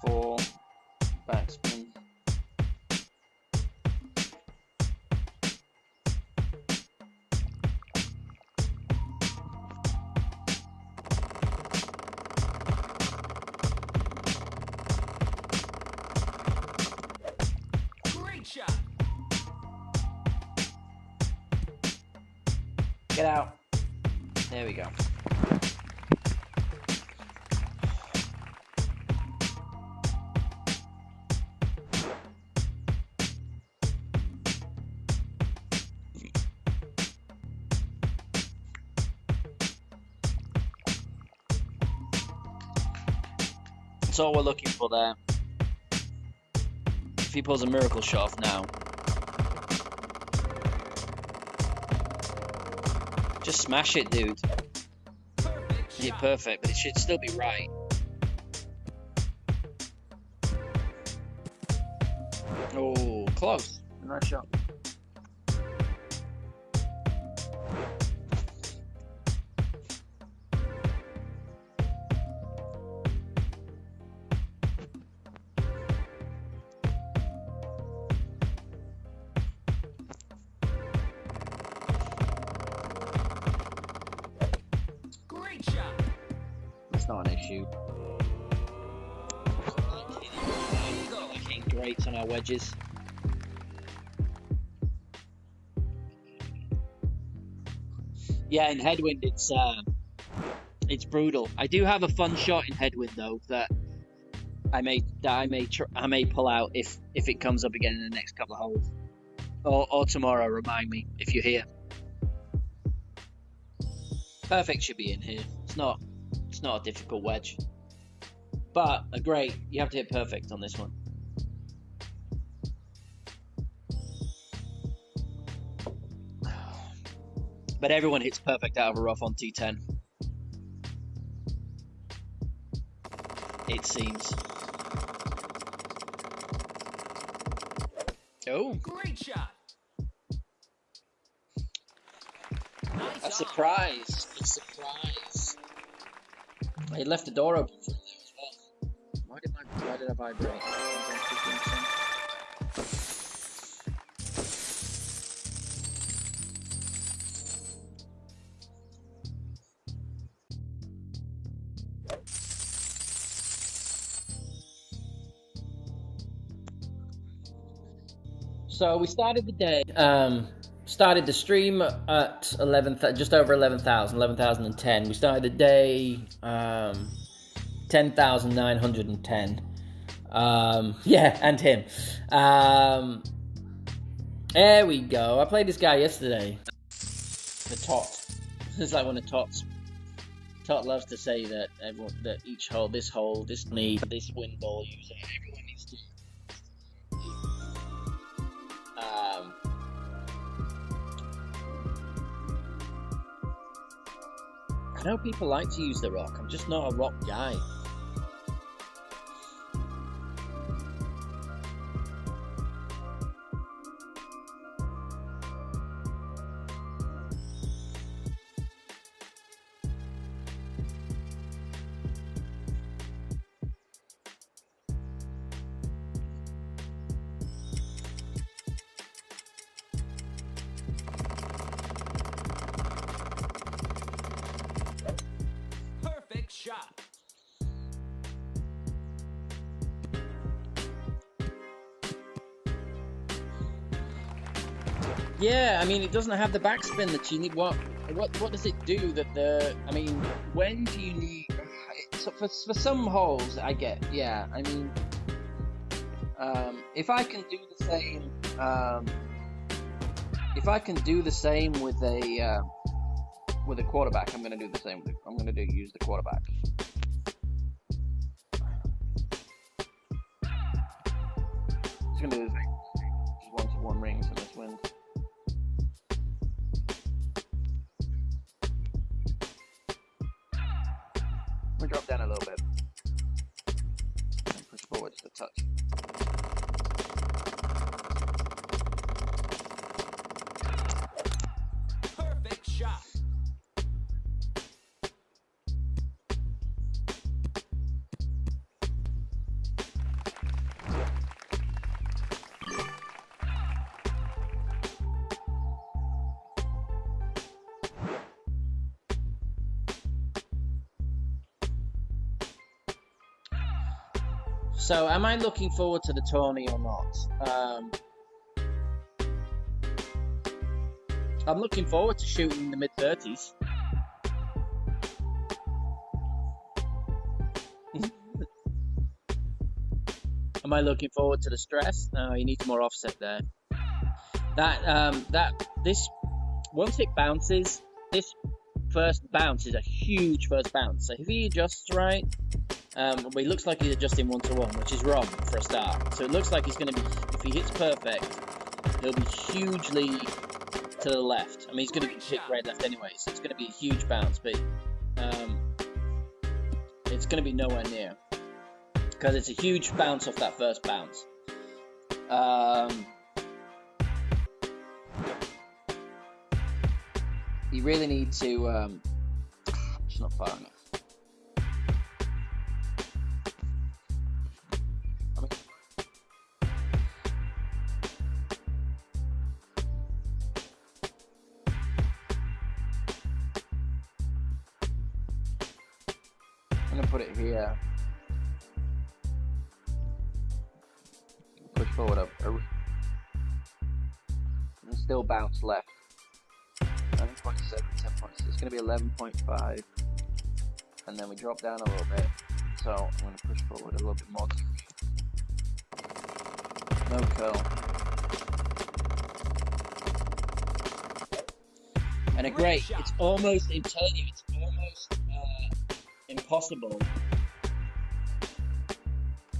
4 backspin. Great shot. Get out. There we go. That's all we're looking for there. If he pulls a miracle shot off now. Just smash it, dude. Perfect shot. Yeah, perfect, but it should still be right. Oh, close. Nice shot. Great shot. That's not an issue. Eagle. Looking great on our wedges. Yeah, in headwind it's brutal. I do have a fun shot in headwind though that I may pull out if it comes up again in the next couple of holes, or tomorrow. Remind me if you're here. Perfect should be in here. It's not a difficult wedge, but great. You have to hit perfect on this one. But everyone hits perfect out of a rough on T10. It seems. Oh, Great shot. Nice a on. surprise! A surprise! I left the door open for him there as well. Why did I vibrate? So we started the day. Started the stream at 11, just over 11,000, 11,010. We started the day 10,910. Yeah, and him. There we go. I played this guy yesterday. The Tot. It's like one of Tot's. Tot loves to say that each hole, this need, this wind ball user, everyone needs to. I know people like to use the rock. I'm just not a rock guy. Perfect shot. Yeah, I mean, it doesn't have the backspin that you need. What does it do that I mean, when do you need... So for some holes, I get, yeah, I mean, if I can do the same, with a with a quarterback, I'm going to do the same. I'm going to use the quarterback. Just going to do the thing. Just 1-to-1 rings and this wins. I'm going to drop down a little bit. And push forward just a touch. Perfect shot. So, am I looking forward to the tourney or not? I'm looking forward to shooting in the mid-30s. Am I looking forward to the stress? No, you need more offset there. This once it bounces, this first bounce is a huge first bounce. So if he adjusts right, well, it looks like he's adjusting 1-to-1, which is wrong for a start. So it looks like he's going to be, if he hits perfect, he'll be hugely to the left. I mean, he's going to hit right left anyway, so it's going to be a huge bounce, but it's going to be nowhere near, because it's a huge bounce off that first bounce. You really need to, it's not far enough. I'm going to put it here. Push forward up. And still bounce left. 11.7, 10 points. It's going to be 11.5. And then we drop down a little bit. So I'm going to push forward a little bit more. No curl. And a great. It's almost, I'm telling you, it's almost impossible.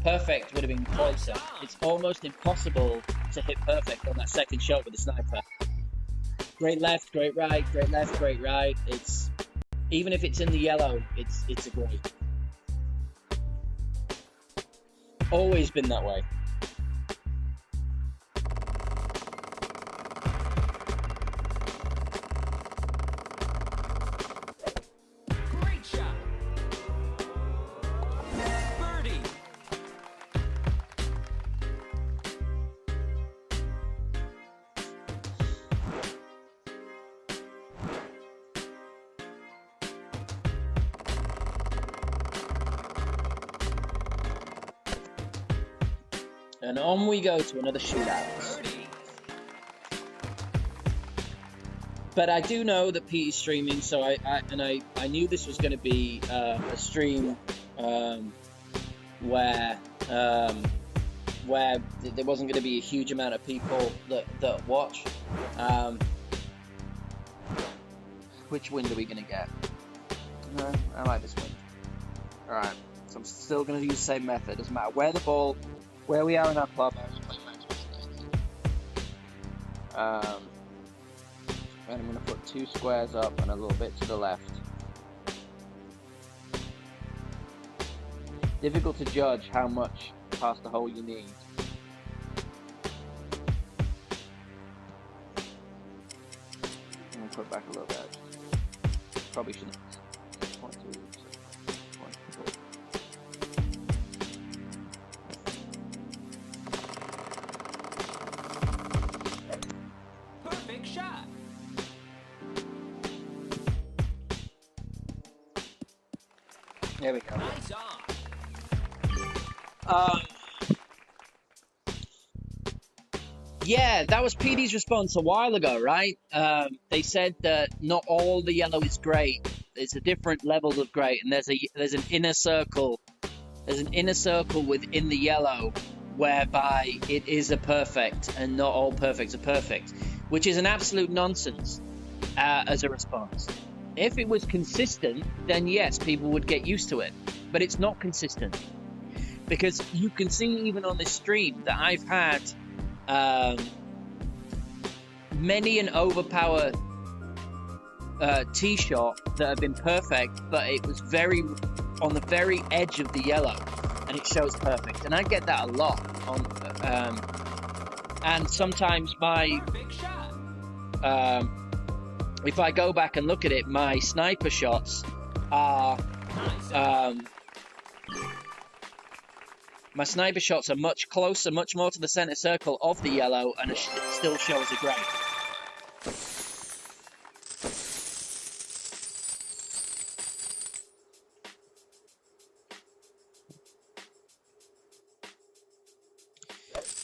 Perfect would have been closer. It's almost impossible to hit perfect on that second shot with the sniper. Great left, great right, great left, great right. It's, even if it's in the yellow, it's a great. Always been that way. Great shot. Birdie. And on we go to another shootout. Birdie. But I do know that Pete is streaming, so I knew this was going to be a stream where there wasn't going to be a huge amount of people that watch. Which wind are we going to get? No, I like this wind. All right, so I'm still going to use the same method. Doesn't matter where we are in our club. And I'm going to put 2 squares up and a little bit to the left. Difficult to judge how much past the hole you need. I'm going to put it back a little bit. Probably shouldn't. 1, 2, 3, 1, 4. Perfect shot. There we go. Nice on. Yeah, that was PD's response a while ago, right? They said that not all the yellow is great. There's a different levels of great, and there's an inner circle. There's an inner circle within the yellow whereby it is a perfect, and not all perfects are perfect, which is an absolute nonsense as a response. If it was consistent, then yes, people would get used to it. But it's not consistent. Because you can see even on this stream that I've had many an overpower tee shot that have been perfect, but it was very on the very edge of the yellow, and it shows perfect. And I get that a lot on, and sometimes my Perfect shot. if I go back and look at it, my sniper shots are my sniper shots are much closer, much more to the center circle of the yellow, and it still shows a grey.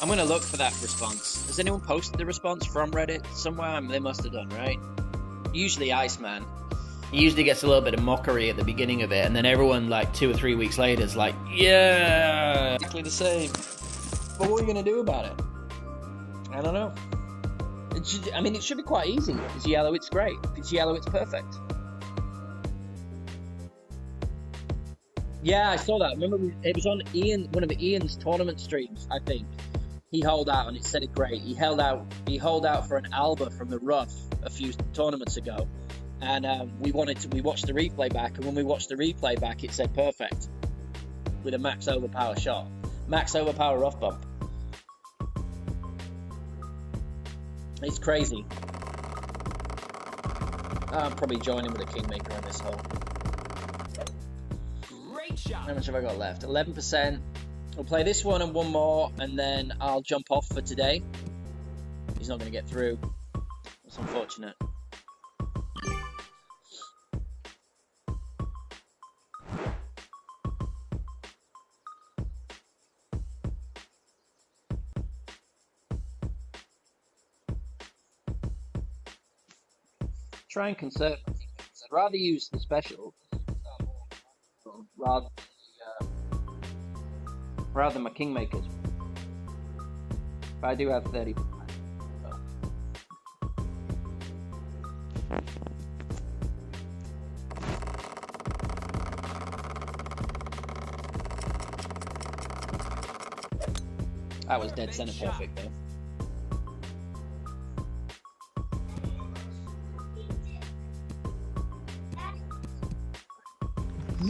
I'm gonna look for that response. Has anyone posted the response from Reddit somewhere? They must have done, right? Usually Iceman. He usually gets a little bit of mockery at the beginning of it, and then everyone, like, 2 or 3 weeks later is like, yeah! Exactly the same. But what are you gonna do about it? I don't know. It should be quite easy. If it's yellow, it's great. If it's yellow, it's perfect. Yeah, I saw that. Remember, it was on one of Ian's tournament streams, I think. He held out and it said it great. He held out for an Alba from the rough a few tournaments ago, and we watched the replay back, and when we watched the replay back, it said perfect with a max overpower shot, max overpower rough bump. It's crazy. I'm probably joining with a Kingmaker on this hole. Great shot. How much have I got left? 11%. We'll play this one and one more, and then I'll jump off for today. He's not going to get through. That's unfortunate. Try and conserve. I'd rather use the special rather than my Kingmakers. But I do have 30. That was dead center perfect though.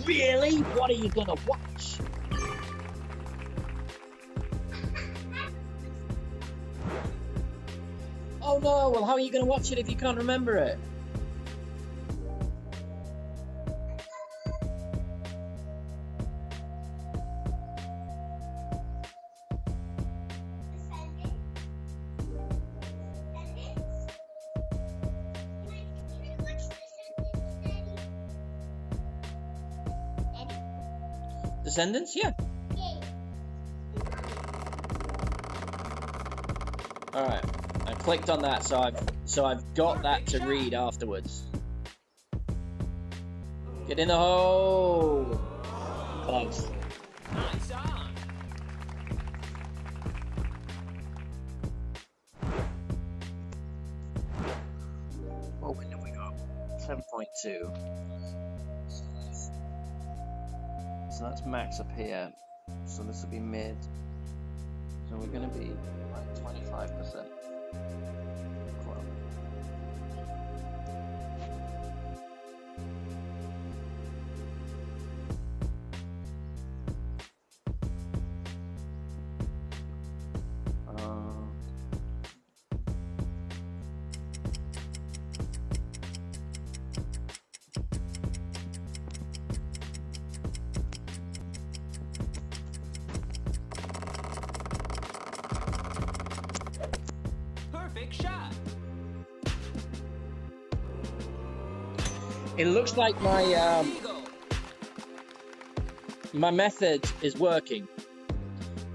Really? What are you gonna watch? Oh no, well how are you gonna watch it if you can't remember it? Descendants? Yeah. Alright. I clicked on that, so I've got that to read afterwards. Get in the hole! Close. Nice on. What window we got? 7.2. So that's max up here. So this will be mid. So we're going to be like 25%. Perfect shot. It looks like my Eagle. my method is working.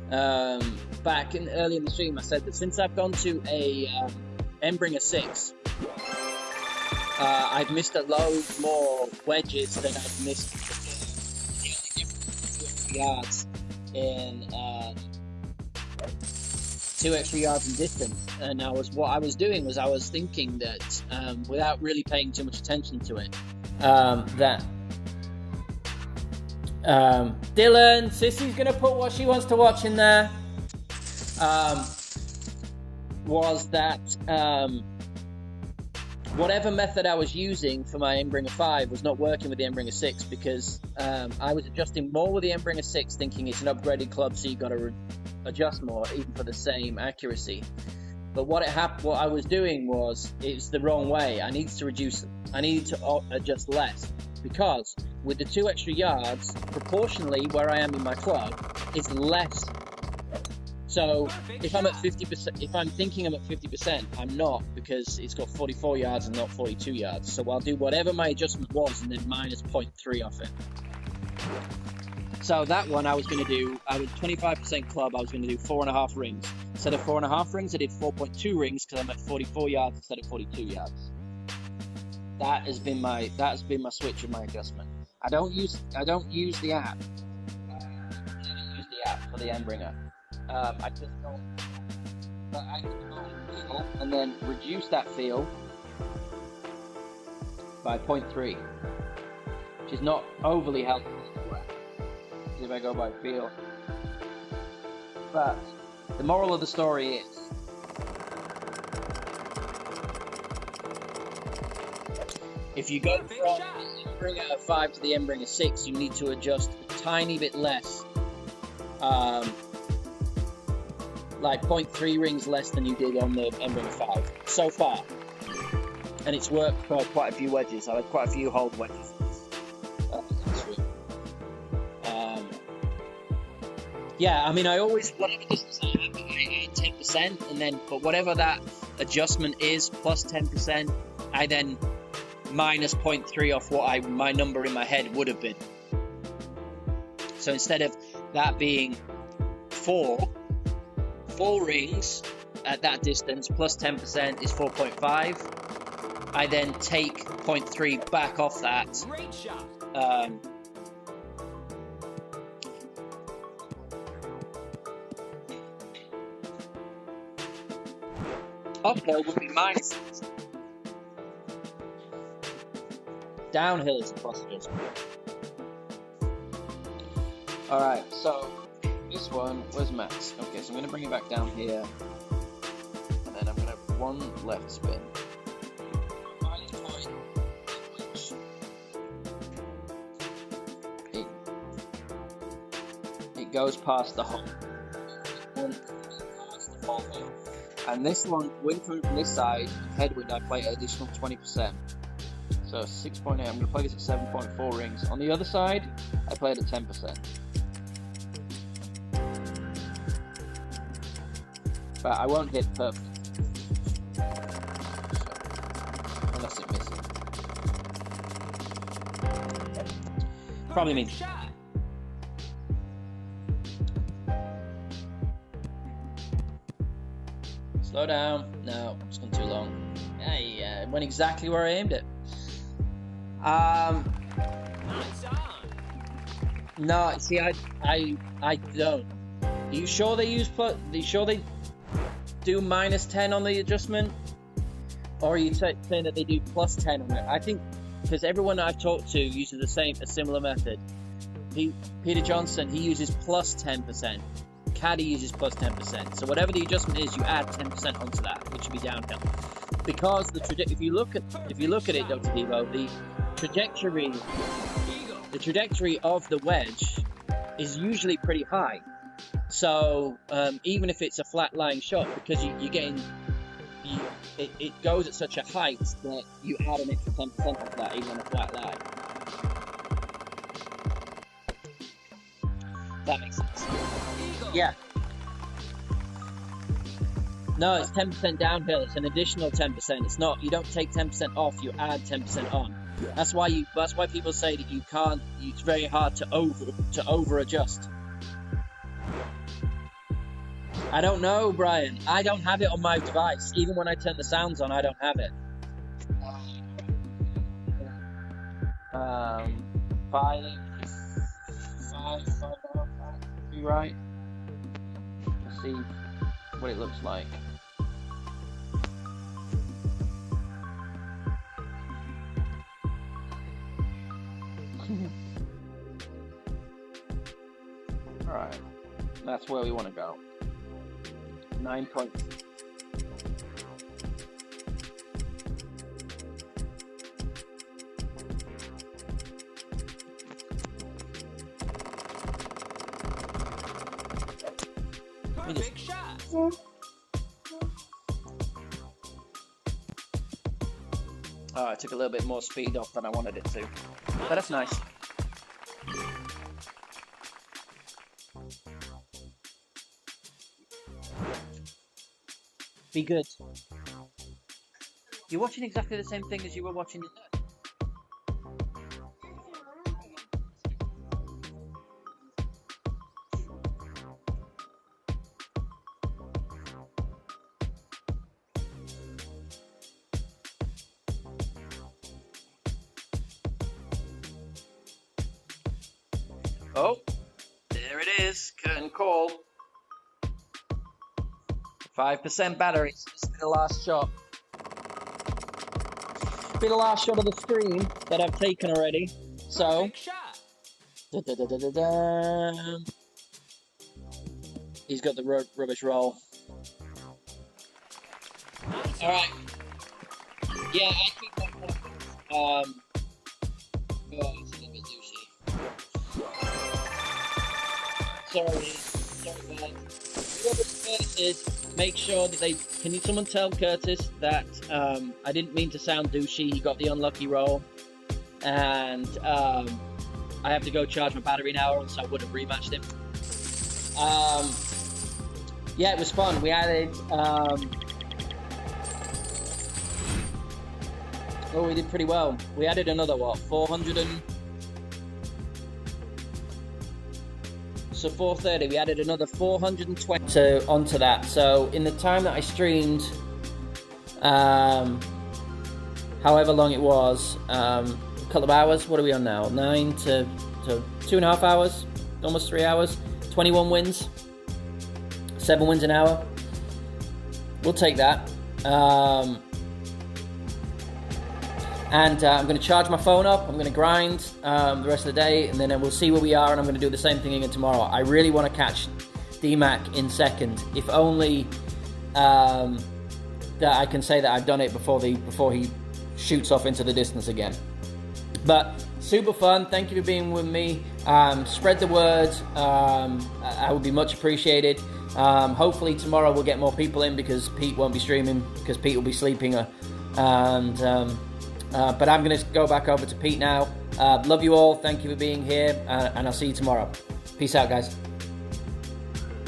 Back early in the stream, I said that since I've gone to a Embringer 6, I've missed a load more wedges than I've missed yards in 2 extra yards in distance. And what I was doing was I was thinking that without really paying too much attention to it, that Dylan, Sissy's gonna put what she wants to watch in there. Was that whatever method I was using for my Endbringer 5 was not working with the Endbringer 6 because I was adjusting more with the Endbringer 6, thinking it's an upgraded club, so you got to adjust more, even for the same accuracy. But what I was doing was it's the wrong way. I needed to adjust less because with the 2 extra yards, proportionally where I am in my club, is less. So if I'm at 50%, if I'm thinking I'm at 50%, I'm not, because it's got 44 yards and not 42 yards. So I'll do whatever my adjustment was and then minus 0.3 off it. So that one I was 25% club, I was going to do 4.5 rings. Instead of 4.5 rings, I did 4.2 rings because I'm at 44 yards instead of 42 yards. That has been my switch of my adjustment. I don't use the app. I don't use the app for the Endbringer. I just don't. But I can go feel and then reduce that feel by 0.3, which is not overly helpful. If I go by feel, but the moral of the story is if you go from the Endbringer 5 to the Endbringer 6, you need to adjust a tiny bit less. Like 0.3 rings less than you did on the Endbringer 5 so far, and it's worked for quite a few wedges. I had quite a few hold wedges. Yeah, I mean, I always, whatever distance I have, I add 10%, and then, but whatever that adjustment is, plus 10%, I then minus 0.3 off what my number in my head would have been. So instead of that being 4 rings at that distance plus 10% is 4.5. I then take 0.3 back off that. Great shot. Uphill would be minus. Downhill is a plus adjustment. Alright, so this one, where's Max? Okay, so I'm going to bring it back down here, and then I'm going to have one left spin. It goes past the hole. And this one, wind coming from this side, headwind, I play an additional 20%. So 6.8, I'm going to play this at 7.4 rings. On the other side, I play it at 10%. But I won't hit perfect. Unless it misses. Probably means. Shot. Slow down. No, it's gone too long. It went exactly where I aimed it. Nice on. No, see, I don't. Are you sure they use plus? Are you sure they do minus 10 on the adjustment? Or are you saying that they do plus 10 on it? I think, because everyone I've talked to uses a similar method. Peter Johnson, he uses plus 10%. Caddy uses plus 10%. So whatever the adjustment is, you add 10% onto that, which would be downhill. Because if you look at it, Dr. Devo, the trajectory of the wedge is usually pretty high. So even if it's a flat lying shot, because it goes at such a height that you add an extra 10% onto that, even on a flat lie. That makes sense. Yeah. No, it's 10% downhill. It's an additional 10%. It's not. You don't take 10% off. You add 10% on. That's why people say that you can't. It's very hard to over adjust. I don't know, Brian. I don't have it on my device. Even when I turn the sounds on, I don't have it. 5, be right. Let's see what it looks like. Alright, that's where we want to go. 9 points. Perfect shot. Oh, I took a little bit more speed off than I wanted it to. But that's nice. Be good. You're watching exactly the same thing as you were watching in there. Oh, there it is. Curtain call. 5% battery. This will be the last shot. Be the last shot of the stream that I've taken already. So. Perfect shot. Da-da-da-da-da-da. He's got the rubbish roll. Nice. All right. Yeah, I think that happens. Oh, it's a little bit douchey. Sorry, guys. Whoever Curtis is, make sure that they. Can someone tell Curtis that I didn't mean to sound douchey. He got the unlucky roll, and I have to go charge my battery now, or else I would have rematched him. Yeah, it was fun. We added. Oh, we did pretty well. We added another, what, 400 and... So 430, we added another 420 So onto that. So in the time that I streamed, however long it was, a couple of hours. What are we on now? 9 to 2.5 hours, almost 3 hours. 21 wins, 7 wins an hour. We'll take that. And I'm going to charge my phone up, I'm going to grind the rest of the day, and then we'll see where we are, and I'm going to do the same thing again tomorrow. I really want to catch DMAC in second, if only that I can say that I've done it before he shoots off into the distance again. But super fun, thank you for being with me. Spread the word, I would be much appreciated. Hopefully tomorrow we'll get more people in, because Pete won't be streaming, because Pete will be sleeping, but I'm going to go back over to Pete now. Love you all. Thank you for being here. And I'll see you tomorrow. Peace out, guys.